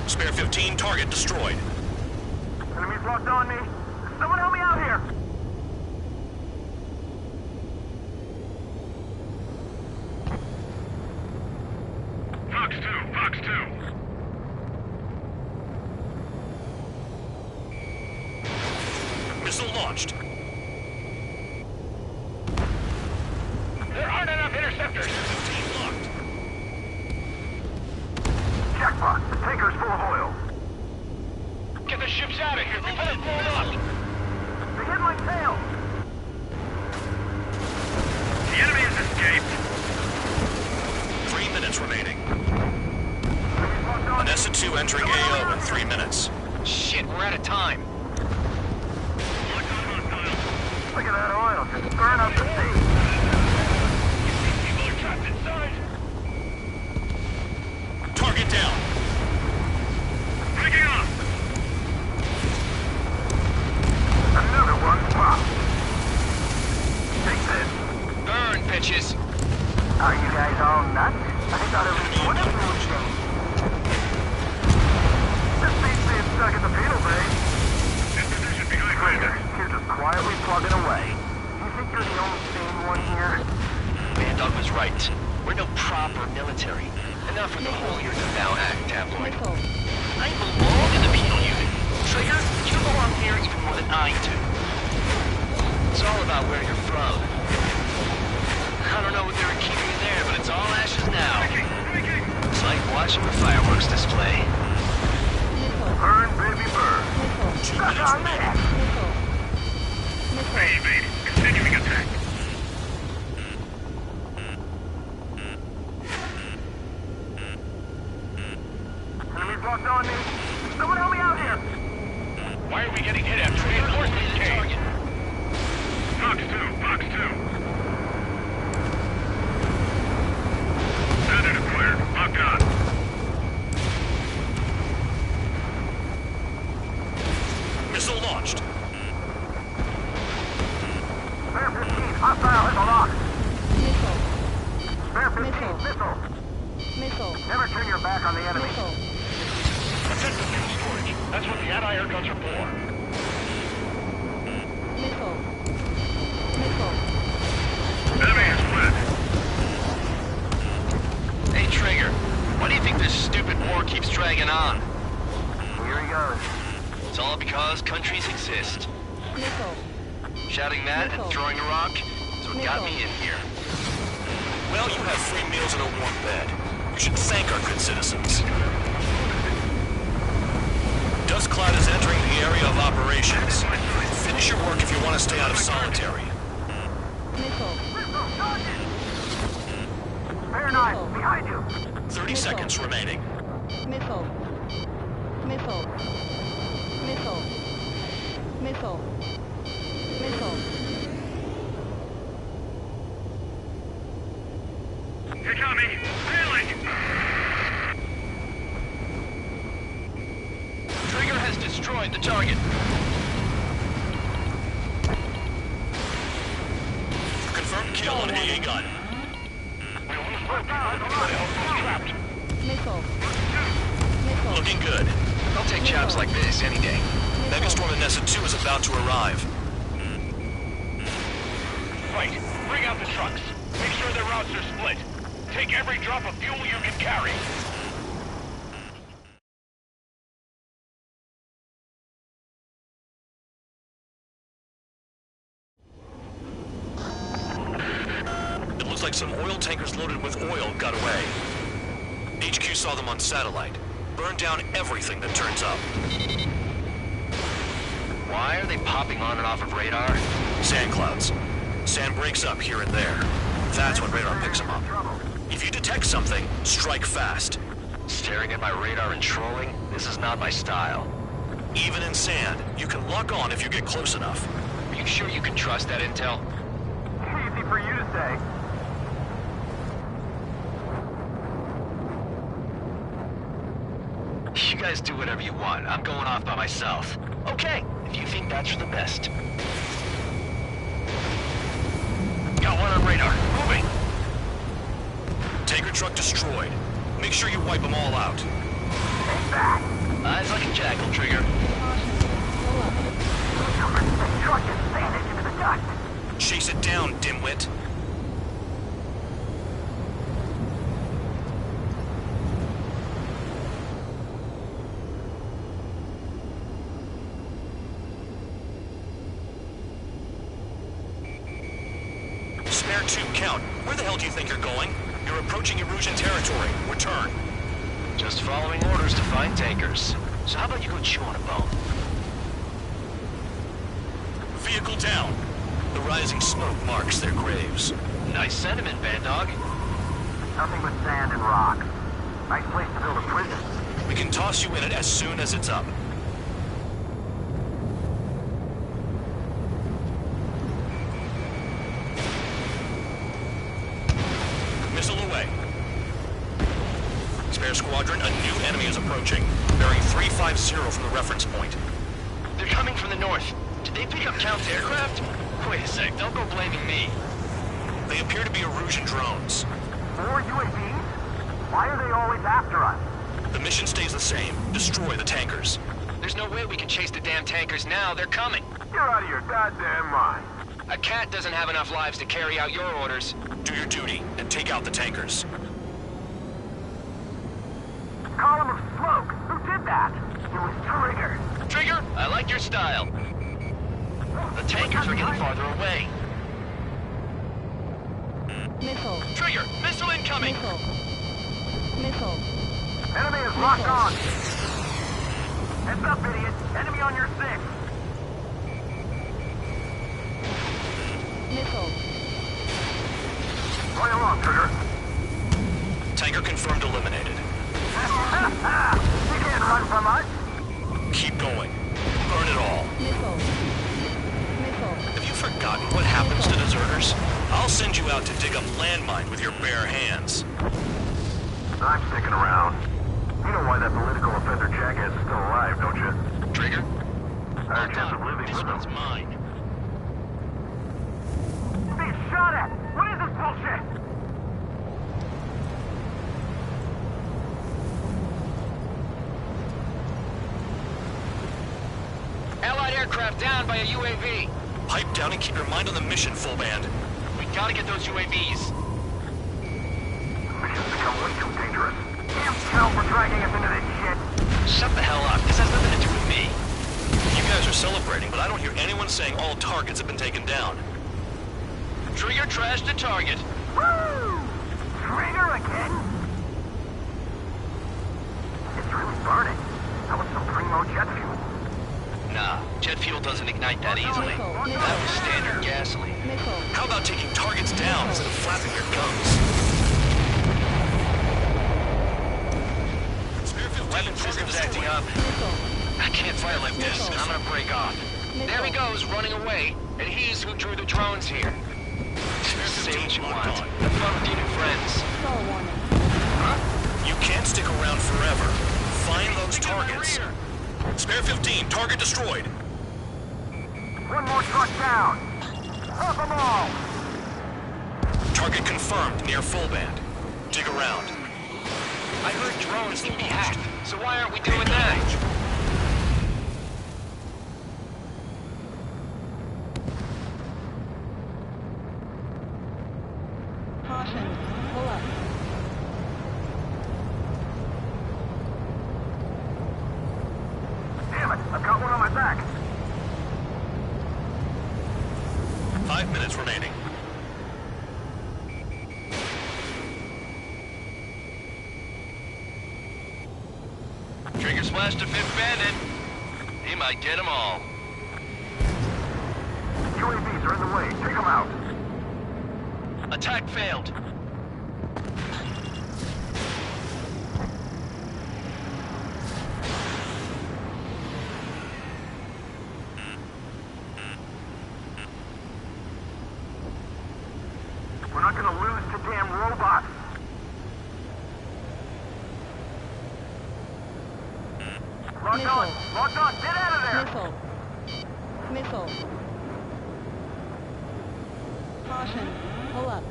Spare 15, target destroyed. Enemies locked on me. Someone help me out here. Fox 2, Fox 2. Missile launched. There aren't enough interceptors. 15 locked. Jackpot, the tanker's full of oil. Get the ships out of here. They better blow it up. They hit my tail. The enemy has escaped. 3 minutes remaining. Vanessa 2 entering AO in 3 minutes. Shit, we're out of time. Look at that oil just burn up the sea. People are trapped inside. Target down. Breaking off. Another one popped. Take this. Burn, bitches. Are you guys all nuts? I thought at least one of you would change. This beats being stuck at the penal bay. In position behind Raider. You're just quietly plugging away. You think you're the only sane one here? Bandog was right. We're no proper military. Enough with the whole you're now act, tabloid. I belong in the penal unit. Trigger, you belong here even more than I do. It's all about where you're from. I don't know what they were keeping in there, but it's all ashes now. It's like watching a fireworks display. Burn, baby, burn. Suck on that! Evade. Continuing attack. Enemies locked on me. Someone help me out here. Why are we getting hit after reinforcements came? Fox 2, Fox 2. Bandit acquired. Locked on. Missile launched. Spare 15, hostile in the lock. Spare 15, missile. Never turn your back on the enemy. Defensive fuel storage. That's what the anti-air guns are for. Enemy is split. Hey, Trigger. Why do you think this stupid war keeps dragging on? Here he goes. It's all because countries exist. Shouting that and throwing a rock is what got me in here. Well, you have free meals and a warm bed. You should thank our good citizens. Dust Cloud is entering the area of operations. Finish your work if you want to stay out of solitary. Spare 9, behind you. 30 seconds remaining. Missile. Missile. Missile. Missile. Missile. me! Failing! Trigger has destroyed the target. Confirmed kill on AA gun. Missile. Missile. Looking good. I'll take jobs like this any day. Megastorm and Nessa 2 is about to arrive. Right. Bring out the trucks. Make sure their routes are split. Take every drop of fuel you can carry. It looks like some oil tankers loaded with oil got away. HQ saw them on satellite. Burned down everything that turns up. Why are they popping on and off of radar? Sand clouds. Sand breaks up here and there. That's when radar picks them up. If you detect something, strike fast. Staring at my radar and trolling? This is not my style. Even in sand, you can lock on if you get close enough. Are you sure you can trust that intel? Easy for you to say. You guys do whatever you want. I'm going off by myself. Okay, if you think that's for the best. Got one on radar. Moving. Tanker truck destroyed. Make sure you wipe them all out. Take back. Eyes like a jackal, Trigger. The truck is sanded into the dust. Chase it down, dimwit. Spare 2, count. Where the hell do you think you're going? You're approaching Erusian territory. Return. Just following orders to find tankers. So how about you go chew on a bone? Vehicle down. The rising smoke marks their graves. Nice sentiment, Bandog. Nothing but sand and rock. Nice place to build a prison. We can toss you in it as soon as it's up. Missile away. Spare squadron, a new enemy is approaching. Bearing 350 from the reference point. They're coming from the north. Did they pick up Count's aircraft? Wait a sec, don't go blaming me. They appear to be Erusian drones. 4 UAVs? Why are they always after us? The mission stays the same. Destroy the tankers. There's no way we can chase the damn tankers now. They're coming. You're out of your goddamn mind. A cat doesn't have enough lives to carry out your orders. Do your duty and take out the tankers. Column of smoke. Who did that? It was Trigger. Trigger, I like your style. The tankers are getting farther away. Missile. Trigger, missile incoming. Missile. Missile. Enemy is locked on. Heads up, idiot. Enemy on your 6. Missile. Play along, Trigger. Tanker confirmed eliminated. You can't run from us. Keep going. Burn it all. Missile. Missile. Have you forgotten what happens to deserters? I'll send you out to dig up landmine with your bare hands. I'm sticking around. You know why that political offender jackass is still alive, don't you? Trigger? Higher chance of living This with one's him. mine. Being shot at! What is this bullshit? Allied aircraft down by a UAV. Pipe down and keep your mind on the mission, full band. We gotta get those UAVs. Mission's become way too dangerous. Damn Cal for dragging us into this shit. Shut the hell up. This has nothing to do with me. You guys are celebrating, but I don't hear anyone saying all targets have been taken down. Trigger trashed the target. Woo! Trigger again? It's really burning. That was some primo jet fuel. Nah, jet fuel doesn't ignite that easily. That was standard gasoline. Missile. How about taking targets down instead of flapping your gums? Weapon system's acting up. I can't fire like this. I'm gonna break off. There he goes, running away. And he's who drew the drones here. Spare 15, what you locked want. on. Have fun with your new friends. Stall warning. You can't stick around forever. Find those targets. Spare 15, target destroyed. One more truck down. Drop them all. Target confirmed near full band. Dig around. I heard drones can be hacked, so why aren't we doing that? Caution. Pull up. Damn it, I've got one on my back. 5 minutes remaining. Trigger splashed a fifth bandit. He might get them all. UAVs are in the way. Take them out. Attack failed. We're not gonna lose to damn robots. Locked on! Locked on! Get out of there! Missile. Caution. Pull up.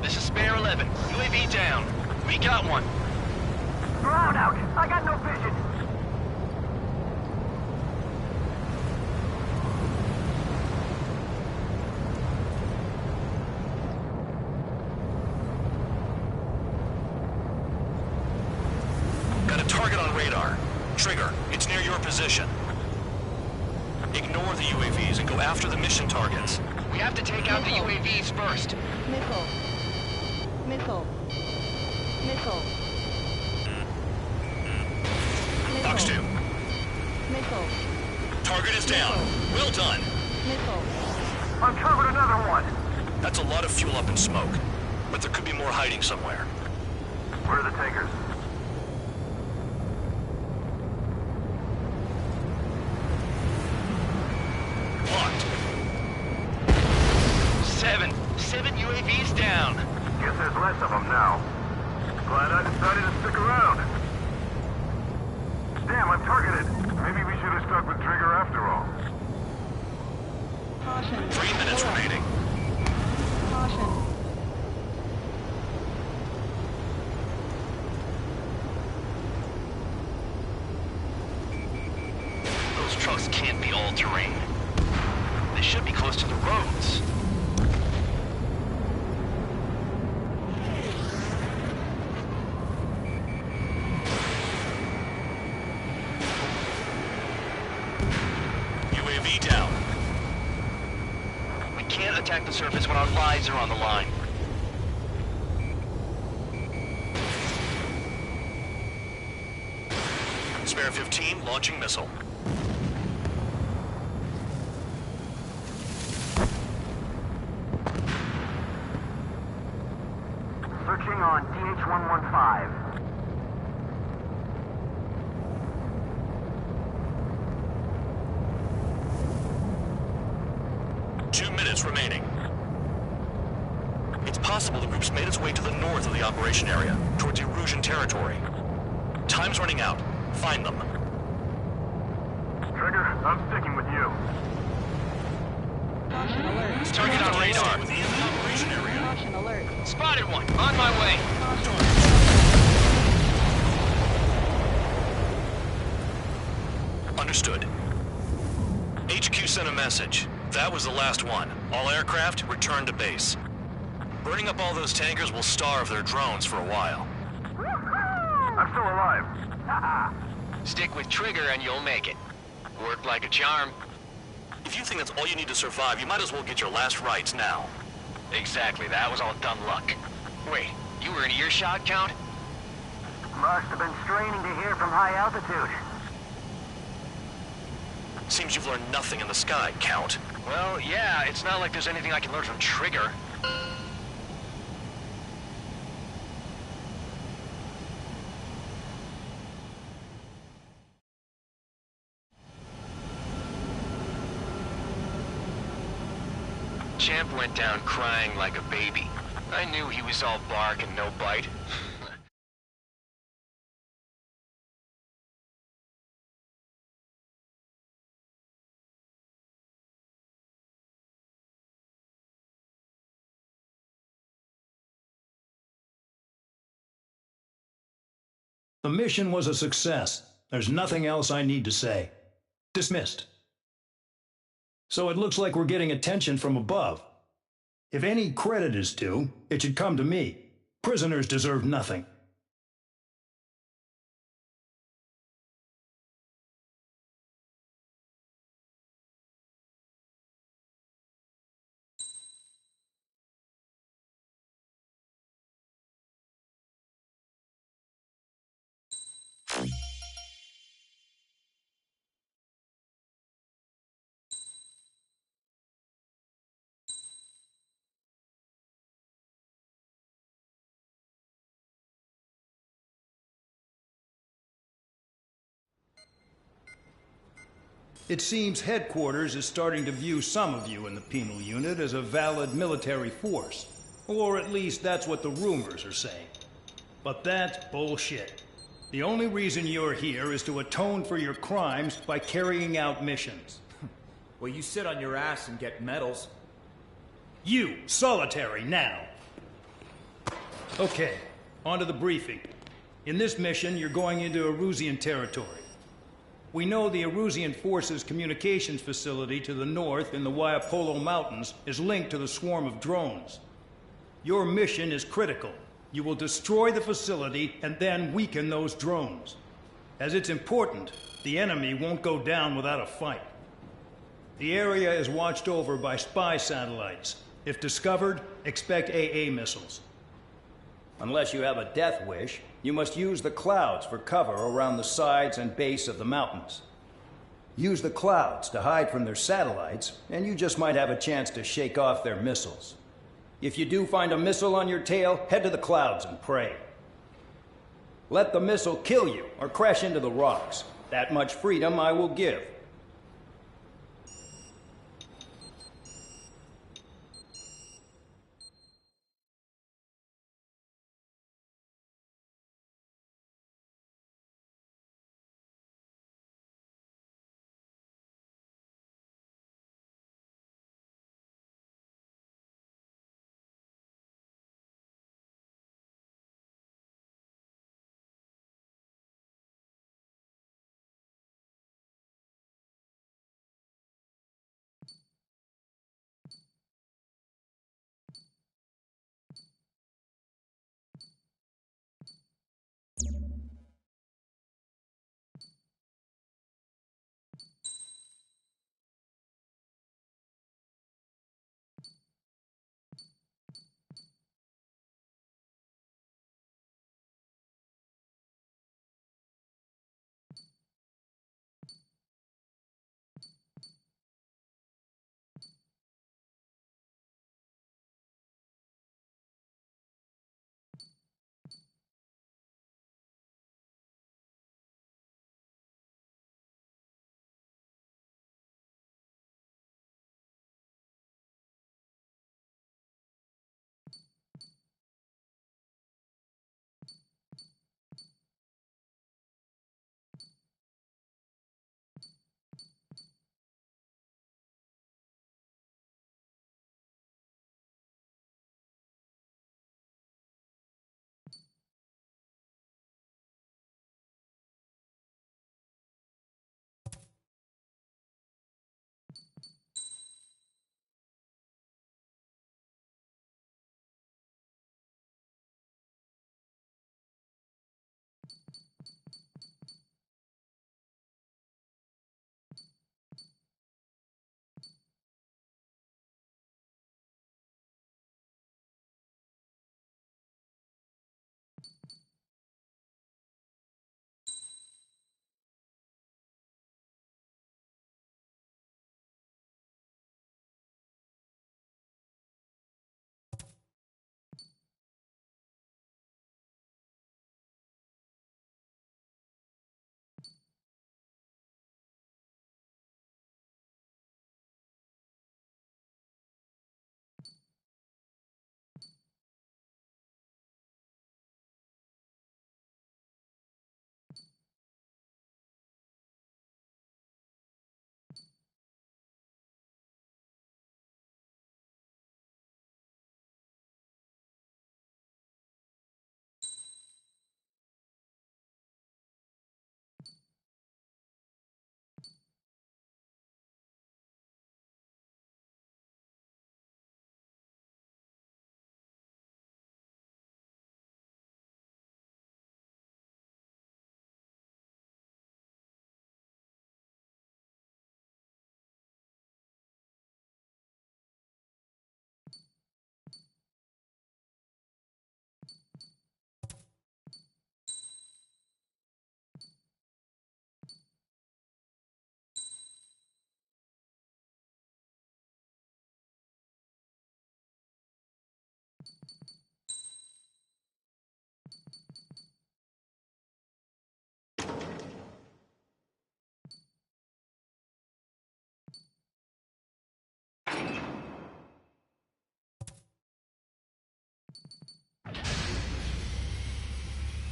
This is Spare 11. UAV down. We got one. Ground out! I got no vision! Got a target on radar. Trigger, it's near your position. Ignore the UAVs and go after the mission targets. We have to take out the UAVs first. Missile. Fox 2. Missile. Target is down. Well done. Missile. Uncovered another one! That's a lot of fuel up in smoke. But there could be more hiding somewhere. Where are the tankers? Locked. 7 UAVs down. Guess there's less of them now. Glad I decided to stick around. Damn, I'm targeted. Maybe we should have stuck with Trigger after all. Caution. 3 minutes remaining. Caution. Those trucks can't be all-terrain. They should be close to the roads. UAV down. We can't attack the surface when our lives are on the line. Spare 15, launching missile. Searching on DH-115. Remaining. It's possible the group's made its way to the north of the operation area, towards Erusian territory. Time's running out. Find them. Trigger, I'm sticking with you. Caution alert. Target on radar. Within the operation area. Caution alert. Spotted one. On my way. Understood. HQ sent a message. That was the last one. All aircraft, return to base. Burning up all those tankers will starve their drones for a while. I'm still alive. Stick with Trigger and you'll make it. Worked like a charm. If you think that's all you need to survive, you might as well get your last rites now. Exactly, that was all dumb luck. Wait, you were in earshot, Count? Must have been straining to hear from high altitude. Seems you've learned nothing in the sky, Count. Well, yeah, it's not like there's anything I can learn from Trigger. Champ went down crying like a baby. I knew he was all bark and no bite. The mission was a success. There's nothing else I need to say. Dismissed. So it looks like we're getting attention from above. If any credit is due, it should come to me. Prisoners deserve nothing. It seems headquarters is starting to view some of you in the penal unit as a valid military force. Or at least that's what the rumors are saying. But that's bullshit. The only reason you're here is to atone for your crimes by carrying out missions. Well, you sit on your ass and get medals. You, solitary, now. Okay, on to the briefing. In this mission, you're going into Erusian territory. We know the Erusian Forces communications facility to the north in the Waiapolo Mountains is linked to the swarm of drones. Your mission is critical. You will destroy the facility and then weaken those drones. As it's important, the enemy won't go down without a fight. The area is watched over by spy satellites. If discovered, expect AA missiles. Unless you have a death wish, you must use the clouds for cover around the sides and base of the mountains. Use the clouds to hide from their satellites, and you just might have a chance to shake off their missiles. If you do find a missile on your tail, head to the clouds and pray. Let the missile kill you or crash into the rocks. That much freedom I will give.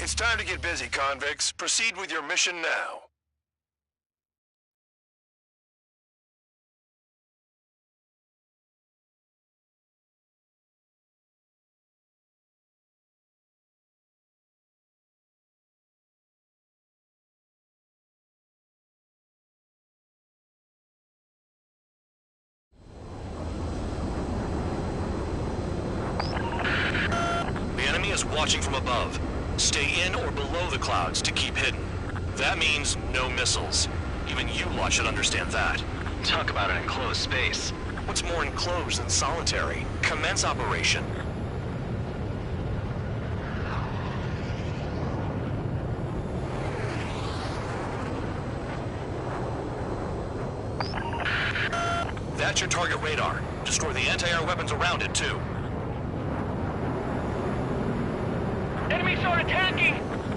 It's time to get busy, convicts. Proceed with your mission now. The enemy is watching from above. Stay in or below the clouds to keep hidden. That means no missiles. Even you lot should understand that. Talk about an enclosed space. What's more enclosed than solitary? Commence operation. That's your target radar. Destroy the anti-air weapons around it, too. Enemies are attacking!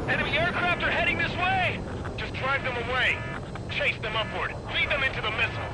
Enemy aircraft are heading this way! Just drive them away. Chase them upward. Lead them into the missiles.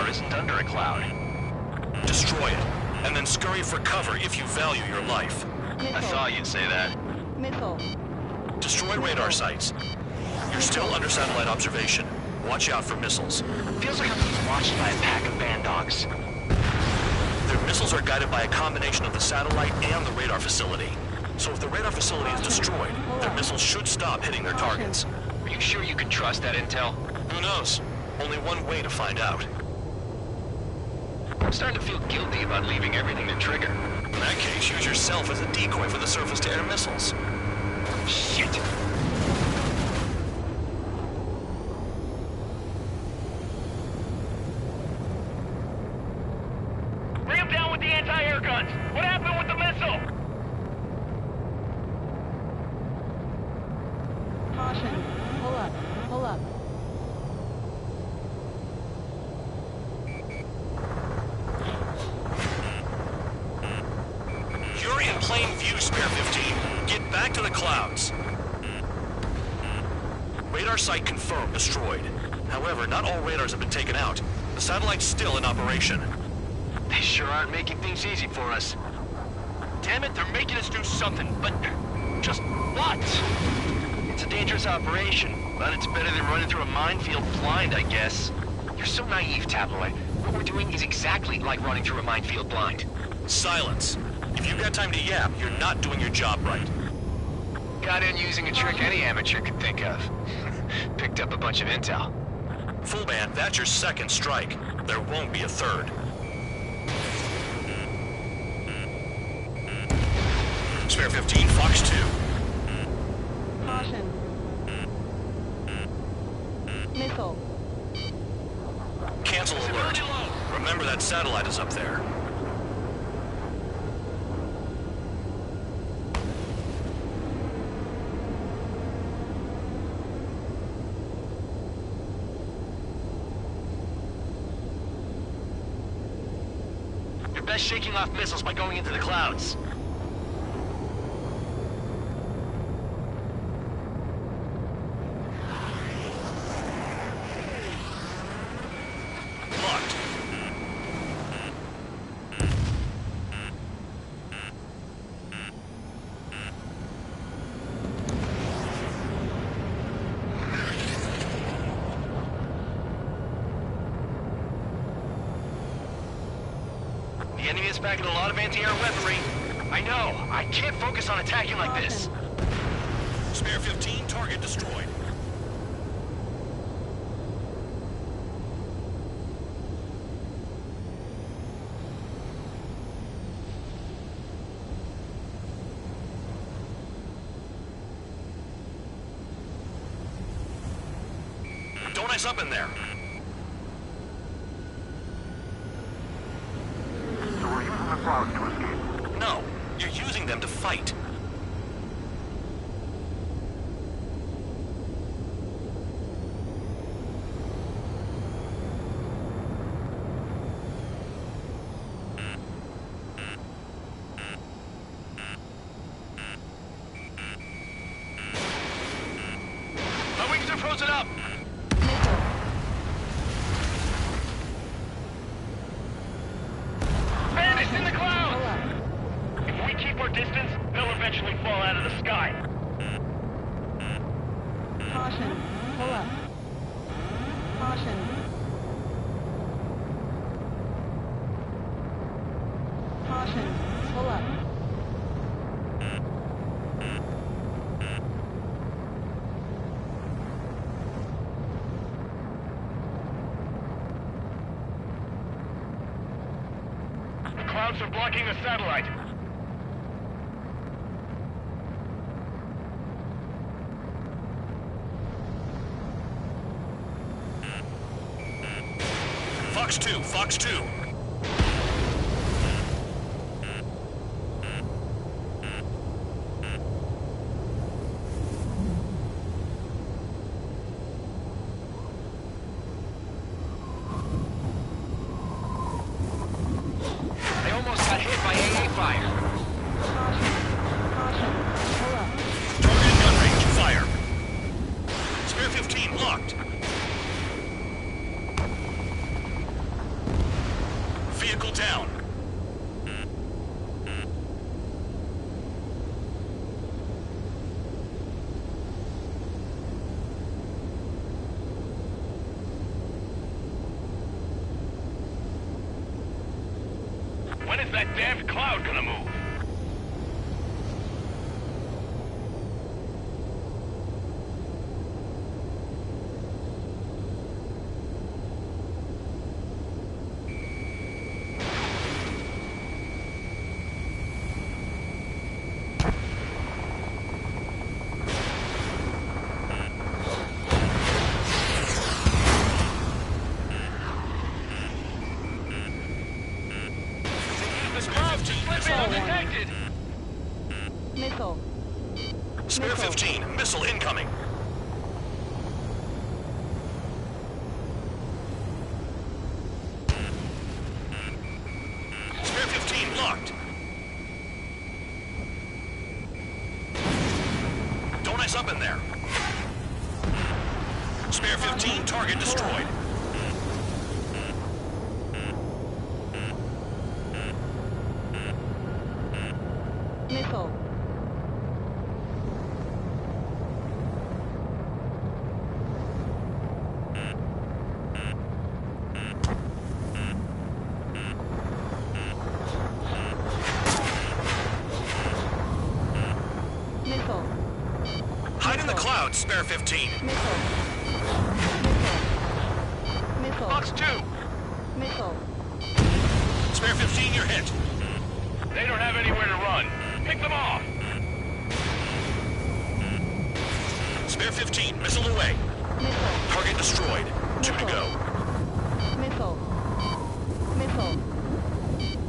Isn't under a cloud. Destroy it, and then scurry for cover if you value your life. Missile. I thought you'd say that. Missile. Destroy radar sites. You're still under satellite observation. Watch out for missiles. Feels like I'm being watched by a pack of band dogs. Their missiles are guided by a combination of the satellite and the radar facility. So if the radar facility is destroyed, their missiles should stop hitting their targets. Are you sure you can trust that intel? Who knows? Only one way to find out. I'm starting to feel guilty about leaving everything to Trigger. In that case, use yourself as a decoy for the surface-to-air missiles. Shit! Ram down with the anti-air guns! What happened with the missile? Caution. Pull up. Pull up. You're in plain view, Spare 15. Get back to the clouds. Radar site confirmed destroyed. However, not all radars have been taken out. The satellite's still in operation. They sure aren't making things easy for us. Damn it, they're making us do something, but just what? It's a dangerous operation, but it's better than running through a minefield blind, I guess. You're so naive, Tabloid. What we're doing is exactly like running through a minefield blind. Silence. If you've got time to yap, you're not doing your job right. Got in using a trick any amateur could think of. Picked up a bunch of intel. Full band, that's your second strike. There won't be a third. Spare 15, Fox 2. Caution. Missile. Cancel alert. Remember that satellite is up there. You're best shaking off missiles by going into the clouds. Locked. The enemy is packing a lot of anti-air weaponry. I know. I can't focus on attacking like this. Spare 15, target destroyed. us up in there. So we're using the clouds to escape? No, you're using them to fight. My wings are frozen up! Bandits in the clouds! If we keep our distance, they'll eventually fall out of the sky. Caution. Pull up. Caution. Caution. Pull up. The clouds are blocking the satellite. Fox 2, Fox 2. I almost got hit by AA fire. Caution. Pull up. Target gun range, fire. Spare 15 locked. Vehicle down. When is that damned cloud gonna move? The clouds just slid in undetected! Missile. Spare 15, missile incoming. Spare 15 locked. Don't ice up in there. Spare 15, target destroyed. Missile. Missile. Hide in the clouds, spare 15. Missile. Missile. Fox 2! Missile. Spare 15, you're hit. They don't have anywhere to run. Pick them off! Spare 15, missile away. Missile. Target destroyed. 2 to go. Missile. Missile.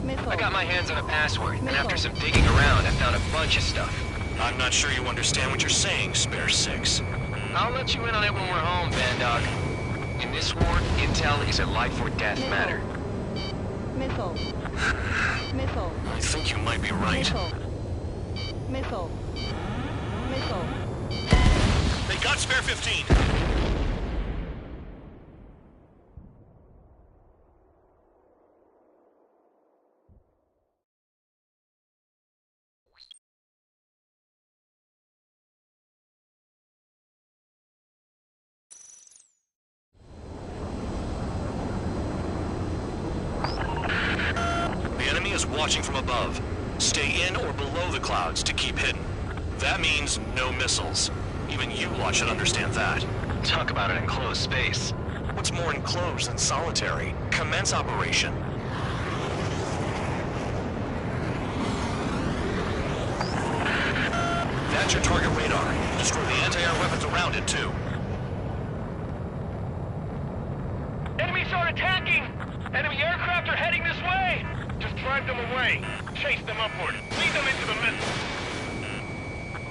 Missile. I got my hands on a password, and after some digging around, I found a bunch of stuff. I'm not sure you understand what you're saying, spare 6. I'll let you in on it when we're home, Bandog. In this war, intel is a life or death matter. Missile. Missile. I think you might be right. Missile. Missile. Missile. They got spare 15. The enemy is watching from above. Stay in or below the clouds to keep hidden. That means no missiles. Even you lot should understand that. Talk about an enclosed space. What's more enclosed than solitary? Commence operation. That's your target radar. Destroy the anti-air weapons around it, too. Enemy are attacking! Enemy aircraft are heading this way! Just drive them away. Chase them upward. Lead them into the missiles.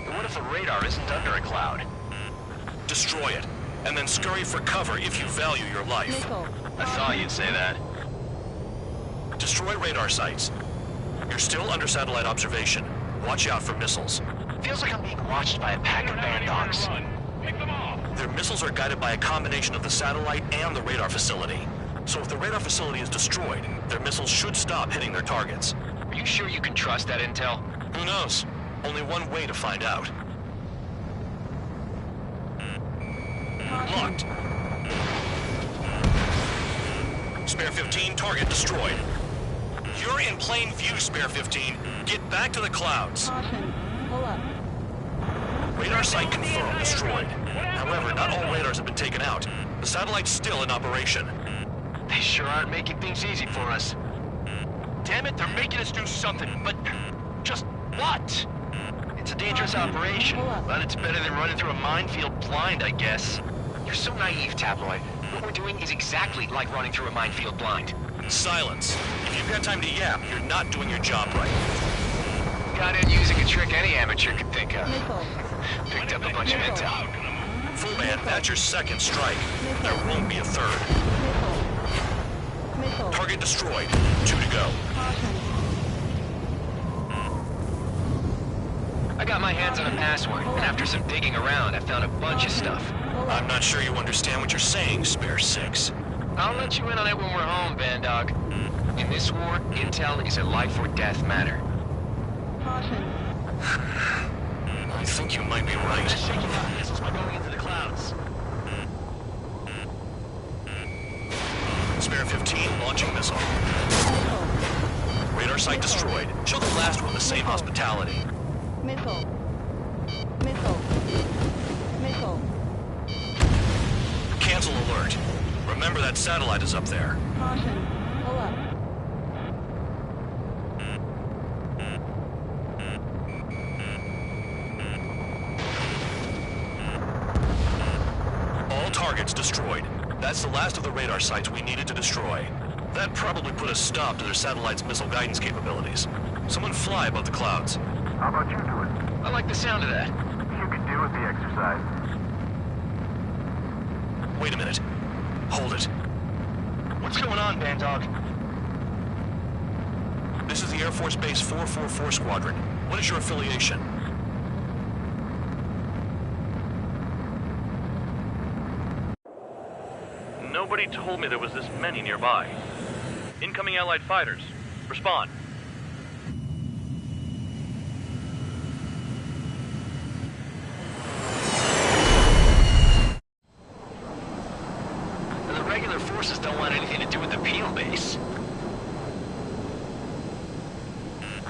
But what if the radar isn't under a cloud? Destroy it, and then scurry for cover if you value your life. Missile. I thought you'd say that. Destroy radar sites. You're still under satellite observation. Watch out for missiles. Feels like I'm being watched by a pack of band dogs. Pick them off! Their missiles are guided by a combination of the satellite and the radar facility. So if the radar facility is destroyed, their missiles should stop hitting their targets. Are you sure you can trust that intel? Who knows? Only one way to find out. Locked. Spare 15, target destroyed. You're in plain view, Spare 15. Get back to the clouds. Caution. Pull up. Radar site confirmed destroyed. However, not all radars have been taken out. The satellite's still in operation. They sure aren't making things easy for us. Damn it, they're making us do something, but just what? It's a dangerous operation, but it's better than running through a minefield blind, I guess. You're so naive, Tabloid. What we're doing is exactly like running through a minefield blind. Silence. If you've got time to yap, you're not doing your job right. Got in using a trick any amateur could think of. Missile. Picked up a bunch of intel. Full man, that's your second strike. There won't be a third. Missile. Target destroyed. 2 to go. Caution. I got my hands on a password, and after some digging around, I found a bunch of stuff. I'm not sure you understand what you're saying, Spare 6. I'll let you in on it when we're home, Bandog. In this war, intel is a life or death matter. Caution. I think you might be right. Shaking out missiles by going into the clouds. Spare 15, launching missile. Radar site destroyed. Show the last one the same hospitality. Missile. Missile. Missile. Cancel alert. Remember that satellite is up there. Caution. Pull up. All targets destroyed. That's the last of the radar sites we needed to destroy. That probably put a stop to their satellite's missile guidance capabilities. Someone fly above the clouds. How about you do it? I like the sound of that. You could do with the exercise. Wait a minute. Hold it. What's going on, Bandog? This is the Air Force Base 444 Squadron. What is your affiliation? Nobody told me there was this many nearby. Incoming Allied fighters. Respond. The regular forces don't want anything to do with the Peel base.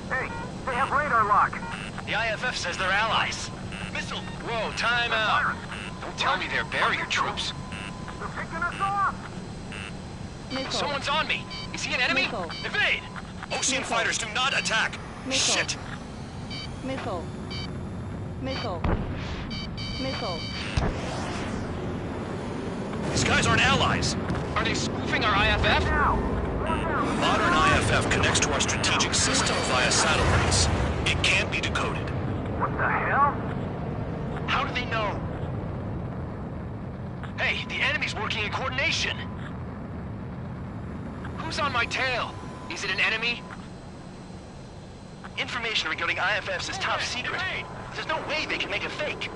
Hey, they have radar lock. The IFF says they're allies. Missile! Whoa, time out. Don't tell me they're barrier troops. They're picking us off. Missile. Someone's on me. Is he an enemy? Missile. Evade! Ocean fighters do not attack! Missile. Shit! Missile. Missile. Missile. These guys aren't allies! Are they spoofing our IFF? Modern IFF connects to our strategic system via satellites. It can't be decoded. What the hell? How do they know? Hey, the enemy's working in coordination. Who's on my tail? Is it an enemy? Information regarding IFFs is top secret. There's no way they can make it fake.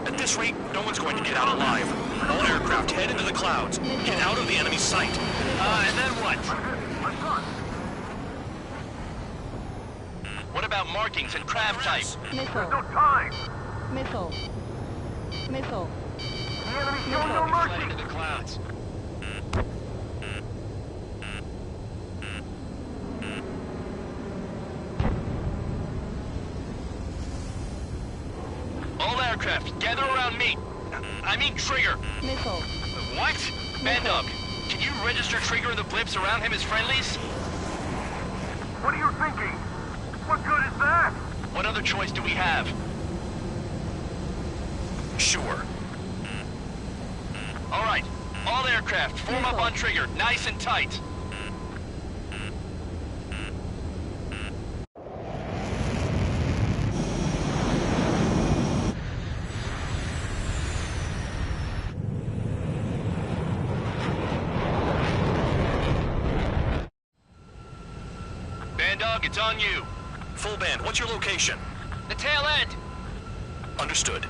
At this rate, no one's going to get out alive. All aircraft head into the clouds. Get out of the enemy's sight. And then what? What about markings and craft type? Missile. No time. Missile. Missile. The enemy showing no mercy. Into the clouds. All aircraft, gather around me. I mean Trigger. Missile. What? Bandog, can you register Trigger and the blips around him as friendlies? What are you thinking? What good is that? What other choice do we have? Sure. All right, All aircraft, form up on trigger, nice and tight. Bandog, it's on you. Full band, what's your location? The tail end. Understood.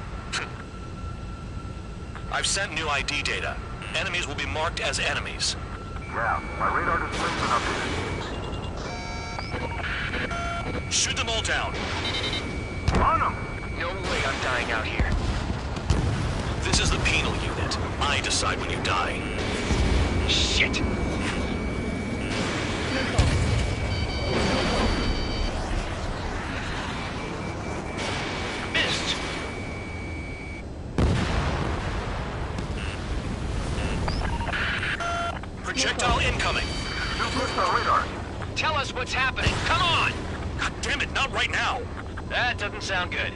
I've sent new ID data. Enemies will be marked as enemies. Yeah, my radar display's been updated. Shoot them all down. On them! No way I'm dying out here. This is the penal unit. I decide when you die. Shit! Missed! Projectile incoming. You pushed our radar. Tell us what's happening. Come on! God damn it, not right now. That doesn't sound good.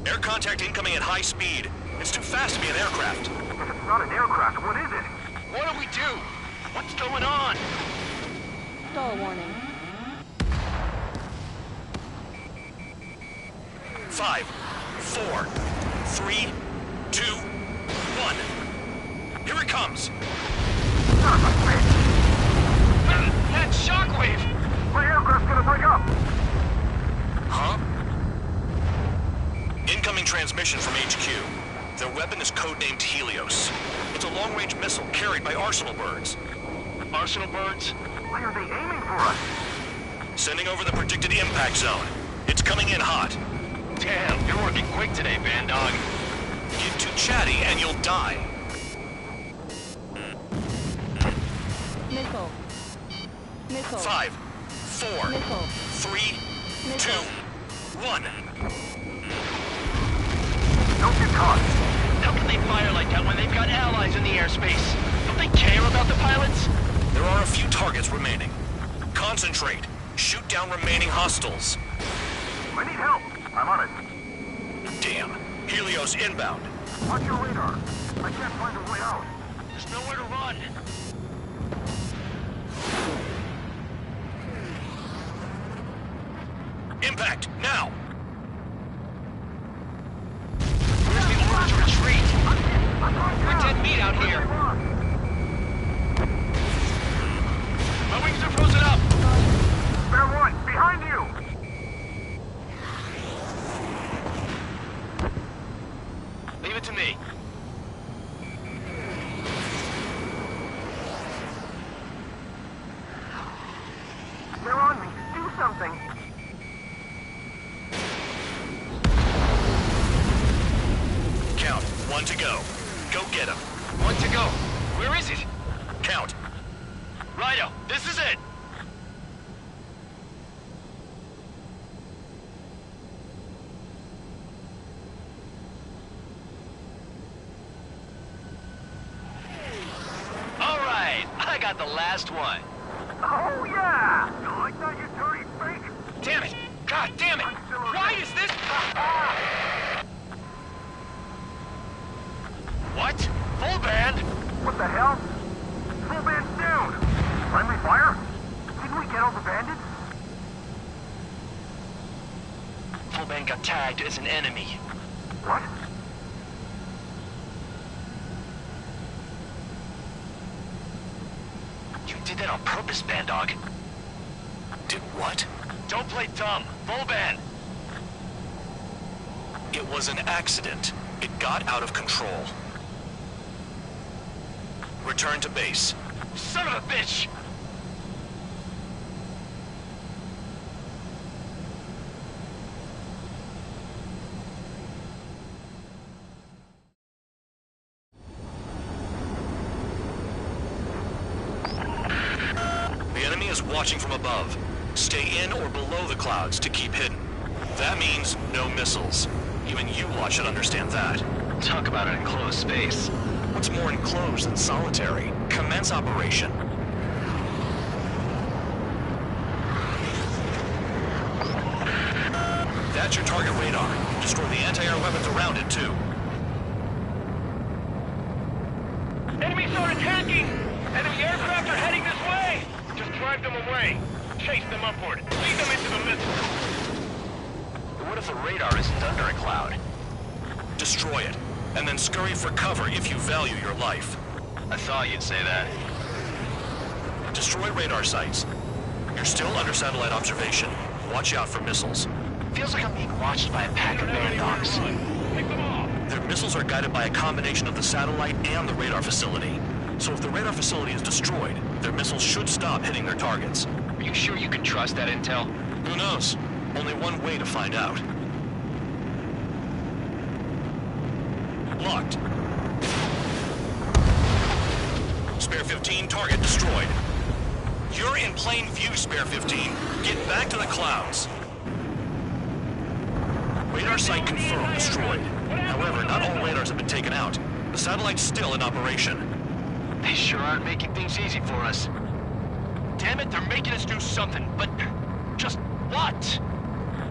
Air contact incoming at high speed. It's too fast to be an aircraft. If it's not an aircraft, what is it? What do we do? What's going on? Stall warning. 5, 4, 3, 2, 1. Here it comes. That shockwave! My aircraft's gonna break up! Huh? Incoming transmission from HQ. Their weapon is codenamed Helios. It's a long-range missile carried by Arsenal birds. Arsenal birds? Why are they aiming for us? Sending over the predicted impact zone. It's coming in hot. Damn, you're working quick today, Bandog. Get too chatty and you'll die. Missile. Missile. 5, 4, Missile. 3, Missile. 2, 1. Don't get caught! How can they fire like that when they've got allies in the airspace? Don't they care about the pilots? There are a few targets remaining. Concentrate. Shoot down remaining hostiles. I need help! I'm on it. Damn. Helios inbound. Watch your radar. I can't find a way out. There's nowhere to run. Impact, now! Where's the order to retreat? We're dead meat out here. My wings are frozen up. Bear one, behind you! Leave it to me. They're on me. Do something. Count. 1 to go. Go get him. 1 to go. Where is it? Count. Righto, this is it. All right, I got the last one. Oh, yeah! You like that, you dirty fake? Damn it! God damn it! Why is this... What? Full band? What the hell? Full band's down! Friendly fire? Didn't we get all the bandits? Full band got tagged as an enemy. What? You did that on purpose, Bandog. Did what? Don't play dumb. Full band. It was an accident. It got out of control. Return to base. Son of a bitch! The enemy is watching from above. Stay in or below the clouds to keep hidden. That means no missiles. Even you lot should understand that. Talk about an enclosed space. What's more enclosed than solitary? Commence operation. That's your target radar. Destroy the anti-air weapons around it, too. Enemy soldier attacking! Enemy aircraft are heading this way! Just drive them away. Chase them upward. Lead them into the missiles. What if the radar isn't under a cloud? Destroy it, and then scurry for cover if you value your life. I thought you'd say that. Destroy radar sites. You're still under satellite observation. Watch out for missiles. Feels like I'm being watched by a pack of band dogs. Their missiles are guided by a combination of the satellite and the radar facility. So if the radar facility is destroyed, their missiles should stop hitting their targets. Are you sure you can trust that intel? Who knows? Only one way to find out. Locked. Spare 15, target destroyed. You're in plain view, Spare 15. Get back to the clouds. Radar site confirmed destroyed. However, not all radars have been taken out. The satellite's still in operation. They sure aren't making things easy for us. Damn it, they're making us do something, but just what?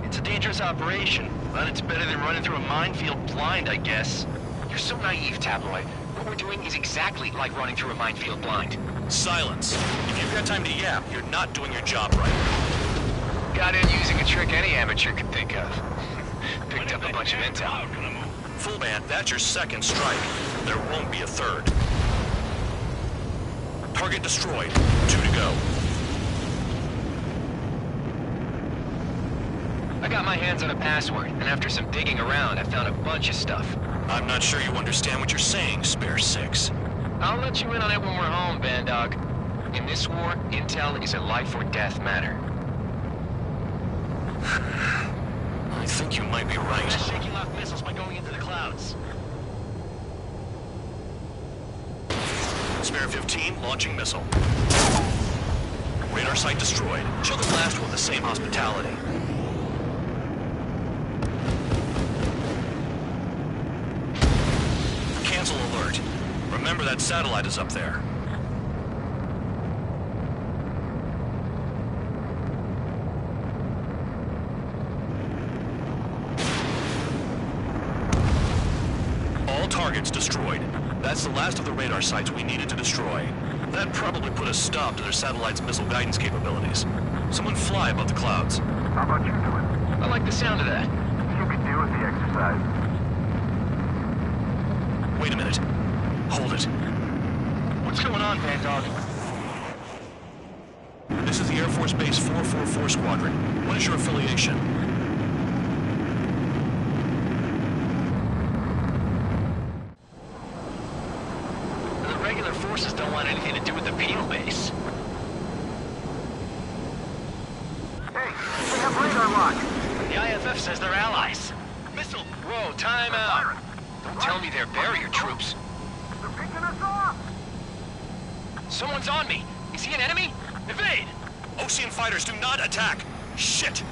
It's a dangerous operation, but it's better than running through a minefield blind, I guess. You're so naive, Tabloid. What we're doing is exactly like running through a minefield blind. Silence. If you've got time to yap, you're not doing your job right. Got in using a trick any amateur could think of. Picked up a bunch of intel. Full band, that's your second strike. There won't be a third. Target destroyed. 2 to go. I got my hands on a password, and after some digging around, I found a bunch of stuff. I'm not sure you understand what you're saying, Spare 6. I'll let you in on it when we're home, Bandog. In this war, intel is a life or death matter. I think you might be right. Shaking off missiles by going into the clouds. Spare 15, launching missile. Radar site destroyed. Show the last one the same hospitality. Cancel alert. Remember that satellite is up there. All targets destroyed. That's the last of the radar sites we needed to destroy. That probably put a stop to their satellite's missile guidance capabilities. Someone fly above the clouds. How about you do it? I like the sound of that. You could do with the exercise. Wait a minute. Hold it. What's going on, Bandog? This is the Air Force Base 444 Squadron. What is your affiliation? The regular forces don't want anything to do with the Peel Base. Hey, they have radar lock. The IFF says they're allies. Missile! Whoa, time out. Don't tell me they're barrier troops. They're picking us off. Someone's on me. Is he an enemy? Evade! Ocean fighters do not attack! Shit!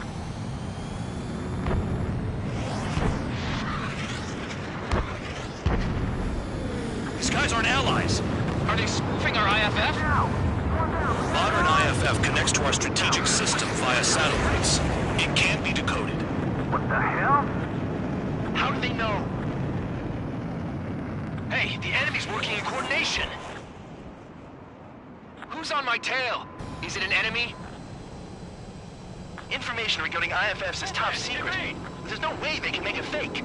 These guys aren't allies! Are they spoofing our IFF? Modern IFF connects to our strategic system via satellites. It can't be decoded. What the hell? How do they know? Hey, the enemy's working in coordination. Who's on my tail? Is it an enemy? Information regarding IFFs is top secret. There's no way they can make it fake.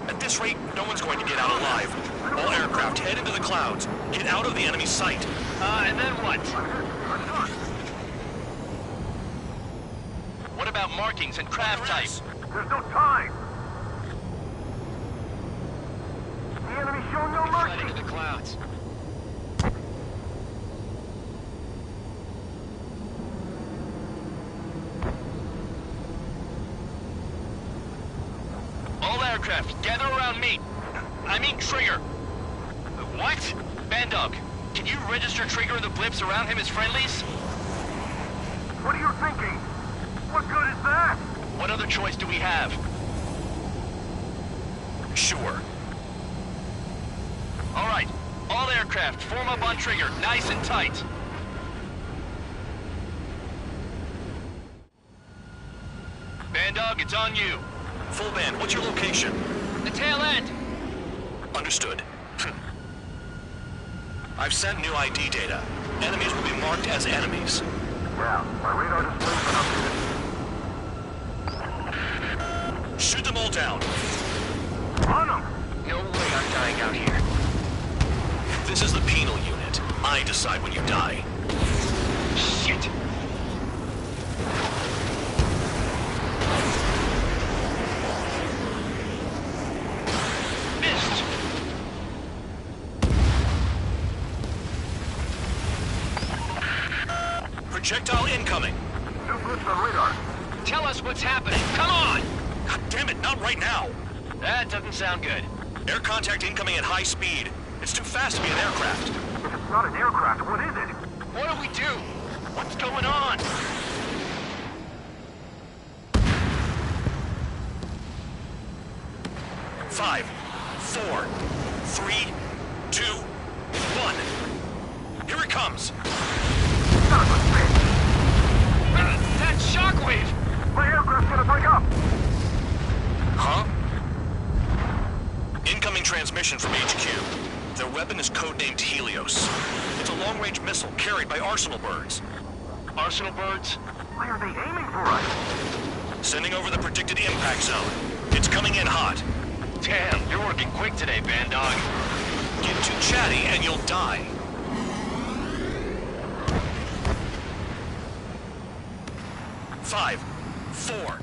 At this rate, no one's going to get out alive. All aircraft head into the clouds. Get out of the enemy's sight. And then what? What about markings and craft type? There's no time. The enemy showing no mercy. Into the clouds. All aircraft, gather around me. I mean Trigger. What? Bandog, can you register Trigger and the blips around him as friendlies? What are you thinking? What good is that? What other choice do we have? Sure. All right, all aircraft, form up on Trigger, nice and tight. Bandog, it's on you. Full band, what's your location? The tail end. Understood. I've sent new ID data. Enemies will be marked as enemies. Yeah, my radar display's been updated. Shoot them all down. On them! No way I'm dying out here. This is the penal unit. I decide when you die. Shit! Missed! Projectile incoming. New blips on radar. Tell us what's happening. Come on! God damn it, not right now. That doesn't sound good. Air contact incoming at high speed. It's too fast to be an aircraft. If it's not an aircraft, what is it? What do we do? What's going on? Five, four, three, two, one. Here it comes. That shockwave! My aircraft's gonna break up! Huh? Incoming transmission from HQ. Their weapon is codenamed Helios. It's a long-range missile carried by Arsenal birds. Arsenal birds? Why are they aiming for us? Sending over the predicted impact zone. It's coming in hot. Damn, you're working quick today, Bandog. Get too chatty and you'll die. Five, four,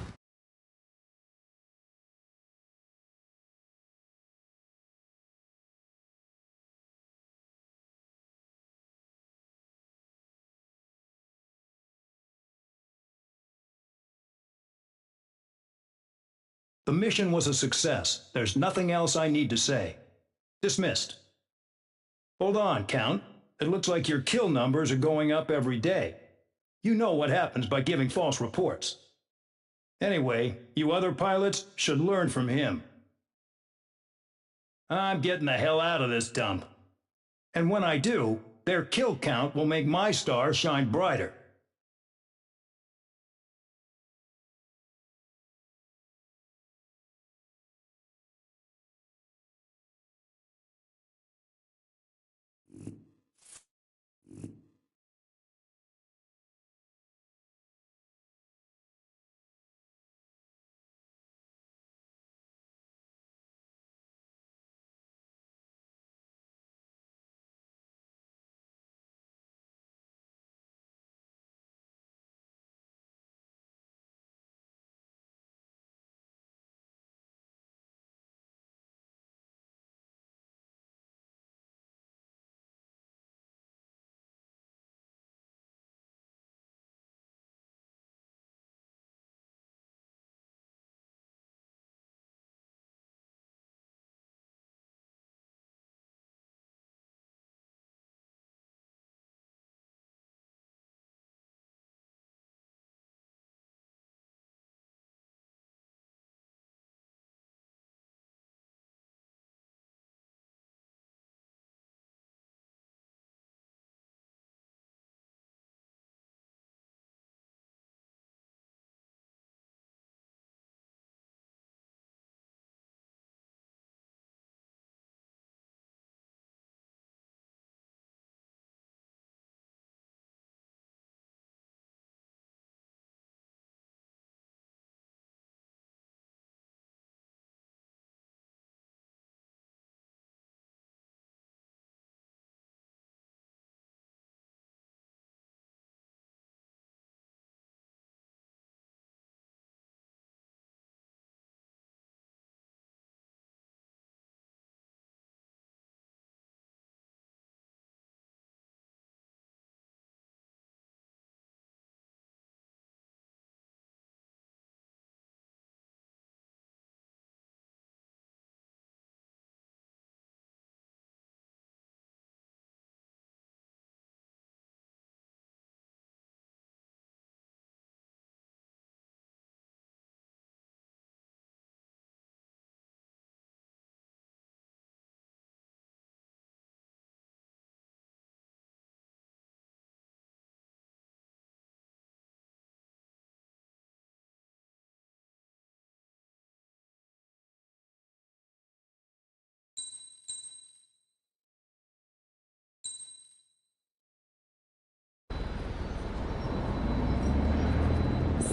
The mission was a success. There's nothing else I need to say. Dismissed. Hold on, Count. It looks like your kill numbers are going up every day. You know what happens by giving false reports. Anyway, you other pilots should learn from him. I'm getting the hell out of this dump. And when I do, their kill count will make my star shine brighter.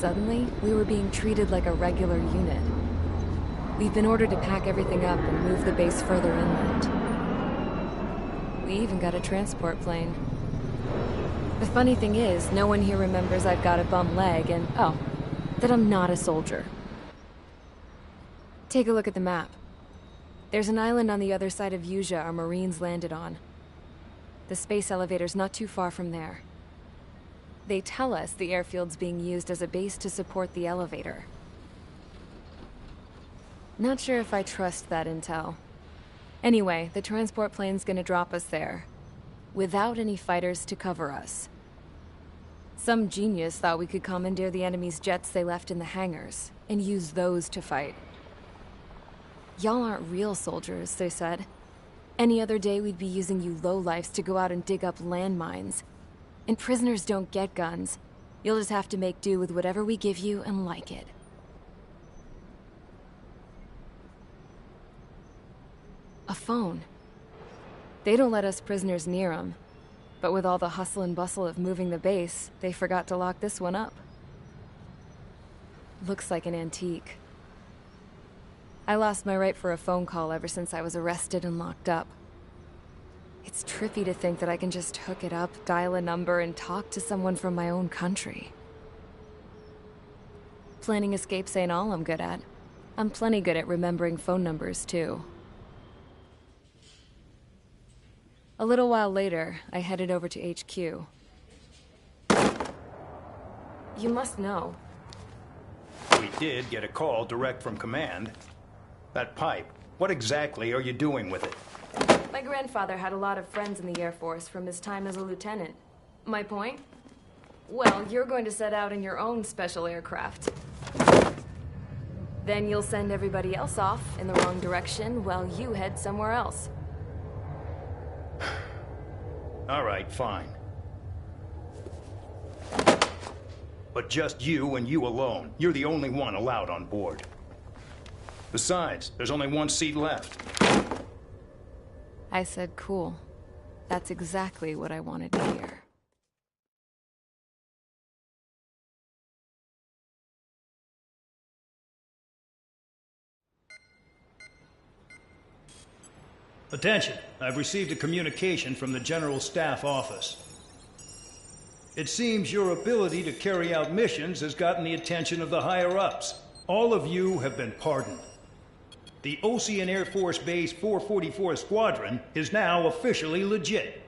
Suddenly, we were being treated like a regular unit. We've been ordered to pack everything up and move the base further inland. We even got a transport plane. The funny thing is, no one here remembers I've got a bum leg and, oh, that I'm not a soldier. Take a look at the map. There's an island on the other side of Usea our Marines landed on. The space elevator's not too far from there. They tell us the airfield's being used as a base to support the elevator. Not sure if I trust that intel. Anyway, the transport plane's gonna drop us there, without any fighters to cover us. Some genius thought we could commandeer the enemy's jets they left in the hangars, and use those to fight. Y'all aren't real soldiers, they said. Any other day we'd be using you lowlifes to go out and dig up landmines. And prisoners don't get guns. You'll just have to make do with whatever we give you and like it. A phone. They don't let us prisoners near them. But with all the hustle and bustle of moving the base, they forgot to lock this one up. Looks like an antique. I lost my right for a phone call ever since I was arrested and locked up. It's trippy to think that I can just hook it up, dial a number, and talk to someone from my own country. Planning escapes ain't all I'm good at. I'm plenty good at remembering phone numbers, too. A little while later, I headed over to HQ. You must know. We did get a call direct from command. That pipe, what exactly are you doing with it? My grandfather had a lot of friends in the Air Force from his time as a lieutenant. My point? Well, you're going to set out in your own special aircraft. Then you'll send everybody else off in the wrong direction while you head somewhere else. All right, fine. But just you and you alone. You're the only one allowed on board. Besides, there's only one seat left. I said cool. That's exactly what I wanted to hear. Attention, I've received a communication from the General Staff Office. It seems your ability to carry out missions has gotten the attention of the higher-ups. All of you have been pardoned. The Osean Air Force Base 444 Squadron is now officially legit.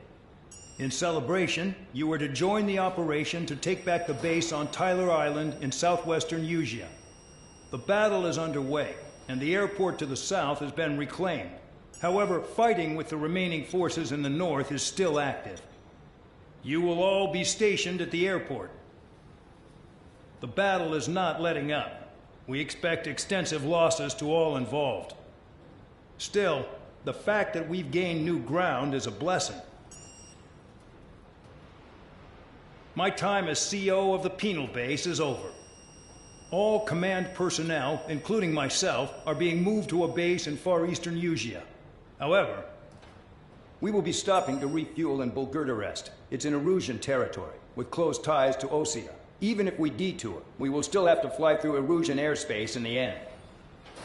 In celebration, you are to join the operation to take back the base on Tyler Island in southwestern Usea. The battle is underway, and the airport to the south has been reclaimed. However, fighting with the remaining forces in the north is still active. You will all be stationed at the airport. The battle is not letting up. We expect extensive losses to all involved. Still, the fact that we've gained new ground is a blessing. My time as CO of the penal base is over. All command personnel, including myself, are being moved to a base in far eastern Usea. However, we will be stopping to refuel in Bulgurdarest. It's in Erusian territory, with close ties to Osea. Even if we detour, we will still have to fly through Erusian airspace in the end.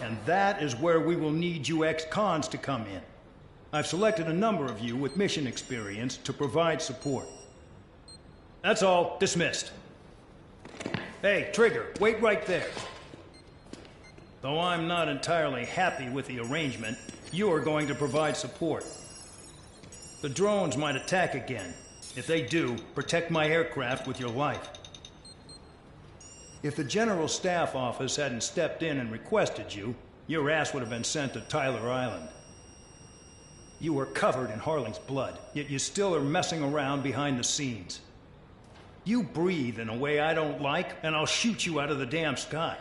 And that is where we will need you ex-cons to come in. I've selected a number of you with mission experience to provide support. That's all. Dismissed. Hey, Trigger, wait right there. Though I'm not entirely happy with the arrangement, you're going to provide support. The drones might attack again. If they do, protect my aircraft with your life. If the General Staff Office hadn't stepped in and requested you, your ass would have been sent to Tyler Island. You were covered in Harling's blood, yet you still are messing around behind the scenes. You breathe in a way I don't like, and I'll shoot you out of the damn sky.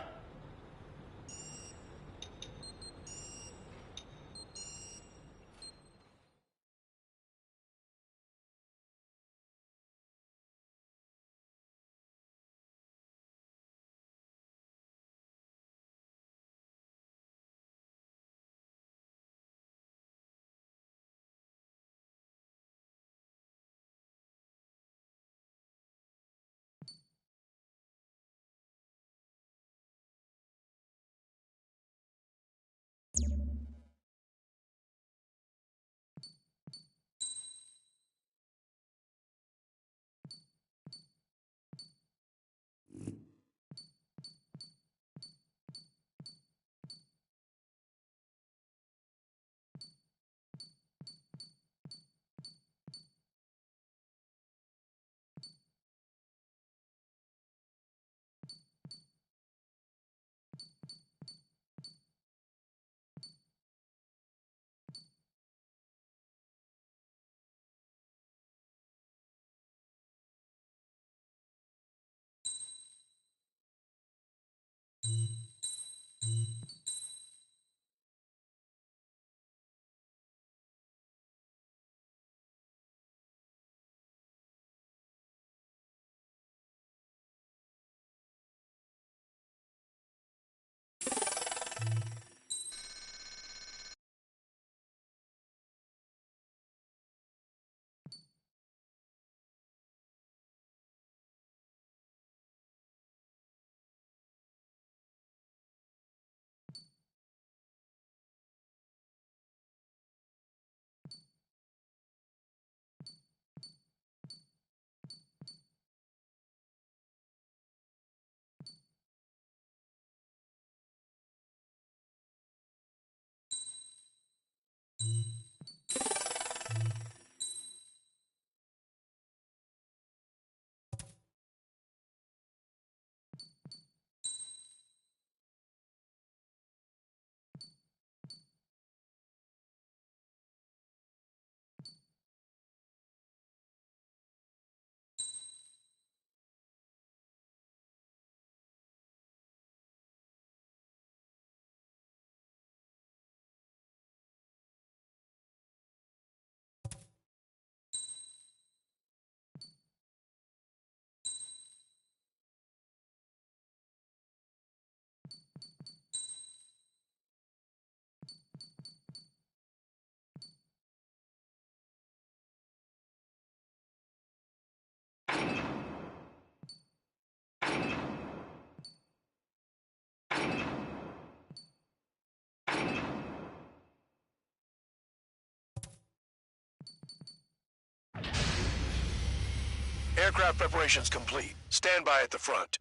Aircraft preparations complete. Stand by at the front.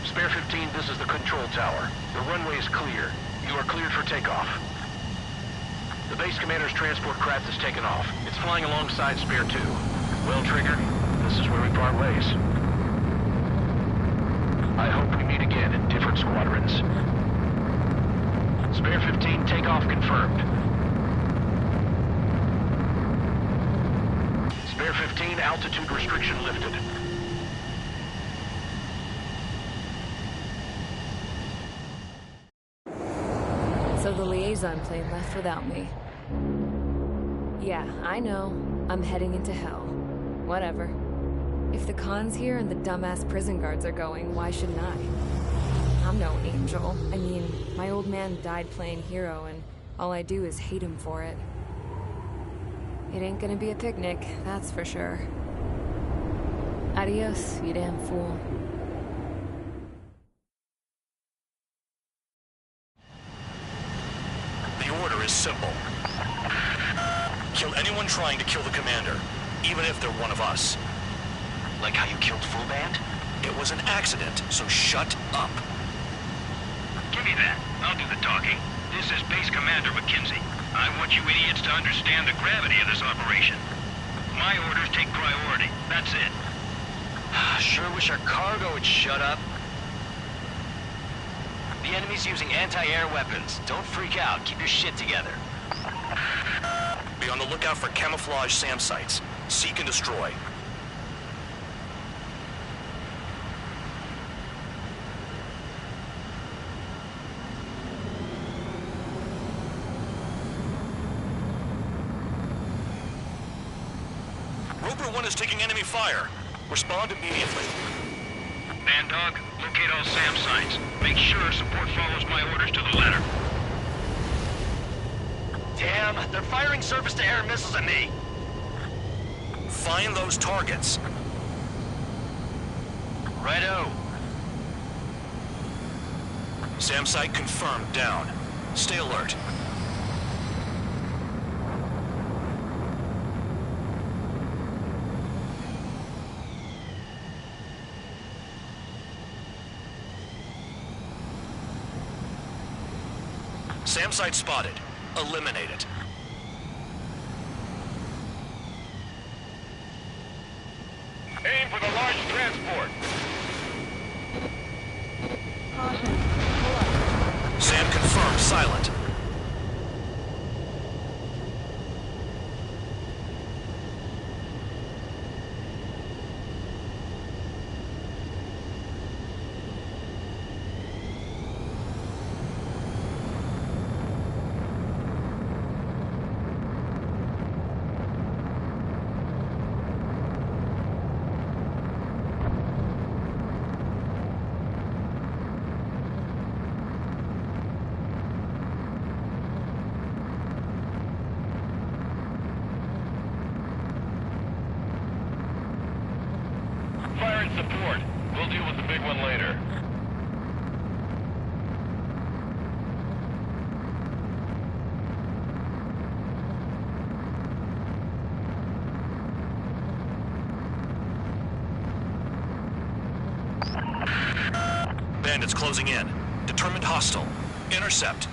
Spare 15, this is the control tower. The runway is clear. You are cleared for takeoff. The base commander's transport craft is taken off. It's flying alongside Spare 2. Well, Trigger, this is where we part ways. I hope we meet again in different squadrons. Spare 15, takeoff confirmed. Spare 15, altitude restriction lifted. So the liaison plane left without me. Yeah, I know. I'm heading into hell. Whatever. If the Khan's here and the dumbass prison guards are going, why shouldn't I? I'm no angel. I mean, my old man died playing hero, and all I do is hate him for it. It ain't gonna be a picnic, that's for sure. Adios, you damn fool. The order is simple. Kill anyone trying to kill the commander, even if they're one of us. Like how you killed Full Band? It was an accident, so shut up. Give me that. I'll do the talking. This is Base Commander McKenzie. I want you idiots to understand the gravity of this operation. My orders take priority. That's it. Sure wish our cargo would shut up. The enemy's using anti-air weapons. Don't freak out. Keep your shit together. Be on the lookout for camouflage SAM sites. Seek and destroy. Roper 1 is taking enemy fire. Respond immediately. Bandog, locate all SAM sites. Make sure support follows my orders to the letter. Damn, they're firing surface-to-air missiles at me. Find those targets. Righto. SAM site confirmed down. Stay alert. SAM site spotted. Eliminate it. Aim for the large transport. Caution. Pull up. SAM confirmed. Silent. Firing support. We'll deal with the big one later. Bandits closing in. Determined hostile. Intercept.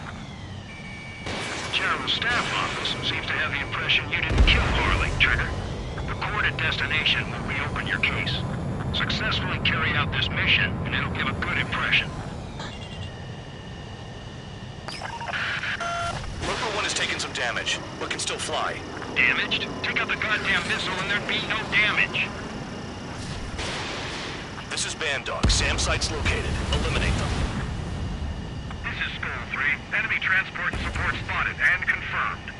General Staff Office seems to have the impression you didn't kill Harley, Trigger. The court at destination will reopen your case. Successfully carry out this mission, and it'll give a good impression. Roper 1 has taken some damage, but can still fly. Damaged? Take out the goddamn missile and there'd be no damage. This is Bandog. SAM sites located. Eliminate them. This is Skull 3. Enemy transport and support spotted and confirmed.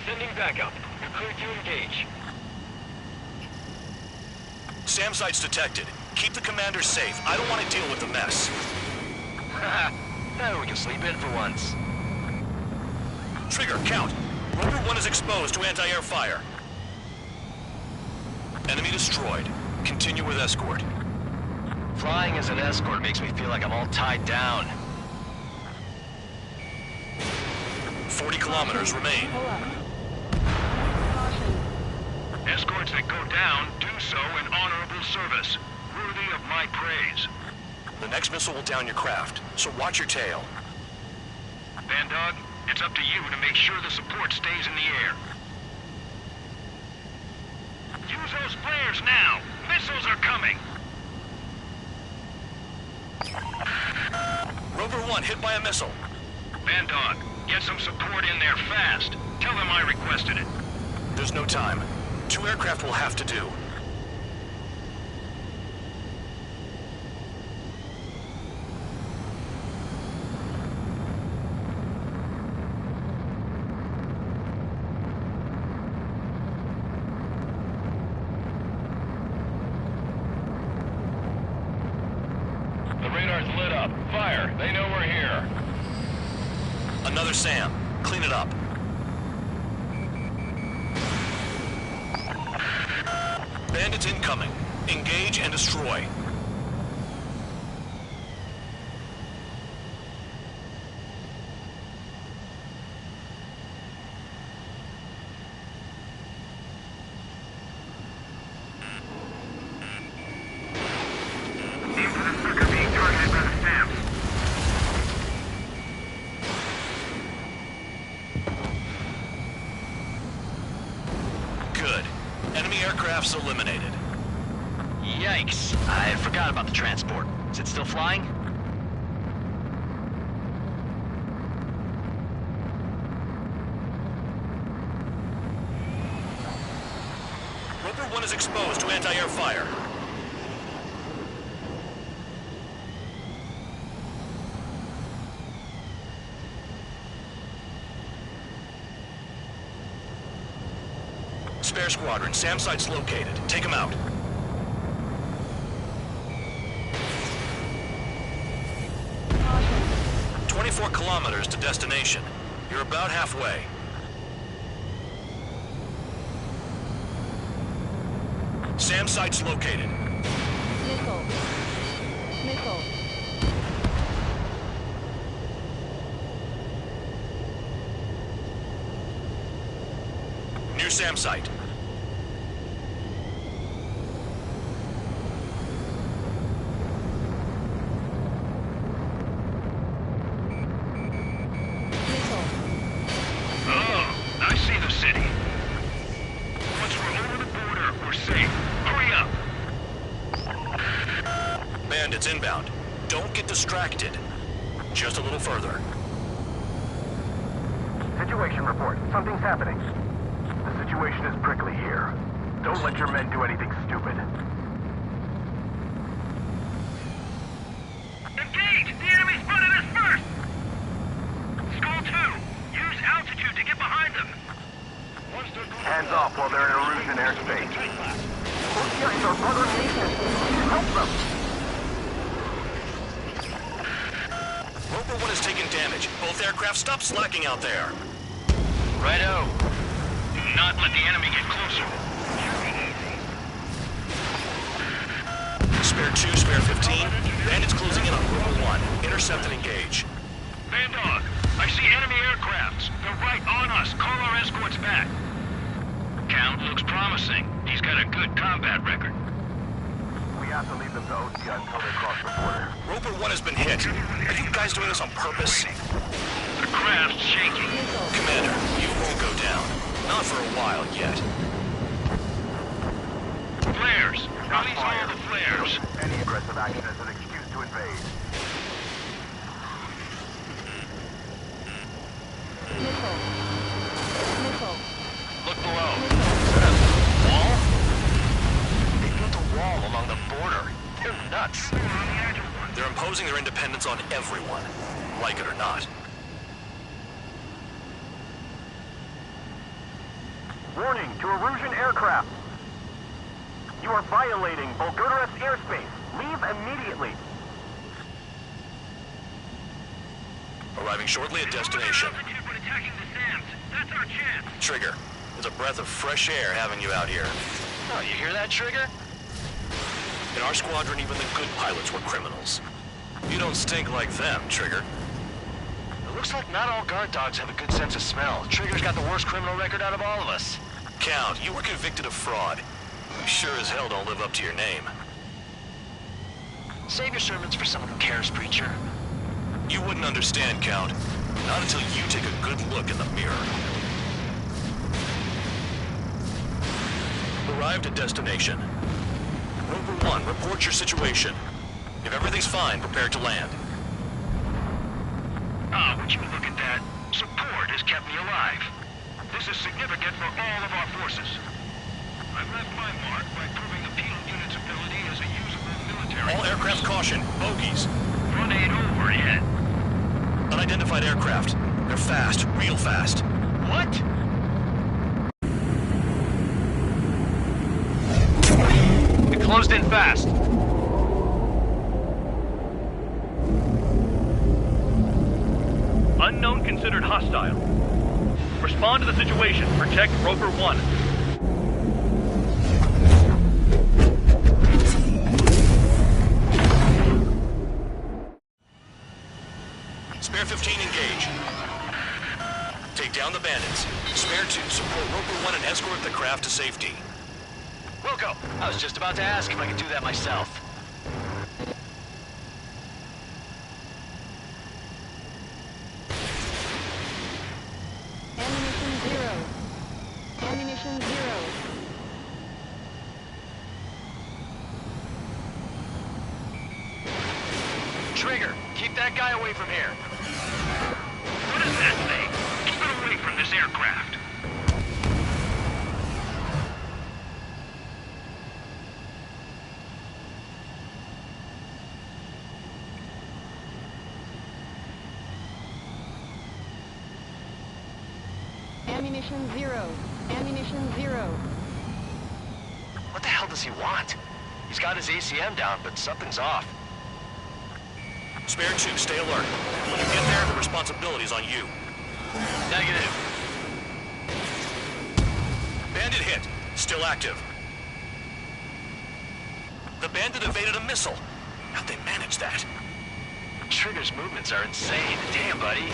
Sending backup. You're cleared to engage. SAM sites detected. Keep the commander safe. I don't want to deal with the mess. We can sleep in for once. Trigger, count. Rover 1 is exposed to anti-air fire. Enemy destroyed. Continue with escort. Flying as an escort makes me feel like I'm all tied down. 40 kilometers remain. Escorts that go down do so in honorable service, worthy of my praise. The next missile will down your craft, so watch your tail. Bandog, it's up to you to make sure the support stays in the air. Use those flares now! Missiles are coming! Rover 1 hit by a missile. Bandog, get some support in there fast. Tell them I requested it. There's no time. 2 aircraft will have to do. The radar's lit up. Fire. They know we're here. Another SAM. Clean it up. Bandits incoming. Engage and destroy. Aim for the sucker being targeted by the SAMs. Good. Enemy aircraft's eliminated. Yikes. I forgot about the transport. Is it still flying? Rover 1 is exposed to anti-air fire. Spare squadron. SAM site's located. Take them out. Caution. 24 kilometers to destination. You're about halfway. SAM site's located. Missile. Missile. New SAM site. Oh, I see the city. Once we're over the border, we're safe. Hurry up. Bandits inbound. Don't get distracted. Just a little further. Situation report. Something's happening. The situation is prickly here. Don't let your men do anything stupid. Engage! The enemy spotted us first! Skull 2, use altitude to get behind them. Hands off while they're in Erusian airspace. Osia is our brother nation. Help them! Rover 1 has taken damage. Both aircraft stop slacking out there. Righto. Do not let the enemy get closer. Spare 2, spare 15. Bandits closing in on Rover 1. Intercept and engage. Bandog, I see enemy aircrafts. They're right on us. Call our escorts back. Count looks promising. He's got a good combat record. We have to leave them to Osia until they cross the border. Rover 1 has been hit. Are you guys doing this on purpose? The craft's shaking. Commander, you won't go down. Not for a while yet. Flares. Release all the flares. Any aggressive action is an excuse to invade. Missile. Missile. Look below. Missile. Wall? They built a wall along the border. They're nuts. They're imposing their independence on everyone, like it or not. Warning to Erusian aircraft. You are violating Bulgarians airspace. Leave immediately. Arriving shortly at destination. That's our chance. Trigger, it's a breath of fresh air having you out here. Oh, you hear that, Trigger? In our squadron, even the good pilots were criminals. You don't stink like them, Trigger. It looks like not all guard dogs have a good sense of smell. Trigger's got the worst criminal record out of all of us. Count, you were convicted of fraud. You sure as hell don't live up to your name. Save your sermons for someone who cares, preacher. You wouldn't understand, Count. Not until you take a good look in the mirror. Arrived at destination. Rover 1, report your situation. If everything's fine, prepare to land. Would you look at that? Support has kept me alive. This is significant for all of our forces. I've left my mark by proving the penal unit's ability as a usable military... All aircraft caution, bogies. Run ain't over yet. Unidentified aircraft. They're fast, real fast. What? It closed in fast. Unknown considered hostile. Respond to the situation. Protect Rover 1. Spare 15 engage. Take down the bandits. Spare 2 support Rover 1 and escort the craft to safety. Wilco, I was just about to ask if I could do that myself. Ammunition 0. Ammunition 0. Trigger, keep that guy away from here. What is that thing? Keep it away from this aircraft. Ammunition 0. Ammunition 0. What the hell does he want? He's got his ACM down, but something's off. Spare 2, stay alert. When you get there, the responsibility's on you. Negative. Bandit hit. Still active. The bandit evaded a missile. How'd they manage that? Trigger's movements are insane. Damn, buddy.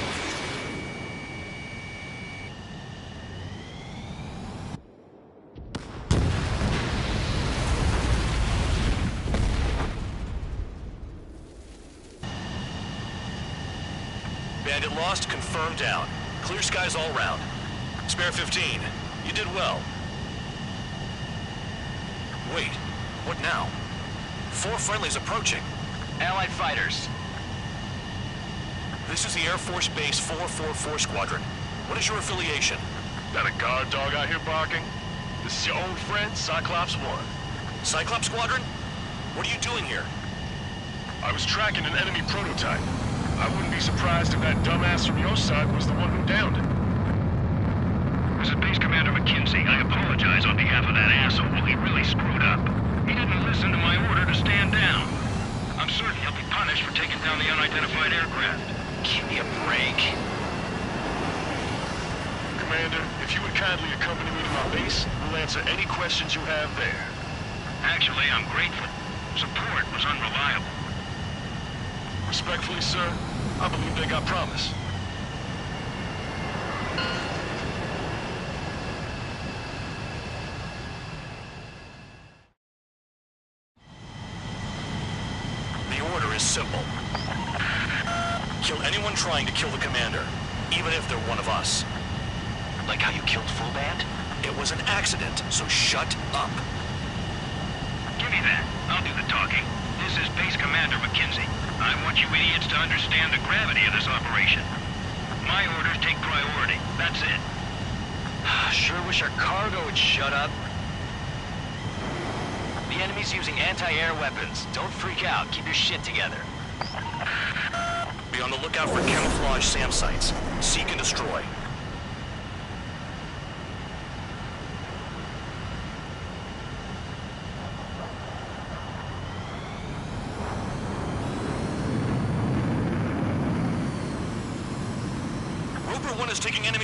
Bandit lost, confirmed down. Clear skies all round. Spare 15. You did well. Wait, what now? 4 friendlies approaching. Allied fighters. This is the Air Force Base 444 Squadron. What is your affiliation? Got a guard dog out here barking? This is your old friend, Cyclops 1. Cyclops Squadron? What are you doing here? I was tracking an enemy prototype. I wouldn't be surprised if that dumbass from your side was the one who downed it. This is Base Commander McKenzie. I apologize on behalf of that asshole. He really screwed up. He didn't listen to my order to stand down. I'm certain he'll be punished for taking down the unidentified aircraft. Give me a break. Commander, if you would kindly accompany me to my base, we'll answer any questions you have there. Actually, I'm grateful. Support was unreliable. Respectfully, sir, I believe they got promise. The order is simple. Kill anyone trying to kill the commander, even if they're one of us. Like how you killed Full Band? It was an accident, so shut up. Give me that. I'll do the talking. This is Base Commander McKenzie. I want you idiots to understand the gravity of this operation. My orders take priority. That's it. Sure wish our cargo would shut up. The enemy's using anti-air weapons. Don't freak out. Keep your shit together. Be on the lookout for camouflage SAM sites. Seek and destroy.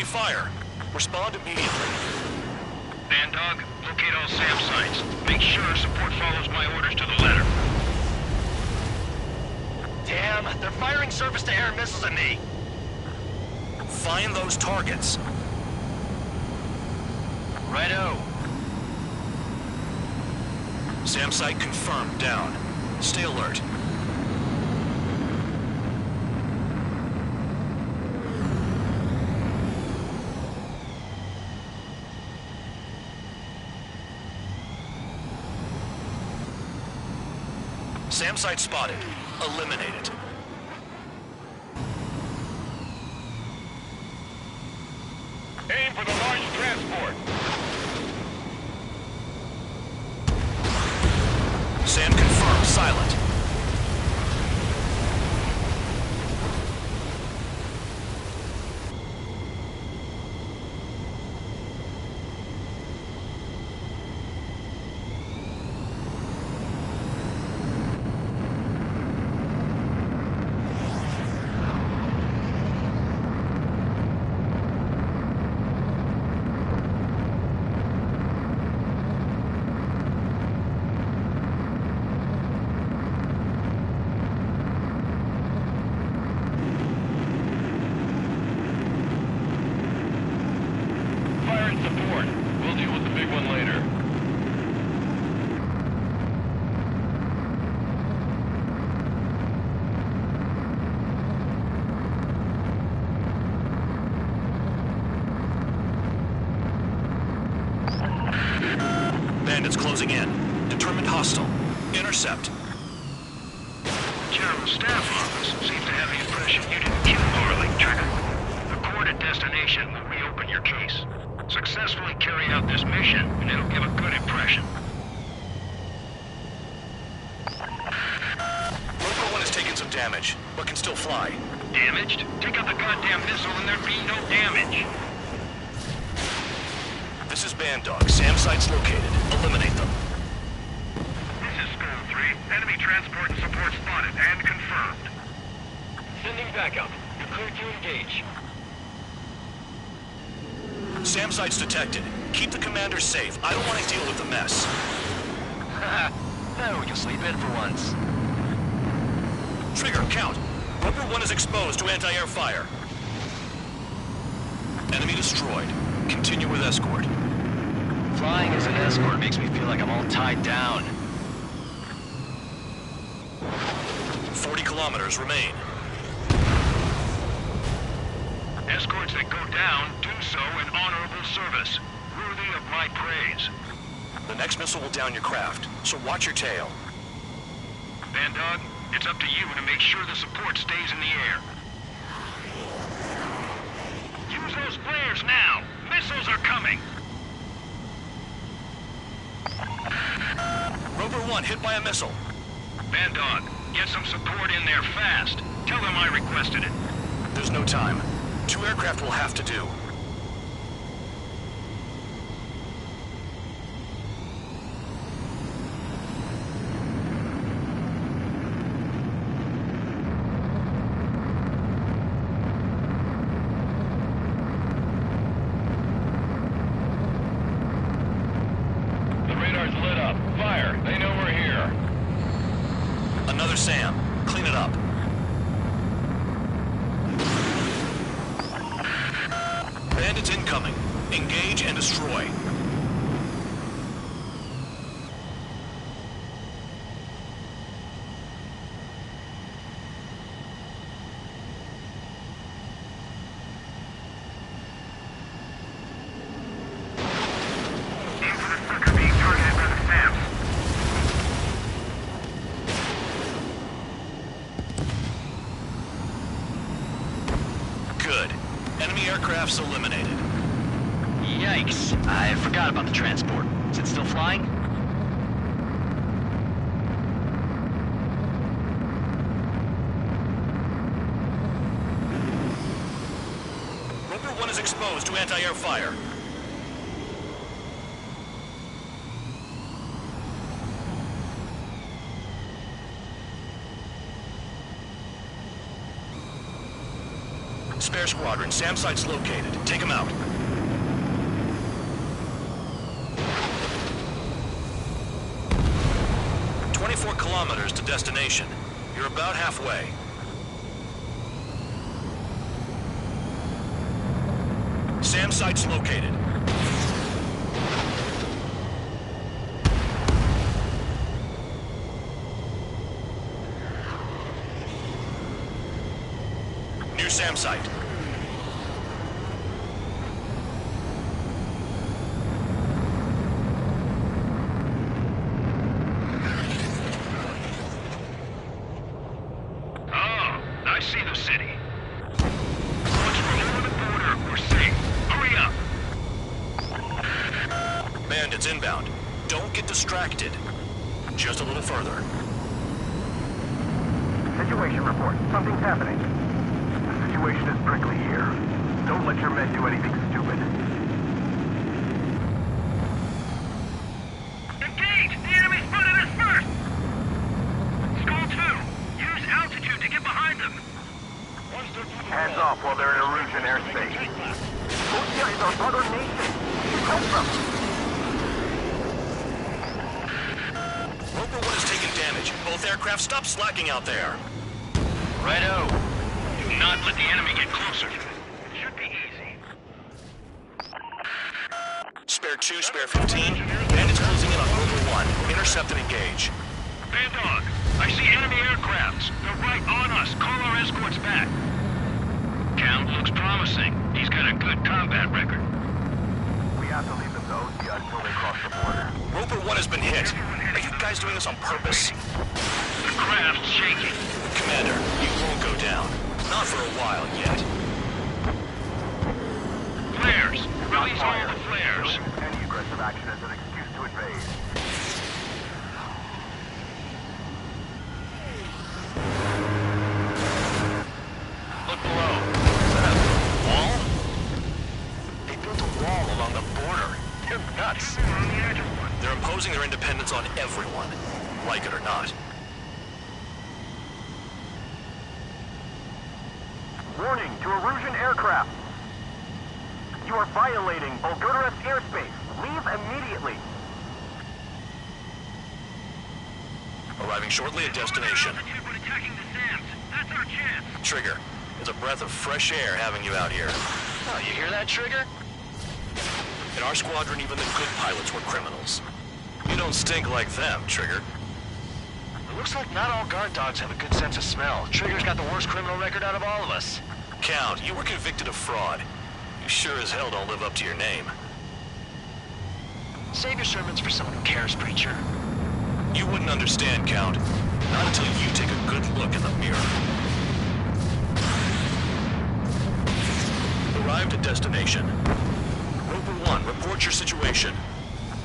enemy fire. Respond immediately. Bandog, locate all SAM sites. Make sure support follows my orders to the letter. Damn, they're firing surface-to-air missiles at me. Find those targets. Righto. SAM site confirmed, down. Stay alert. SAM site spotted. Eliminate it. Aim for the large transport. SAM confirmed, silent. Support. We'll deal with the big one later. Bandits closing in. Determined hostile. Intercept. General Staff Office seems to have the impression you didn't kill Orly, Trigger. The coordinate destination will reopen your case. Successfully carry out this mission, and it'll give a good impression. Rover 1 has taken some damage, but can still fly. Damaged? Take out the goddamn missile and there'd be no damage. This is Bandog. SAM site's located. Eliminate them. This is Skull 3. Enemy transport and support spotted and confirmed. Sending backup. You're cleared to engage. SAM site's detected. Keep the commander safe. I don't want to deal with the mess. Now we can sleep in for once. Trigger, count. Rover 1 is exposed to anti-air fire. Enemy destroyed. Continue with escort. Flying as an escort makes me feel like I'm all tied down. 40 kilometers remain. Escorts that go down do so in honorable service, worthy of my praise. The next missile will down your craft, so watch your tail. Bandog, it's up to you to make sure the support stays in the air. Use those flares now! Missiles are coming! Rover 1 hit by a missile. Bandog, get some support in there fast. Tell them I requested it. There's no time. 2 aircraft will have to do. The radar's lit up. Fire. They know we're here. Another SAM. Clean it up. Bandits incoming. Engage and destroy. Aim for the sucker being targeted by the SAMs. Good. Enemy aircraft's eliminated. Yikes. I forgot about the transport. Is it still flying? Rover 1 is exposed to anti-air fire. Spare squadron, SAM site's located. Take him out. "24 kilometers to destination. You're about halfway. SAM site's located. New SAM site. I see the city. Once we're over the border, we're safe. Hurry up! Bandits inbound. Don't get distracted. Just a little further. Situation report. Something's happening. The situation is prickly here. Don't let your men do anything stupid. Engage! The enemy spotted us first! Skull 2, use altitude to get behind them. Hands off while they're in Erusian airspace. Osea is our brother nation. Help them! Roper 1 has taken damage. Both aircraft, stop slacking out there. Righto. Do not let the enemy get closer. Should be easy. Spare 2, spare 15. Bandits closing in on Roper 1. Intercept and engage. Bandog, I see enemy aircrafts. They're right on us. Call our escorts back. Count looks promising. He's got a good combat record. We have to leave them to Osea until they cross the border. Roper 1 has been hit. Are you guys doing this on purpose? The craft's shaking. Commander, you won't go down. Not for a while yet. Flares! Release all the flares! Any aggressive action as an excuse to invade. Look below. Is that a wall? They built a wall along the border. They're nuts. They're imposing their independence on everyone, like it or not. Warning to Erusian aircraft. You are violating Bulgarians airspace. Leave immediately. Arriving shortly at destination. Attacking the SAMs. That's our chance. Trigger, it's a breath of fresh air having you out here. Oh, you hear that, Trigger? In our squadron, even the good pilots were criminals. You don't stink like them, Trigger. It looks like not all guard dogs have a good sense of smell. Trigger's got the worst criminal record out of all of us. Count, you were convicted of fraud. You sure as hell don't live up to your name. Save your sermons for someone who cares, preacher. You wouldn't understand, Count. Not until you take a good look in the mirror. Arrived at destination. Roper 1, report your situation.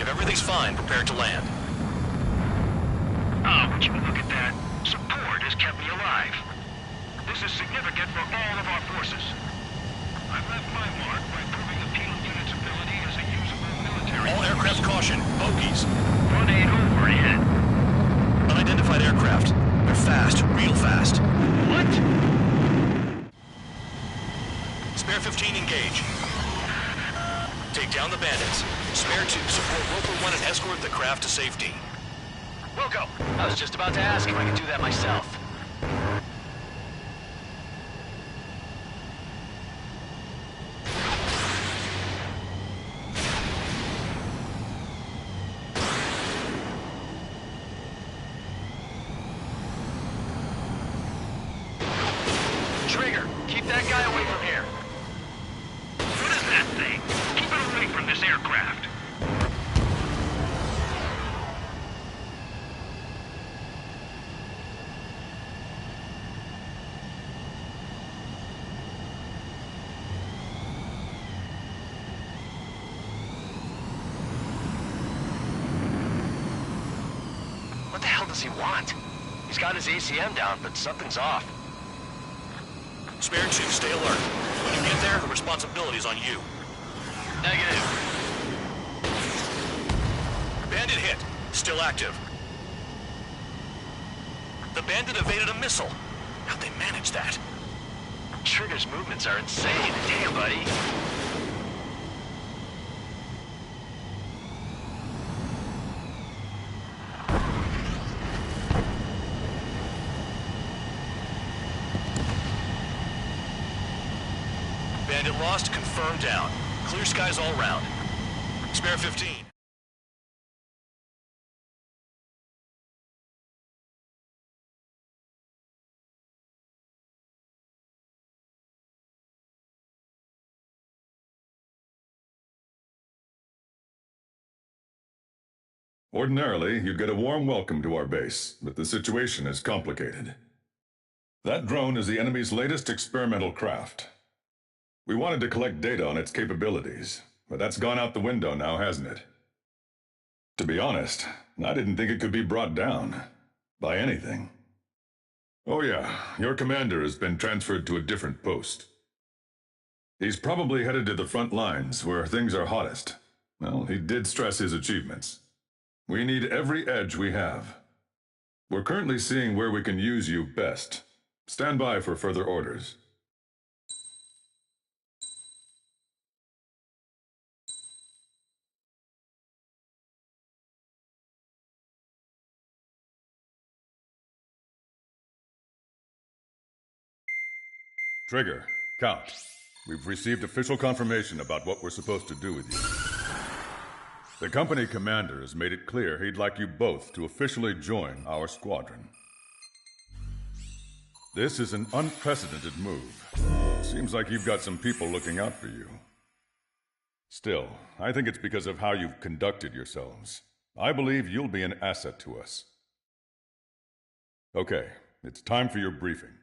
If everything's fine, prepare to land. Oh, would you look at that? Support has kept me alive. This is significant for all of our forces. I've left my mark by proving the penal unit's ability as a usable military. All aircraft caution, bogies. Run 8 overhead. Unidentified aircraft. They're fast, real fast. What? Spare 15 engage. Take down the bandits. Spare 2, support Roper 1 and escort the craft to safety. Wilco, I was just about to ask if I could do that myself. Trigger, keep that guy away from here. What is that thing? Keep it away from this aircraft. What the hell does he want? He's got his ACM down, but something's off. Spare 2, stay alert. When you get there, the responsibility's on you. Negative. Bandit hit. Still active. The bandit evaded a missile. How'd they manage that? Trigger's movements are insane. Damn, buddy. Bandit lost, confirmed down. Clear skies all round. Spare 15. Ordinarily, you'd get a warm welcome to our base, but the situation is complicated. That drone is the enemy's latest experimental craft. We wanted to collect data on its capabilities, but that's gone out the window now, hasn't it? To be honest, I didn't think it could be brought down. By anything. Oh yeah, your commander has been transferred to a different post. He's probably headed to the front lines, where things are hottest. Well, he did stress his achievements. We need every edge we have. We're currently seeing where we can use you best. Stand by for further orders. Trigger, Count. We've received official confirmation about what we're supposed to do with you. The company commander has made it clear he'd like you both to officially join our squadron. This is an unprecedented move. Seems like you've got some people looking out for you. Still, I think it's because of how you've conducted yourselves. I believe you'll be an asset to us. Okay, it's time for your briefing.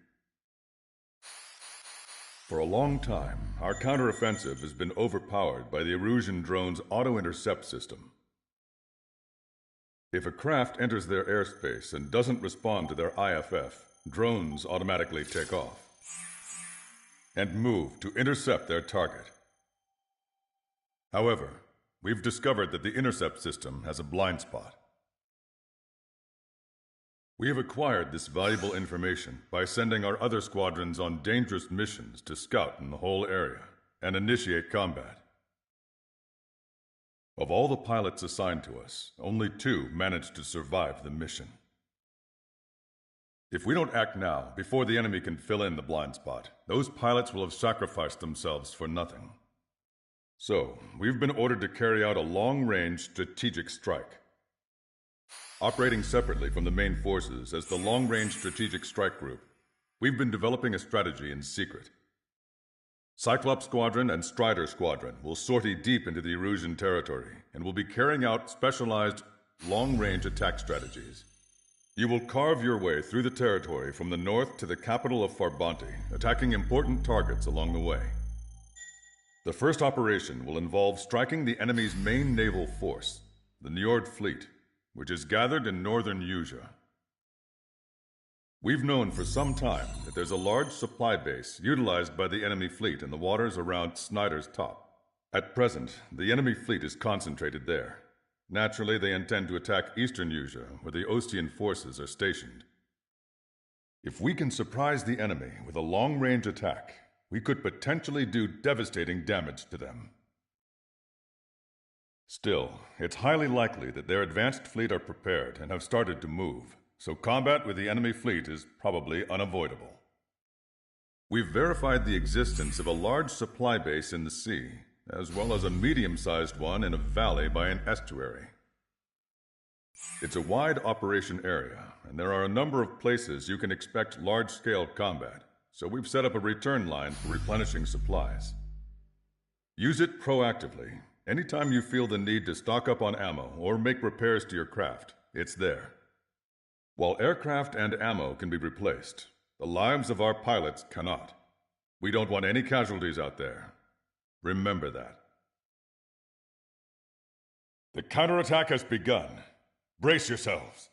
For a long time, our counteroffensive has been overpowered by the Erusian drone's auto-intercept system. If a craft enters their airspace and doesn't respond to their IFF, drones automatically take off and move to intercept their target. However, we've discovered that the intercept system has a blind spot. We have acquired this valuable information by sending our other squadrons on dangerous missions to scout in the whole area and initiate combat. Of all the pilots assigned to us, only 2 managed to survive the mission. If we don't act now, before the enemy can fill in the blind spot, those pilots will have sacrificed themselves for nothing. So, we've been ordered to carry out a long-range strategic strike. Operating separately from the main forces as the Long-Range Strategic Strike Group, we've been developing a strategy in secret. Cyclops Squadron and Strider Squadron will sortie deep into the Erusian territory and will be carrying out specialized long-range attack strategies. You will carve your way through the territory from the north to the capital of Farbanti, attacking important targets along the way. The first operation will involve striking the enemy's main naval force, the Njord Fleet, which is gathered in northern Usea. We've known for some time that there's a large supply base utilized by the enemy fleet in the waters around Snyder's Top. At present, the enemy fleet is concentrated there. Naturally, they intend to attack eastern Usea, where the Ostian forces are stationed. If we can surprise the enemy with a long-range attack, we could potentially do devastating damage to them. Still, it's highly likely that their advanced fleet are prepared and have started to move, so combat with the enemy fleet is probably unavoidable. We've verified the existence of a large supply base in the sea, as well as a medium-sized one in a valley by an estuary. It's a wide operation area, and there are a number of places you can expect large-scale combat, so we've set up a return line for replenishing supplies. Use it proactively. Anytime you feel the need to stock up on ammo or make repairs to your craft, it's there. While aircraft and ammo can be replaced, the lives of our pilots cannot. We don't want any casualties out there. Remember that. The counterattack has begun. Brace yourselves.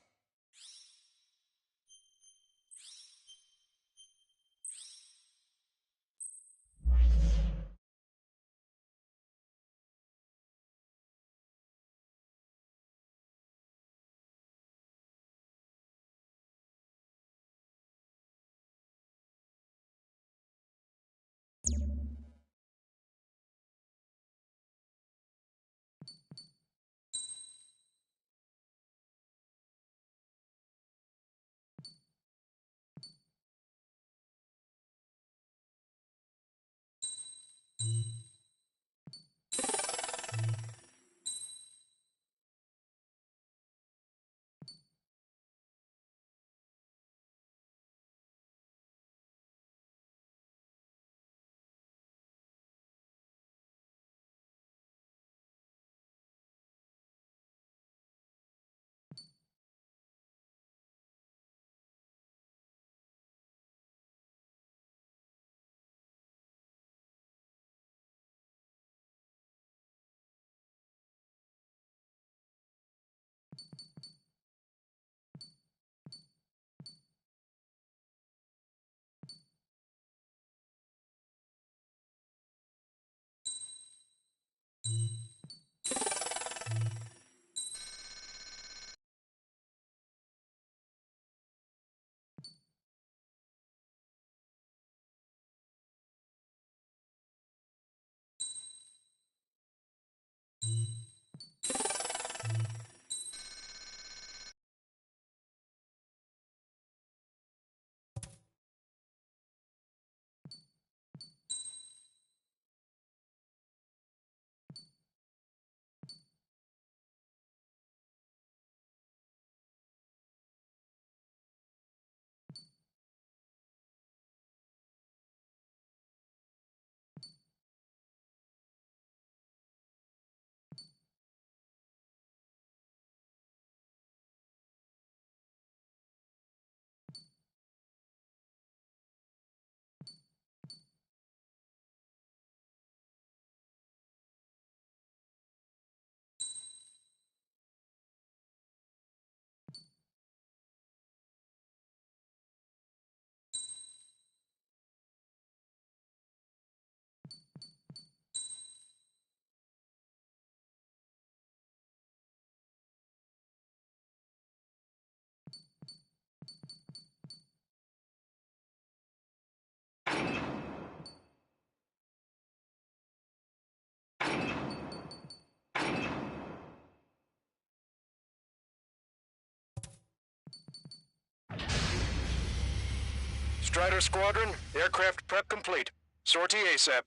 Strider Squadron, aircraft prep complete. Sortie ASAP.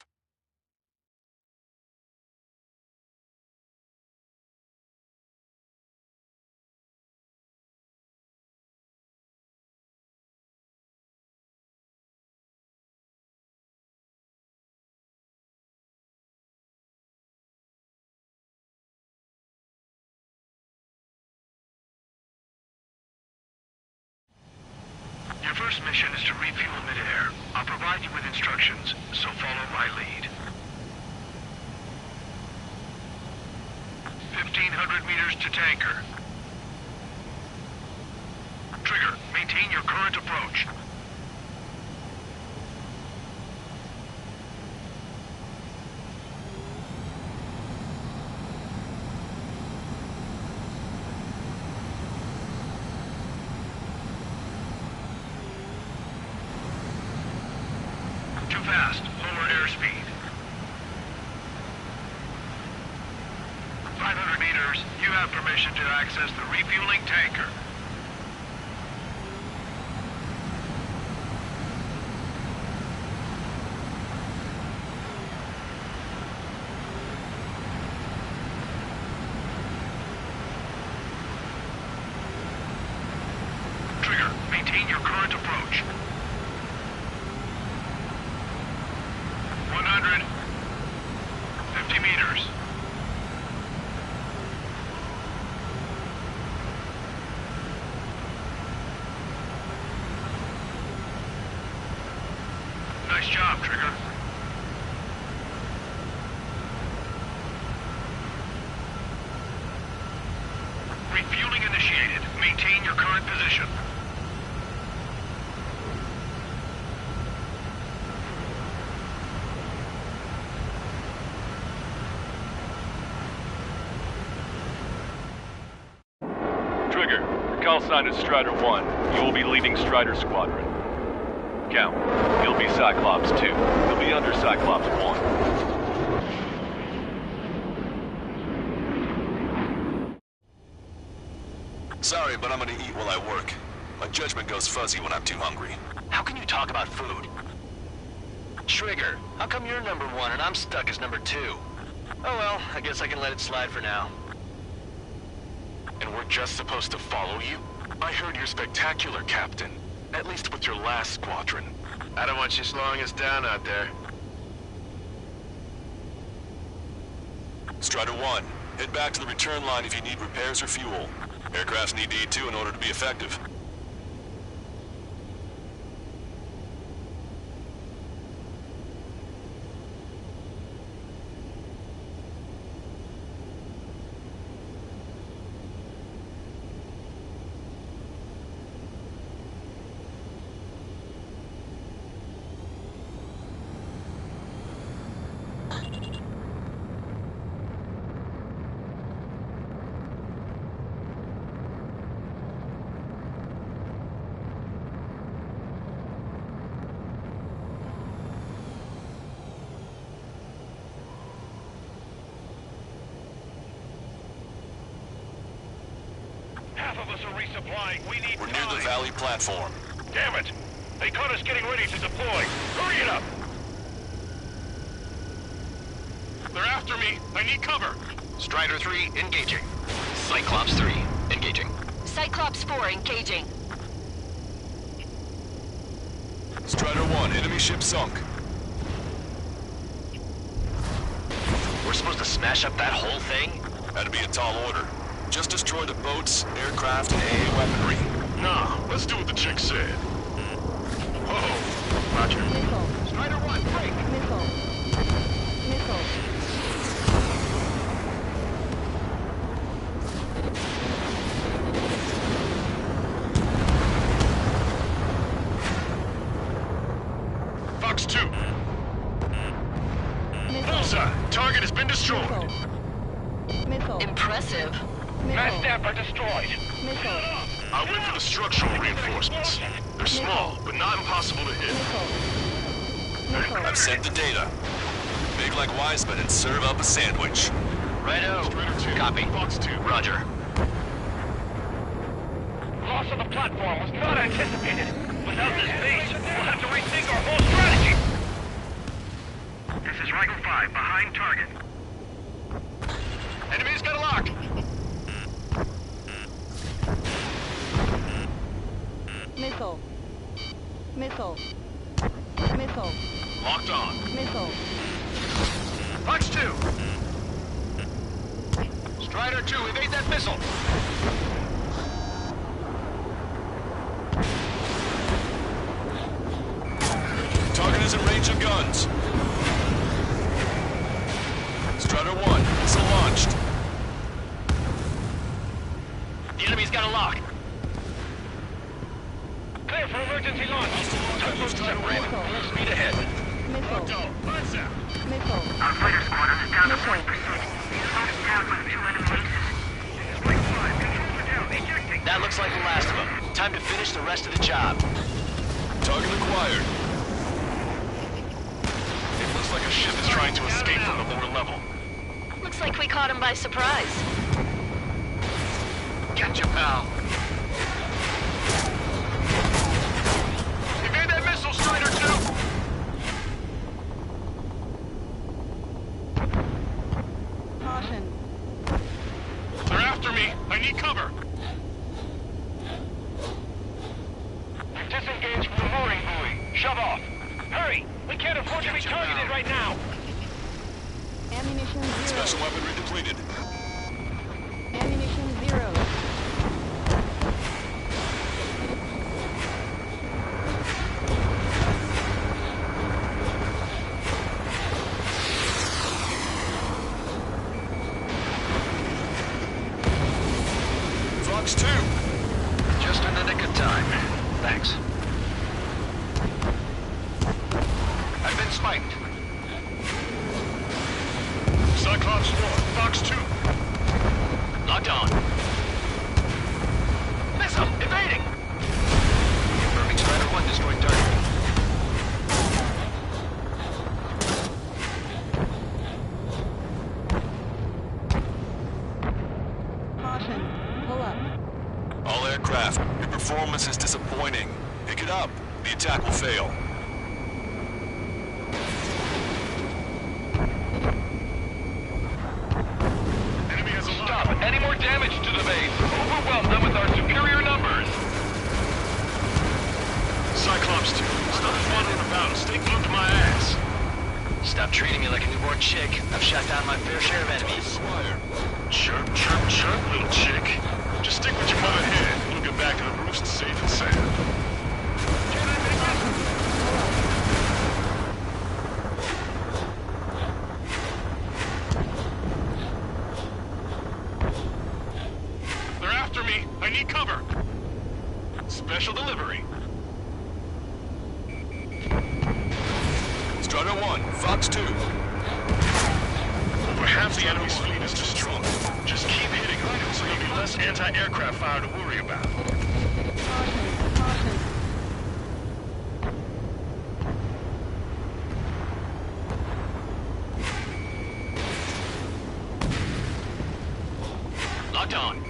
Your first mission is to refuel midair. I'll provide you with instructions, so follow my lead. 1,500 meters to tanker. Trigger, maintain your current approach. Too fast. Lower airspeed. 500 meters. You have permission to access the refueling tanker. Trigger, maintain your current approach. 100. 50 meters. Nice job, Trigger. Refueling initiated. Maintain your current position. Trigger, your call sign is Strider 1. You will be leading Strider Squadron. Count, you'll be Cyclops 2. You'll be under Cyclops 1. Sorry, but I'm gonna eat while I work. My judgment goes fuzzy when I'm too hungry. How can you talk about food? Trigger, how come you're number 1 and I'm stuck as number 2? Oh well, I guess I can let it slide for now. And we're just supposed to follow you? I heard you're spectacular, Captain. At least with your last squadron. I don't want you slowing us down out there. Strider 1, head back to the return line if you need repairs or fuel. Aircrafts need to eat too in order to be effective. Half of us are resupplying. We need We're near the Valley platform. Damn it! They caught us getting ready to deploy. Hurry it up! They're after me. I need cover. Strider 3, engaging. Cyclops 3, engaging. Cyclops 4, engaging. Strider 1, enemy ship sunk. We're supposed to smash up that whole thing? That'd be a tall order. Just destroy the boats, aircraft, and AA weaponry. Nah, let's do what the chick said. Whoa. Roger. Missile. Strider 1, break! Missile. Missile. Fox 2. Bullseye. Target has been destroyed. Missile. Impressive. Mass Stamper destroyed. Missile. I went for the structural reinforcements. They're small, but not impossible to hit. I've sent the data. Make like Wiseman and serve up a sandwich. Righto. Copy. Fox 2. Roger. Loss of the platform was not anticipated. Without this base, we'll have to rethink our whole strategy! This is Rifle 5, behind target. Enemy's got a lock! Missile. Missile. Missile. Locked on. Missile. Fox 2! Strider 2, evade that missile! Target is in range of guns. Strider 1, missile launched. The enemy's got a lock. Clear for emergency launch. Tugboat separated. Speed ahead. Missile. Missile. Our fighter squadron is down to 40%. That looks like the last of them. Time to finish the rest of the job. Target acquired. It looks like a ship is trying to escape from the lower level. Looks like we caught him by surprise. Gotcha, pal. Evade that missile, Strider 2! Caution. They're after me. I need cover. We've disengaged from the mooring buoy. Shove off. Hurry! We can't afford to be targeted right now. Ammunition 0. Special weaponry depleted. Ammunition 0. Fox 2. Just in the nick of time. Thanks. I've been spiked. Cyclops 1, Fox 2. Locked on. Missile! Evading! Confirming Strider 1 destroyed target. Caution. Pull up. All aircraft, your performance is disappointing. Pick it up. The attack will fail. Enemy has a lock. Stop! Any more damage to the base? Overwhelm them with our superior numbers! Cyclops 2, stop wandering about and stay glued to my ass! Stop treating me like a newborn chick. I've shot down my fair share of enemies. Chirp, chirp, chirp, little chick. Just stick with your mother head. We'll get back to the roost safe and sound. They're after me. I need cover. Special delivery. Strider 1, Fox 2. Over half the enemy's fleet is destroyed. Just keep hitting them, so there'll be less anti-aircraft fire to worry about. Caution. Locked on.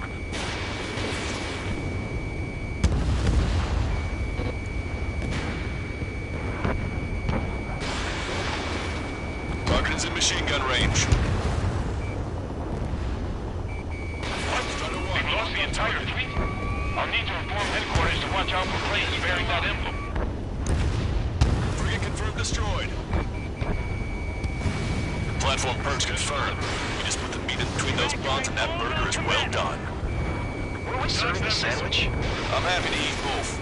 Target is in machine gun range. We've lost the entire fleet. I'll need to inform headquarters to watch out for planes bearing that emblem. Frigate confirmed destroyed. Platform perks confirmed. We just put the meat in between those buns and that burger is well done. Were we serving the sandwich? I'm happy to eat both.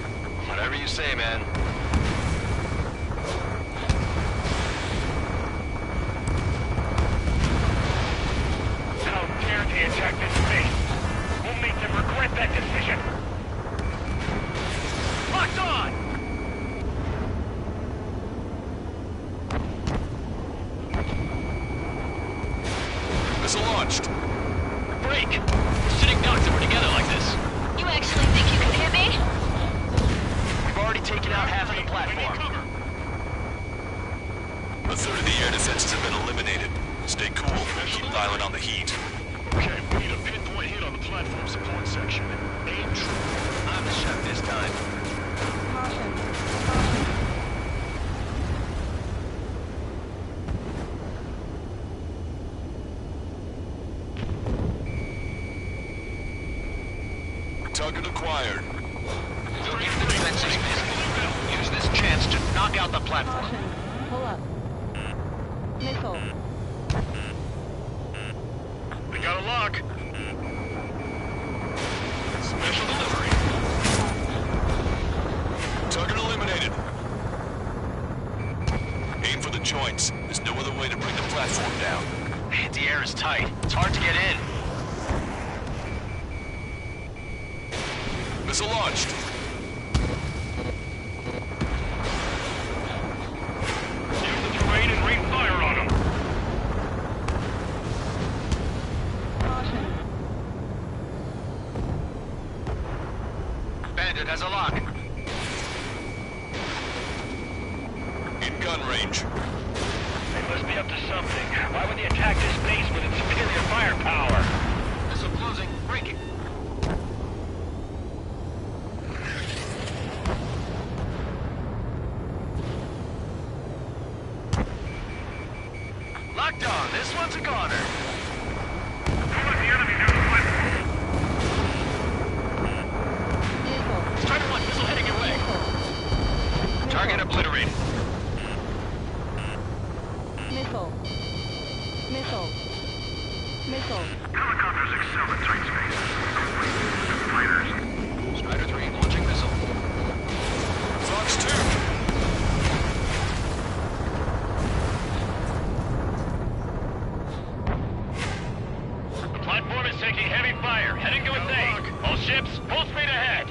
Whatever you say, man. How dare they attack this base? We'll make them regret that decision. Locked on! Missile launched. Break! We're sitting ducks if we're together like this. You actually think you can hit me? We've already taken out half of the platform. A third of the air defenses have been eliminated. Stay cool. Keep piling on the heat. Okay, we need a pinpoint hit on the platform support section. Aim true. I'm the chef this time. Target acquired. We'll keep the defenses busy. Use this chance to knock out the platform. Caution. Pull up. Missile. We got a lock. Special delivery. Target eliminated. Aim for the joints. There's no other way to bring the platform down. The air is tight. It's hard to get in. Missile launched. Use the terrain and rain fire on them. Caution. Bandit has a lock. In gun range. They must be up to something. Why would they attack this base with its superior firepower? Missile closing. Breaking. Locked on. This one's a goner. Strider 1, missile heading your way. Target obliterated. Missile. Missile. Missile. Helicopters excel in tight spaces. Fighters. Strider 3, launching missile. Fox 2. The platform is taking heavy fire. Heading to its aid. All ships, full speed ahead.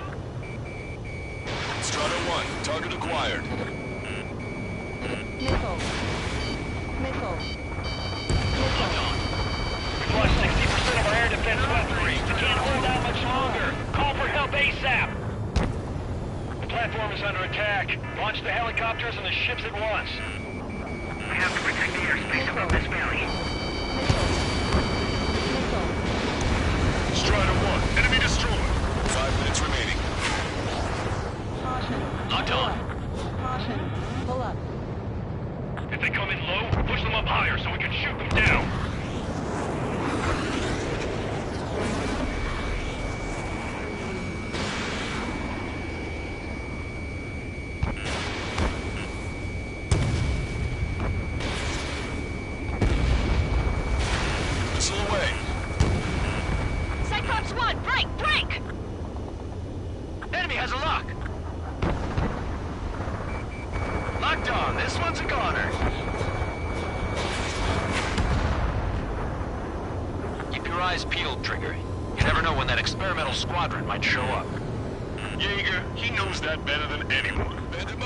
Strider 1. Target acquired. Missile. Missile. Locked on. We've lost 60% of our air defense weaponry. We can't hold out much longer. Call for help ASAP. The platform is under attack. Launch the helicopters and the ships at once. We have to protect the airspace above this valley. Strider 1. Enemy destroyed. 5 minutes remaining. Caution. Locked on. Caution. Pull up. If they come in low, push them up higher so we can shoot them down. Missile away. Cyclops 1, break! Break! Enemy has a lock. Locked on. This one's a goner. Keep your eyes peeled, Trigger. You never know when that experimental squadron might show up. Jaeger, he knows that better than anyone.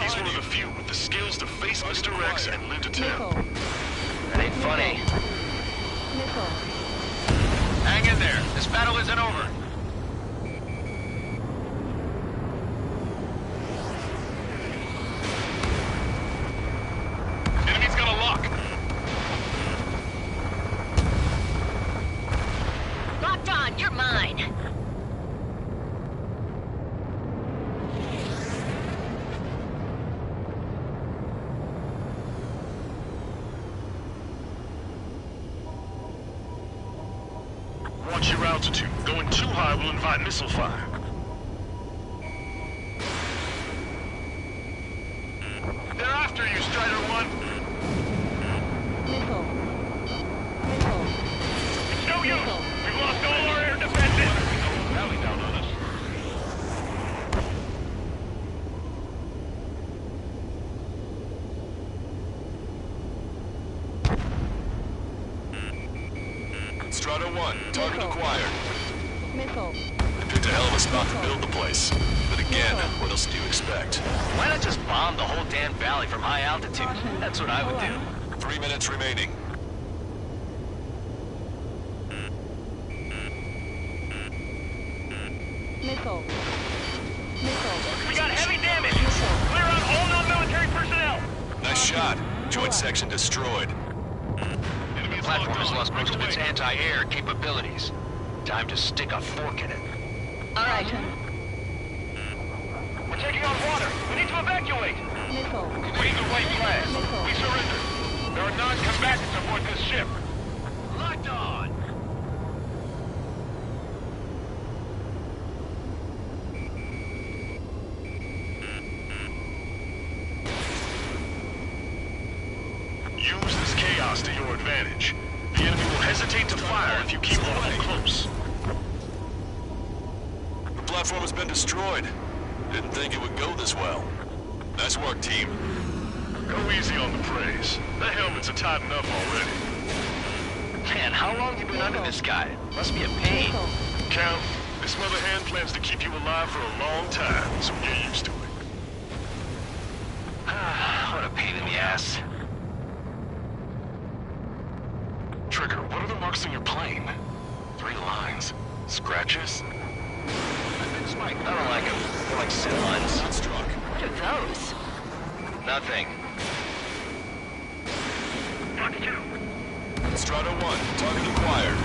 He's one of the few with the skills to face Mr. X and live to tell. That ain't funny. Missile. Hang in there. This battle isn't over. Enemy's got a lock. Locked on, you're mine. Watch your altitude. Going too high will invite missile fire. They're after you, Strider 1. Missile. Missile. It's no use. We've lost all our air defenses. Rally down on us. Strider 1. Target acquired. Missile. They picked a hell of a spot to build the place. But again, what else do you expect? Why not just bomb the whole damn valley from high altitude? That's what I would do. 3 minutes remaining. Missile. Missile. We got heavy damage. Clear out all non-military personnel. Nice shot. Joint section destroyed. The platform has lost most of its anti-air capabilities. Time to stick a fork in it. All right. We're taking on water. We need to evacuate. Missile. Either way, flash. We surrender. There are non-combatants aboard this ship. Locked on. Use this chaos to your advantage. The enemy will hesitate to fire if you keep moving close. The platform has been destroyed. Didn't think it would go this well. Nice work, team. Go easy on the praise. The helmets are tight enough already. Man, how long you been under this guy? Must be a pain. Count, this mother hen plans to keep you alive for a long time, so get used to it. What a pain in the ass. Trigger, what are the marks on your plane? 3 lines. Scratches? I don't like them. They're like sin lines. Not struck. What are those? Nothing. Strata 1, target acquired.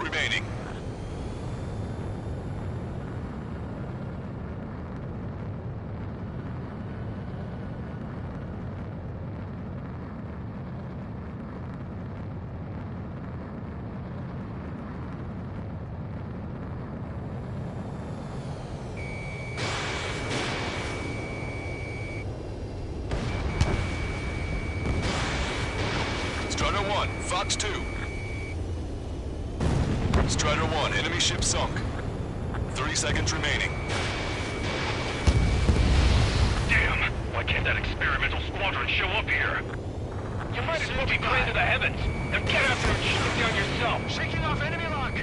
Remaining. Strider 1, Fox 2. Strider 1, enemy ship sunk. 30 seconds remaining. Damn! Why can't that experimental squadron show up here? You might as well be praying to the heavens. Now get out there and shoot them down yourself. Shaking off enemy lock.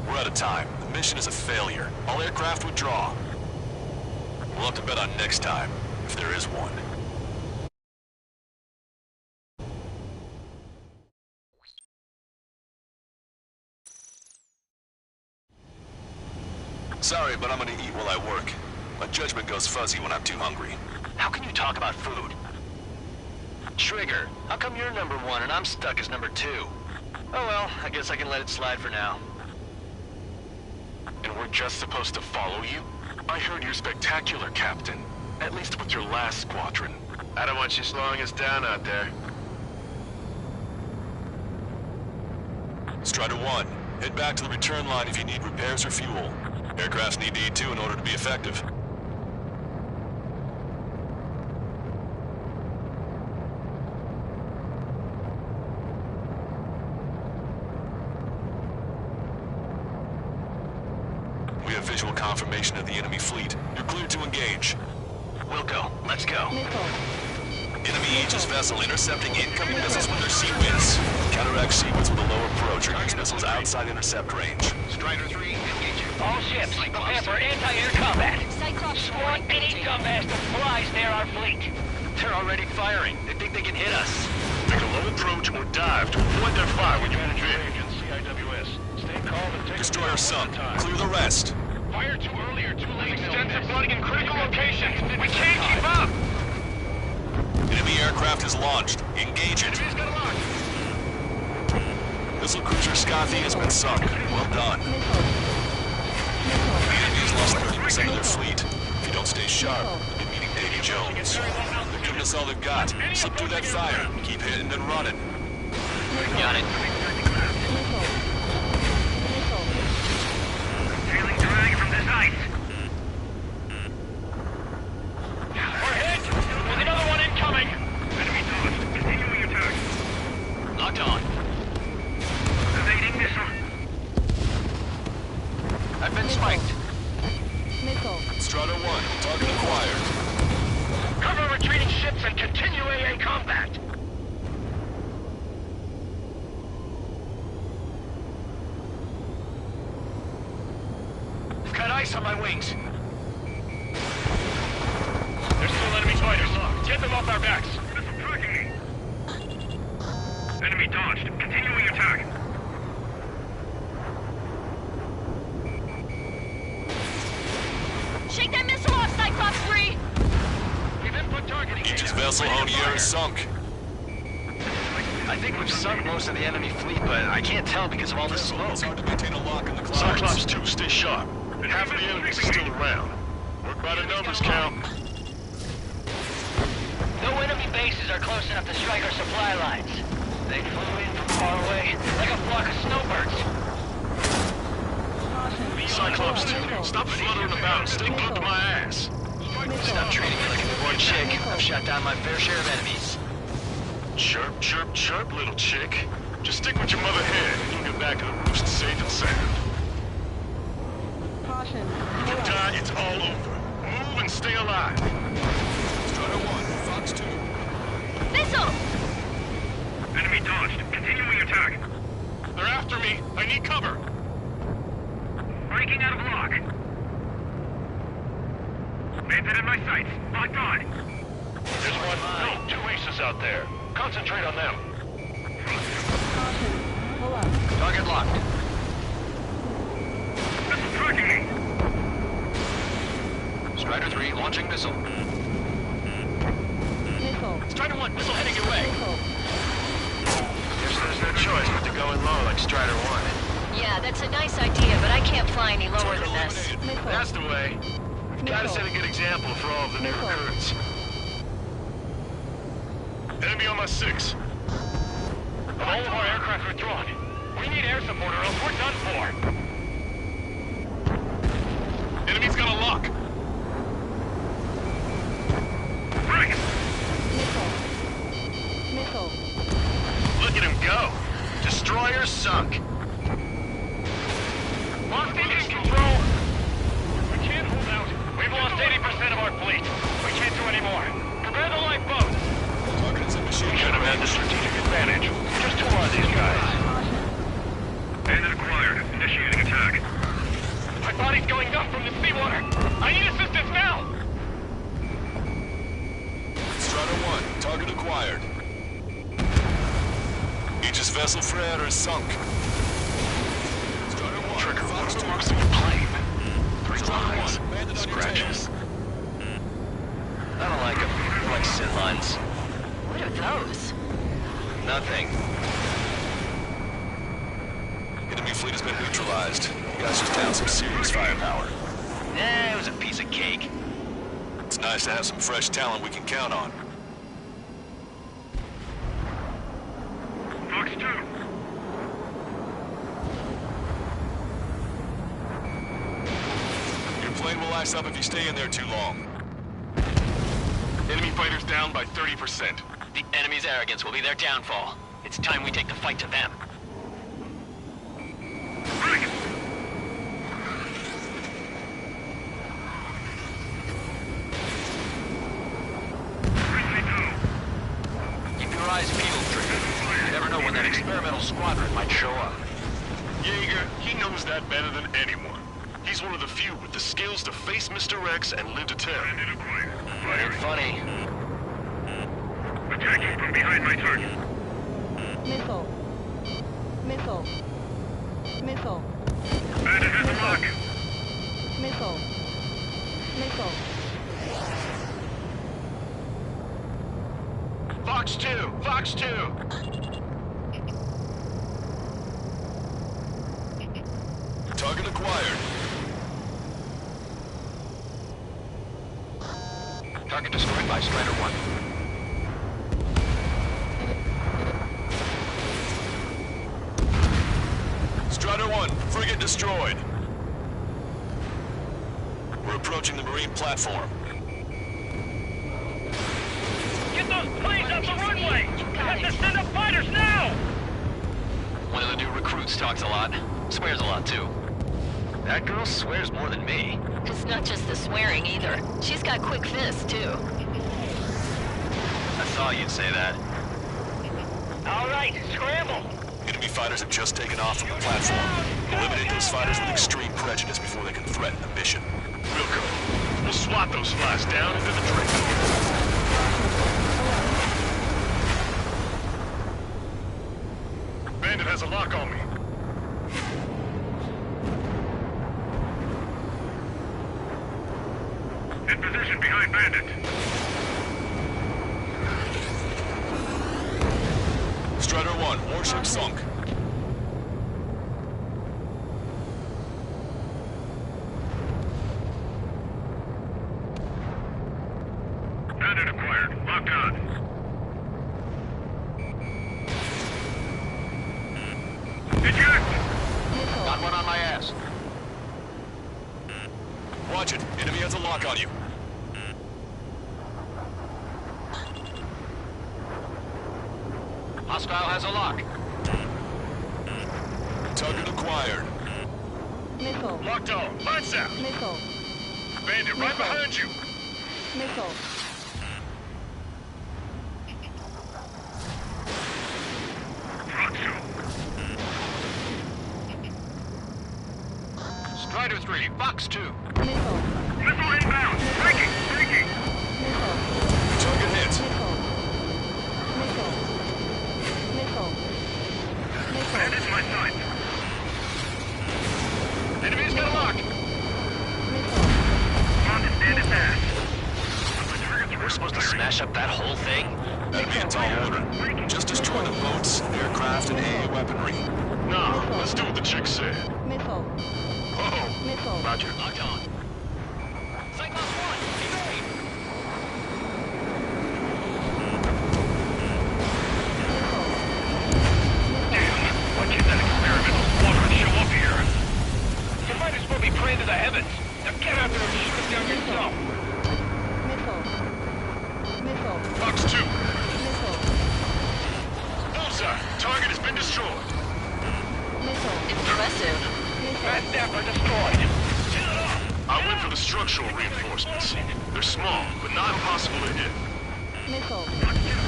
We're out of time. The mission is a failure. All aircraft withdraw. We'll have to bet on next time, if there is one. Sorry, but I'm gonna eat while I work. My judgment goes fuzzy when I'm too hungry. How can you talk about food? Trigger, how come you're number 1 and I'm stuck as number 2? Oh well, I guess I can let it slide for now. And we're just supposed to follow you? I heard you're spectacular, Captain. At least with your last squadron. I don't want you slowing us down out there. Strider 1, head back to the return line if you need repairs or fuel. Aircrafts need to eat too in order to be effective. We have visual confirmation of the enemy fleet. You're cleared to engage. We'll go. Let's go. Enemy Aegis vessel intercepting incoming missiles with their Sea-Winds. Counteract Sea-Winds with a low approach or use missiles outside intercept range. Strider 3, engaging. All ships, prepare for anti-air combat. Swarm any dumbass that flies near our fleet. They're already firing. They think they can hit us. Make a low approach or dive to avoid their fire when you move in. CIWS. Stay calm and take Destroyer sunk. Clear the rest. Fire too early or too late. Extensive flooding in critical locations. We can't keep up. Enemy aircraft is launched. Engage it. Enemy's got a lock. Missile cruiser Scothy has been sunk. Well done. The enemy has lost 30% of their fleet. If you don't stay sharp, you'll be meeting Davy Jones. They're giving us all they've got. Slip through that fire. Keep hitting and running. Got it. Feeling drag from this ice. We're hit! There's another one incoming! Enemy dodged. Continuing attack. Locked on. Evading missile. I've been spiked. Missile. Strata 1, target acquired. Cover retreating ships and continue AA combat. ice on my wings. There's still enemy fighters. Get them off our backs. Missile tracking me. Enemy dodged. Continuing attack. Shake that missile off, Cyclops 3! We've input targeting. Aegis vessel Honier is sunk. I think we've sunk most of the enemy fleet, but I can't tell because of all this smoke. It's hard to maintain a lock in the clouds. Cyclops 2, stay sharp. And half of the enemies are still around. Work by the numbers, Count. No enemy bases are close enough to strike our supply lines. They flew in from far away, like a flock of snowbirds. Cyclops 2, stop fluttering about. Stay glued to my ass. Stop treating me like a newborn chick. I've shot down my fair share of enemies. Chirp, chirp, chirp, little chick. Just stick with your mother hen and you'll get back to the roost safe and sound. Caution. If you die, it's all over. Move and stay alive. Strider 1, Fox 2. Missile! Enemy dodged. Continuing attack. They're after me. I need cover. Breaking out of lock. Manted in my sights. Locked on. There's one. No, 2 aces out there. Concentrate on them. Caution. Pull up. Target locked. Missile tracking me. Strider 3, launching missile. Missile. Strider 1, missile heading your way. Missile. Guess there's no choice but to go in low like Strider 1. Yeah, that's a nice idea, but I can't fly any lower than this. Missile. That's the way. We've got to set a good example for all of the new recruits. Enemy on my 6. All of our aircraft withdrawn. We need air support or else we're done for. Enemy's got a lock. Bring it. Missile. Missile. Look at him go. Destroyer sunk. Lost engine control. We can't hold out. We've lost 80% of our fleet. We can't do any more. Prepare the lifeboats. Target's in machine. We should have had the strategic advantage. Just who are these guys? Bandit acquired. Initiating attack. My body's going numb from the seawater. I need assistance now. Strider 1, target acquired. Aegis vessel Freyater is sunk. Strider 1, Trigger, Fox 2. marks of a plane. 3 Strider lines. 1, bandit on your tail. Scratches. I don't like them. They're like sin lines. What are those? Nothing. Enemy fleet has been neutralized. You guys just down some serious firepower. It was a piece of cake. It's nice to have some fresh talent we can count on. Fox 2. Your plane will ice up if you stay in there too long. Enemy fighters down by 30%. The enemy's arrogance will be their downfall. It's time we take the fight to them. Bring it. Keep your eyes peeled, Trigger. You never know when that experimental squadron might show up. Yeager, he knows that better than anyone. He's one of the few with the skills to face Mr. X and live to tell. Ain't funny. Attacking from behind my target. Missile. Missile. Missile. Bandit has a lock. Missile. Missile. Fox 2! Fox 2! Target acquired. Target destroyed by Strider 1. Strider 1, frigate destroyed. We're approaching the marine platform. Get those planes off the runway! We have to send up fighters now! One of the new recruits talks a lot. Swears a lot, too. That girl swears more than me. It's not just the swearing either. She's got quick fists, too. I thought you'd say that. All right, scramble. Enemy fighters have just taken off from the platform. Eliminate those fighters with extreme prejudice before they can threaten the mission. We'll go. We'll swat those flies down into the drink. Bandit has a lock on me. In position behind Bandit. Strider 1, warship sunk. Bandit acquired. Locked on. Eject! Got one on my ass. Watch it. Enemy has a lock on you. Hostile has a lock. Target acquired. Missile. Locked on. Lights out. Missile. Bandit right behind you. Missile. Strider 3, Fox 2. Missile. Missile inbound. Breaking. Breaking. Missile. Target hit. Missile. Missile. Missile. Missile. Bandit's my sight. Enemy's got a lock. On this bandit's ass. We're supposed to smash up that whole thing? That'd be a tall order. Just destroy the boats, aircraft, and AA weaponry. Nah, let's do what the chick said. Missile. Whoa. Missile. Roger. Locked on. Cyclops 1, evade! Damn, why can't that experimental squadron show up here? You might as well be praying to the heavens. Now get out there and shoot them down yourself. Missile. Missile. Fox 2. Missile. Bullseye. Target has been destroyed. Missile. Impressive. Fast Dapper destroyed. I went for the structural reinforcements. They're small, but not impossible to hit. Missile.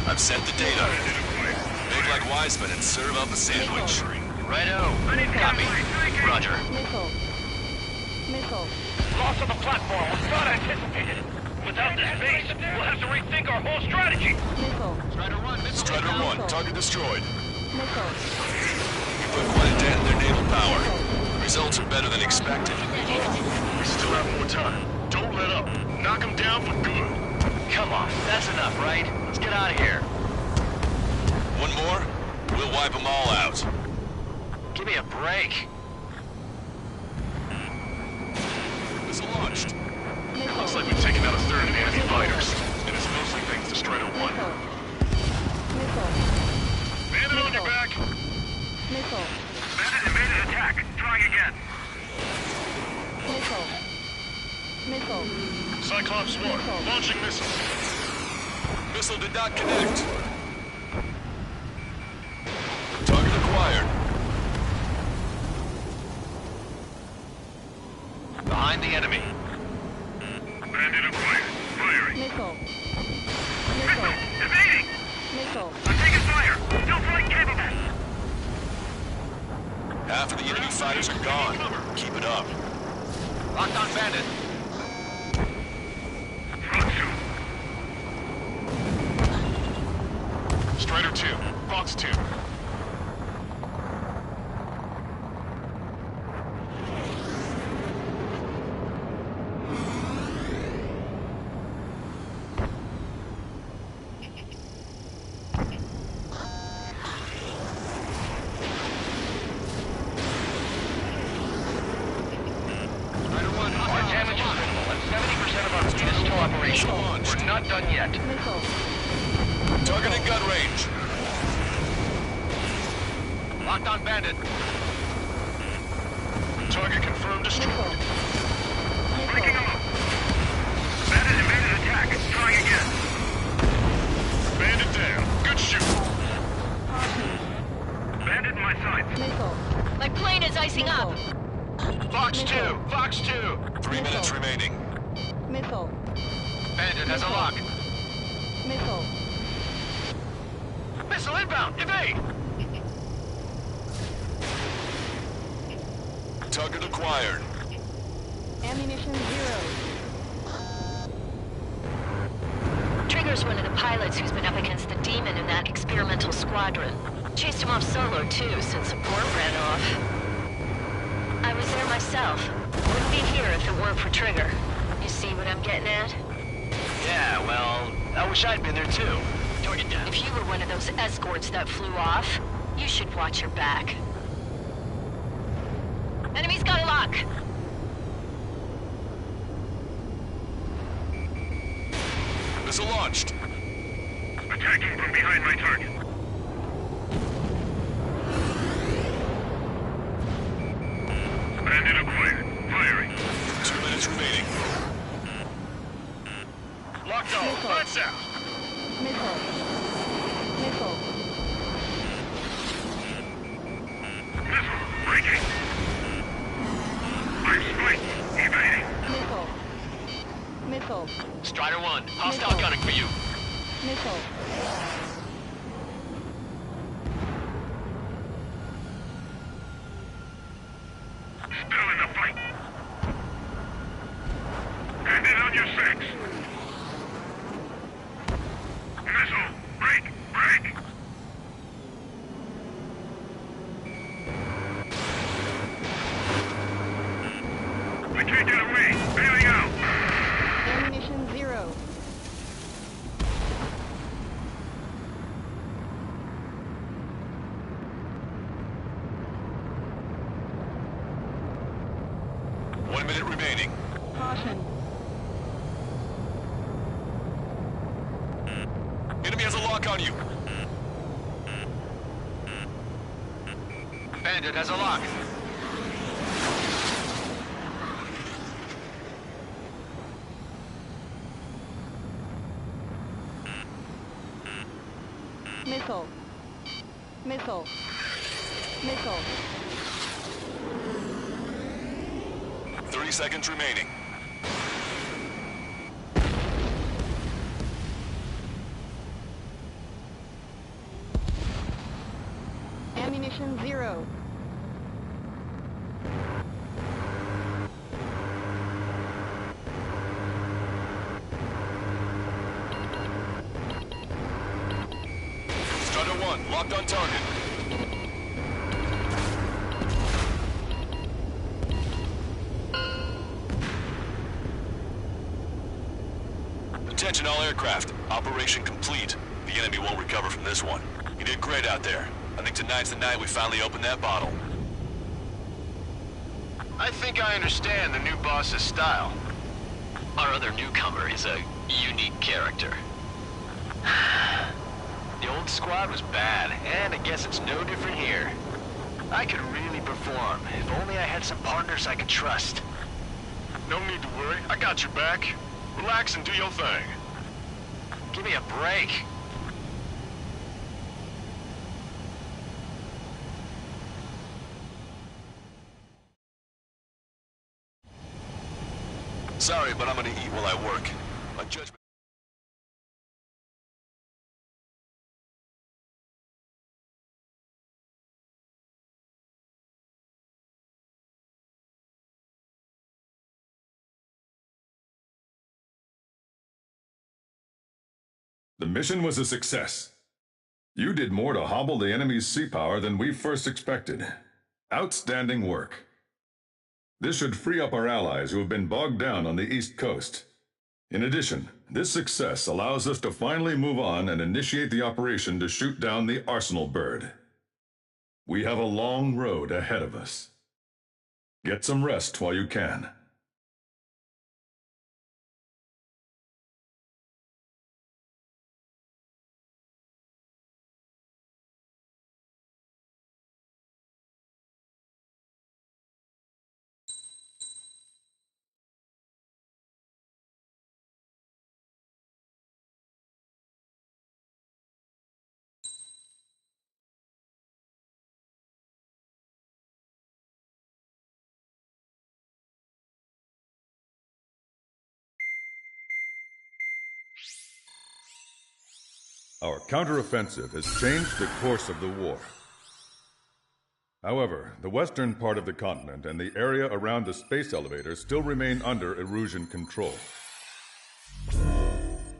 I've sent the data. Make like Wiseman and serve up a sandwich. Righto. Copy. Roger. Missile. Missile. Loss of the platform was not anticipated. Without this base, we'll have to rethink our whole strategy. Missile. Strider 1, target destroyed. Missile. We put quite a dent in their naval power. Results are better than expected. We still have more time. Don't let up. Knock them down for good. Come on, that's enough, right? Let's get out of here. One more? We'll wipe them all out. Give me a break. Missile launched. Looks like we've taken out a third of the enemy fighters. And it's mostly thanks to Strider 1. Missile. Bandit on your back. Missile. Bandit evaded attack. Trying again. Missile. Missile. Cyclops 1, launching missile. Missile did not connect. Target acquired. Behind the enemy. Bandit acquired. Firing. Missile. Missile. Evading. Missile. I'm taking fire. Still flight capable. Half of the enemy fighters are gone. Keep it up. Locked on Bandit. Strider 2, Fox 2. We're not done yet. Target in gun range. Locked on Bandit. Target confirmed destroyed. Breaking them up. Bandit evaded attack. Trying again. Bandit down. Good shoot. Bandit in my sights. My plane is icing up. Fox 2. Fox 2. 3 minutes remaining. Missile. Bandit has a lock. Missile. Missile inbound. Evade. Target acquired. Ammunition 0. Trigger's one of the pilots who's been up against the demon in that experimental squadron. Chased him off solo, too, since support ran off. I was there myself. Wouldn't be here if it weren't for Trigger. You see what I'm getting at? Yeah, well, I wish I'd been there too. Target down. If you were one of those escorts that flew off, you should watch your back. Enemy's got a lock! Missile launched. Attacking from behind my target. Bandit acquired. Firing. 2 minutes remaining. Locked on. Lights out. Missile. Missile. Missile. Breaking. I'm spiked. Evading. Missile. Missile. Strider 1, hostile gunning for you. Missile. Still in the fight. Bandit on your six. Missile. Break. Break. I can't get away. Bailing out. Ammunition 0. One minute remaining. Caution. Enemy has a lock on you. Bandit has a lock. Missile. Missile. Missile. 30 seconds remaining. Ammunition 0. Strider 1, locked on target. Attention all aircraft. Operation complete. The enemy won't recover from this one. You did great out there. I think tonight's the night we finally open that bottle. I think I understand the new boss's style. Our other newcomer is a unique character. The old squad was bad, and I guess it's no different here. I could really perform, if only I had some partners I could trust. No need to worry. I got your back. Relax and do your thing. Give me a break. Sorry, but I'm gonna eat while I work. My judgment... The mission was a success. You did more to hobble the enemy's sea power than we first expected. Outstanding work. This should free up our allies who have been bogged down on the East Coast. In addition, this success allows us to finally move on and initiate the operation to shoot down the Arsenal bird. We have a long road ahead of us. Get some rest while you can. Our counteroffensive has changed the course of the war. However, the western part of the continent and the area around the space elevator still remain under Erusian control.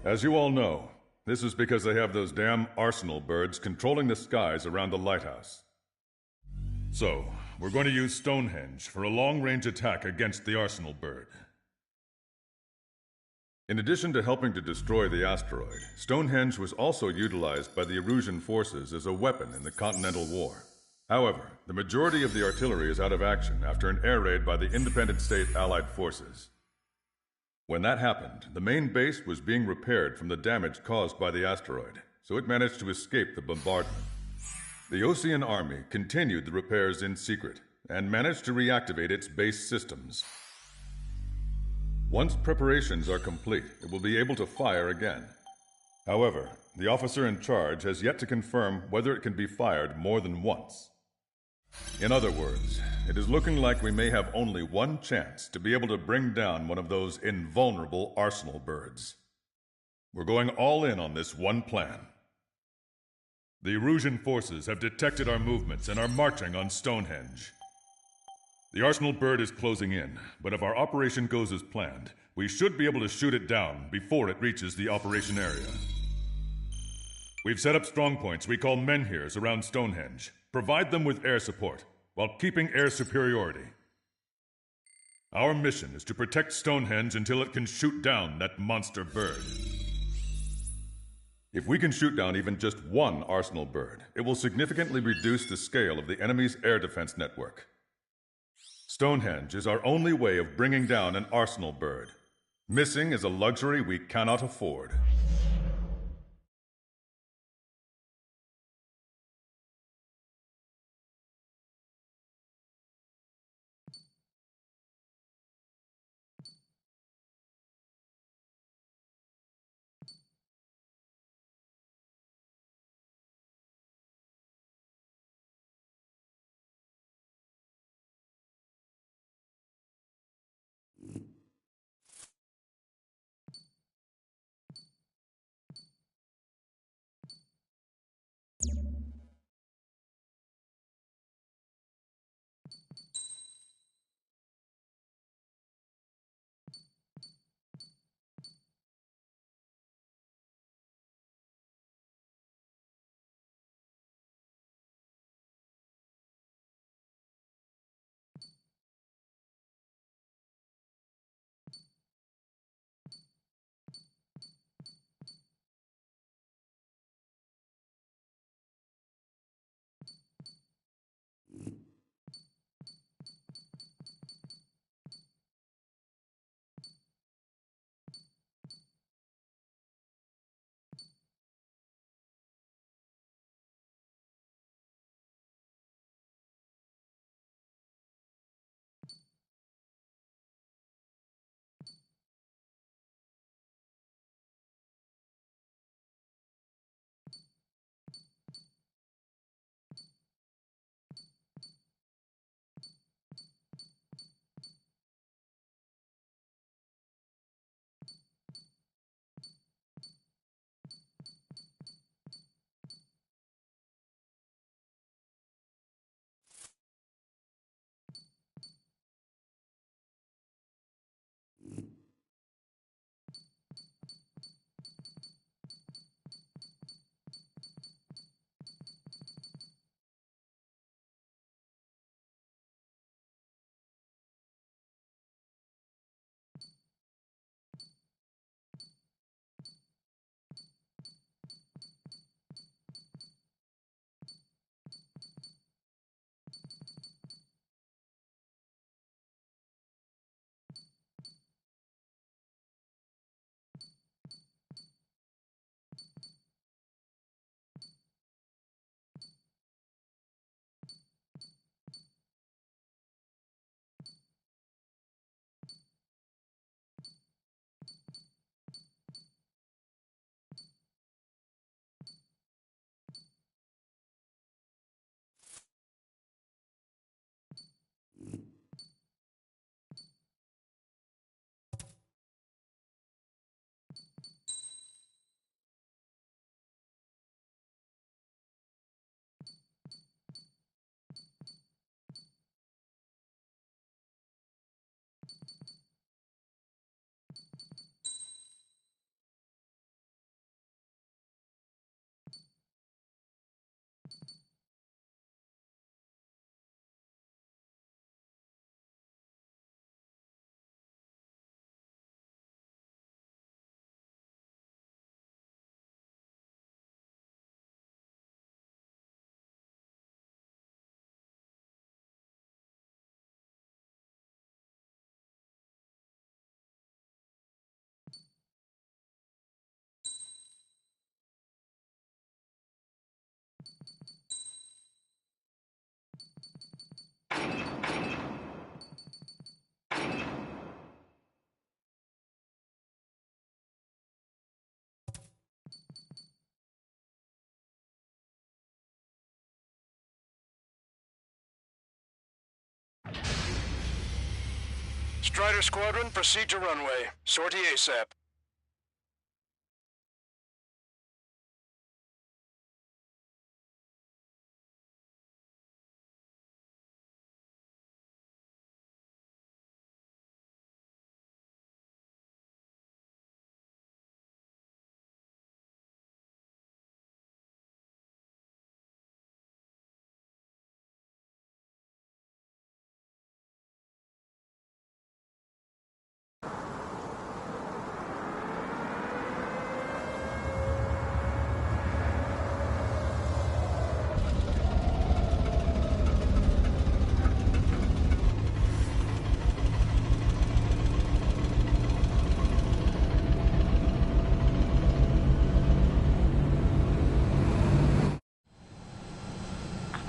As you all know, this is because they have those damn arsenal birds controlling the skies around the lighthouse. So, we're going to use Stonehenge for a long-range attack against the arsenal bird. In addition to helping to destroy the asteroid, Stonehenge was also utilized by the Erusian forces as a weapon in the Continental War. However, the majority of the artillery is out of action after an air raid by the Independent State Allied forces. When that happened, the main base was being repaired from the damage caused by the asteroid, so it managed to escape the bombardment. The Osean Army continued the repairs in secret and managed to reactivate its base systems. Once preparations are complete, it will be able to fire again. However, the officer in charge has yet to confirm whether it can be fired more than once. In other words, it is looking like we may have only one chance to be able to bring down one of those invulnerable arsenal birds. We're going all in on this one plan. The Erusian forces have detected our movements and are marching on Stonehenge. The arsenal bird is closing in, but if our operation goes as planned, we should be able to shoot it down before it reaches the operation area. We've set up strongpoints we call menhirs around Stonehenge. Provide them with air support, while keeping air superiority. Our mission is to protect Stonehenge until it can shoot down that monster bird. If we can shoot down even just one arsenal bird, it will significantly reduce the scale of the enemy's air defense network. Stonehenge is our only way of bringing down an arsenal bird. Missing is a luxury we cannot afford. Strider Squadron, proceed to runway. Sortie ASAP.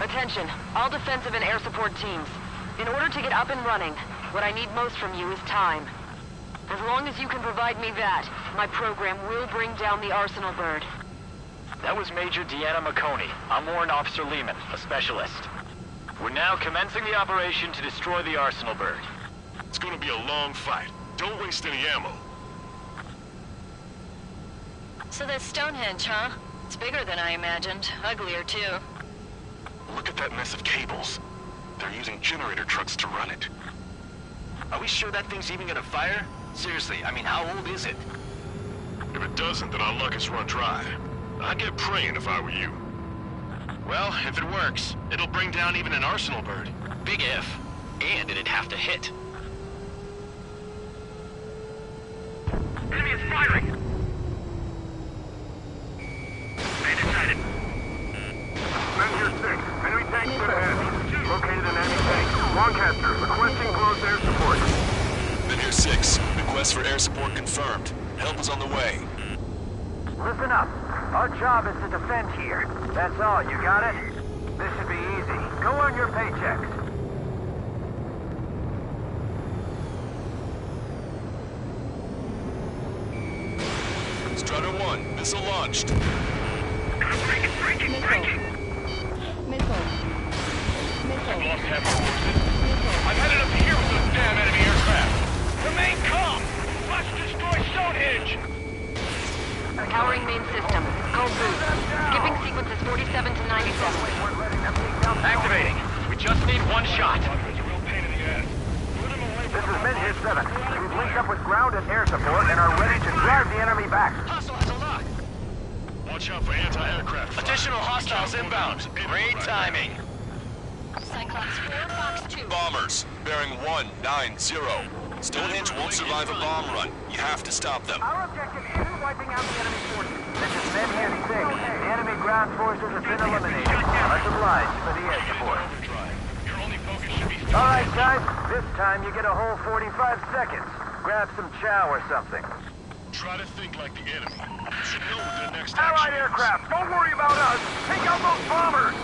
Attention, all defensive and air support teams. In order to get up and running, what I need most from you is time. As long as you can provide me that, my program will bring down the Arsenal bird. That was Major Deanna McConey. I'm Warrant Officer Lehman, a specialist. We're now commencing the operation to destroy the Arsenal bird. It's gonna be a long fight. Don't waste any ammo. So that's Stonehenge, huh? It's bigger than I imagined. Uglier, too. Look at that mess of cables. They're using generator trucks to run it. Are we sure that thing's even gonna fire? Seriously, I mean, how old is it? If it doesn't, then our luck is run dry. I'd get praying if I were you. Well, if it works, it'll bring down even an Arsenal bird. Big if. And it'd have to hit. Enemy is firing! Main sighted. Men here 6. Enemy tank straight ahead. Located an enemy tank. Lancaster, requesting close air support. Men here 6. Request for air support confirmed. Help is on the way. Listen up. Our job is to defend here. That's all, you got it? This should be easy. Go earn your paychecks. Strider 1, missile launched. Breaking! Missile. I've lost half the forces. I'm headed up here with those damn enemy aircraft. Remain calm! Must destroy Stonehenge! Powering main system. Go boost. Skipping sequences 47 to 97. Activating. We just need one shot. This is Men here 7. We've linked up with ground and air support and are ready to drive the enemy back. Hostile has a lock. Watch out for anti-aircraft. Additional hostiles inbound. Great timing. Cyclops 4, Fox 2. Bombers, bearing 190. Stonehenge won't survive a bomb run. You have to stop them. Our objective isn't wiping out the enemy forces. This is Men here 6. The enemy ground forces have been eliminated. Much obliged for the air support. All right, guys. This time you get a whole 45 seconds. Grab some chow or something. Try to think like the enemy. You should know what their next Allied action is. aircraft, don't worry about us. Take out those bombers.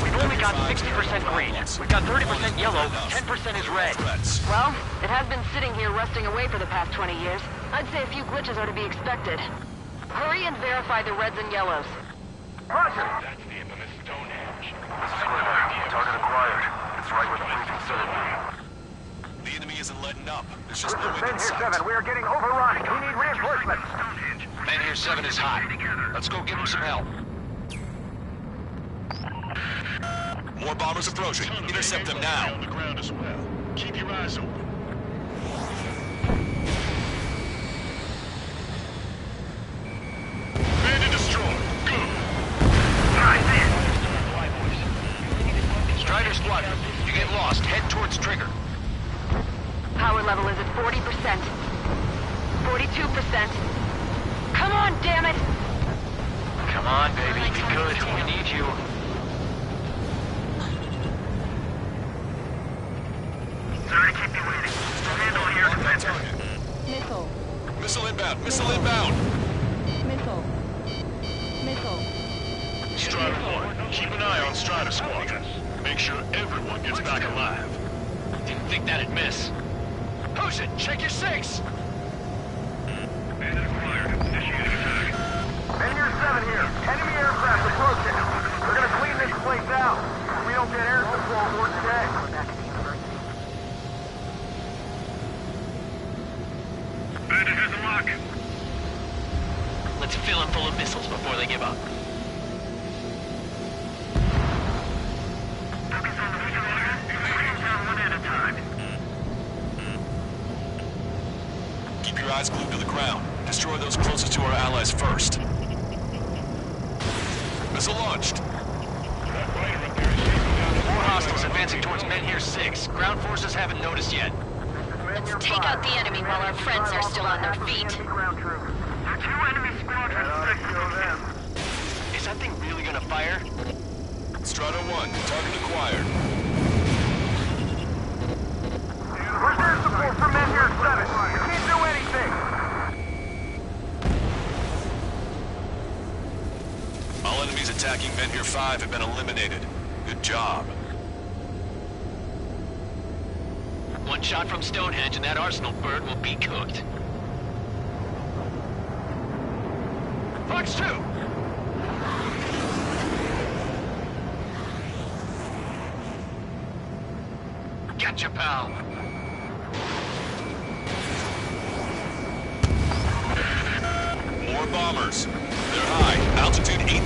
We've only got 60% green. We've got 30% yellow, 10% is red. Well, it has been sitting here rusting away for the past 20 years. I'd say a few glitches are to be expected. Hurry and verify the reds and yellows. Roger. That's the infamous Stonehenge. This is Sliver. Target acquired. It's right where the briefing said it would. The enemy isn't letting up. There's just This no is end Men in here sight. 7. We are getting overrun. We need reinforcements. Men here 7 is hot. Let's go give him some help. More bombers approaching. Intercept them now. On the ground as well. Keep your eyes open. Bandit destroyed. Good. Strider Squadron, you get lost. Head towards Trigger. Power level is at 40%. 42%. Come on, damn it! Come on, baby. Be good. We need you. Sorry to keep you waiting. Handle here defensive. Missile. Missile inbound. Missile inbound. Missile. Missile. Strider 1, keep an eye on Strider Squadron. Make sure everyone gets back alive. Didn't think that'd miss. Who's it? Check your 6. Men here 7 here. Enemy aircraft approaching. We're gonna clean this place out. If we don't get air support, we're dead. Doc. Let's fill them full of missiles before they give up. Focus on the visual area. Bring down one at a time. Keep your eyes glued to the ground. Destroy those closest to our allies first. Missile launched. More hostiles advancing towards Menhir 6. Ground forces haven't noticed yet. Let's take out the enemy while our friends are still on their feet. There are 2 enemy squadrons. Is that thing really gonna fire? Strider 1, target acquired. Where's their support from Menhir 7? You can't do anything! All enemies attacking Menhir 5 have been eliminated. Good job. One shot from Stonehenge and that Arsenal bird will be cooked. Fox 2! Gotcha, pal. More bombers. They're high. Altitude 8,000.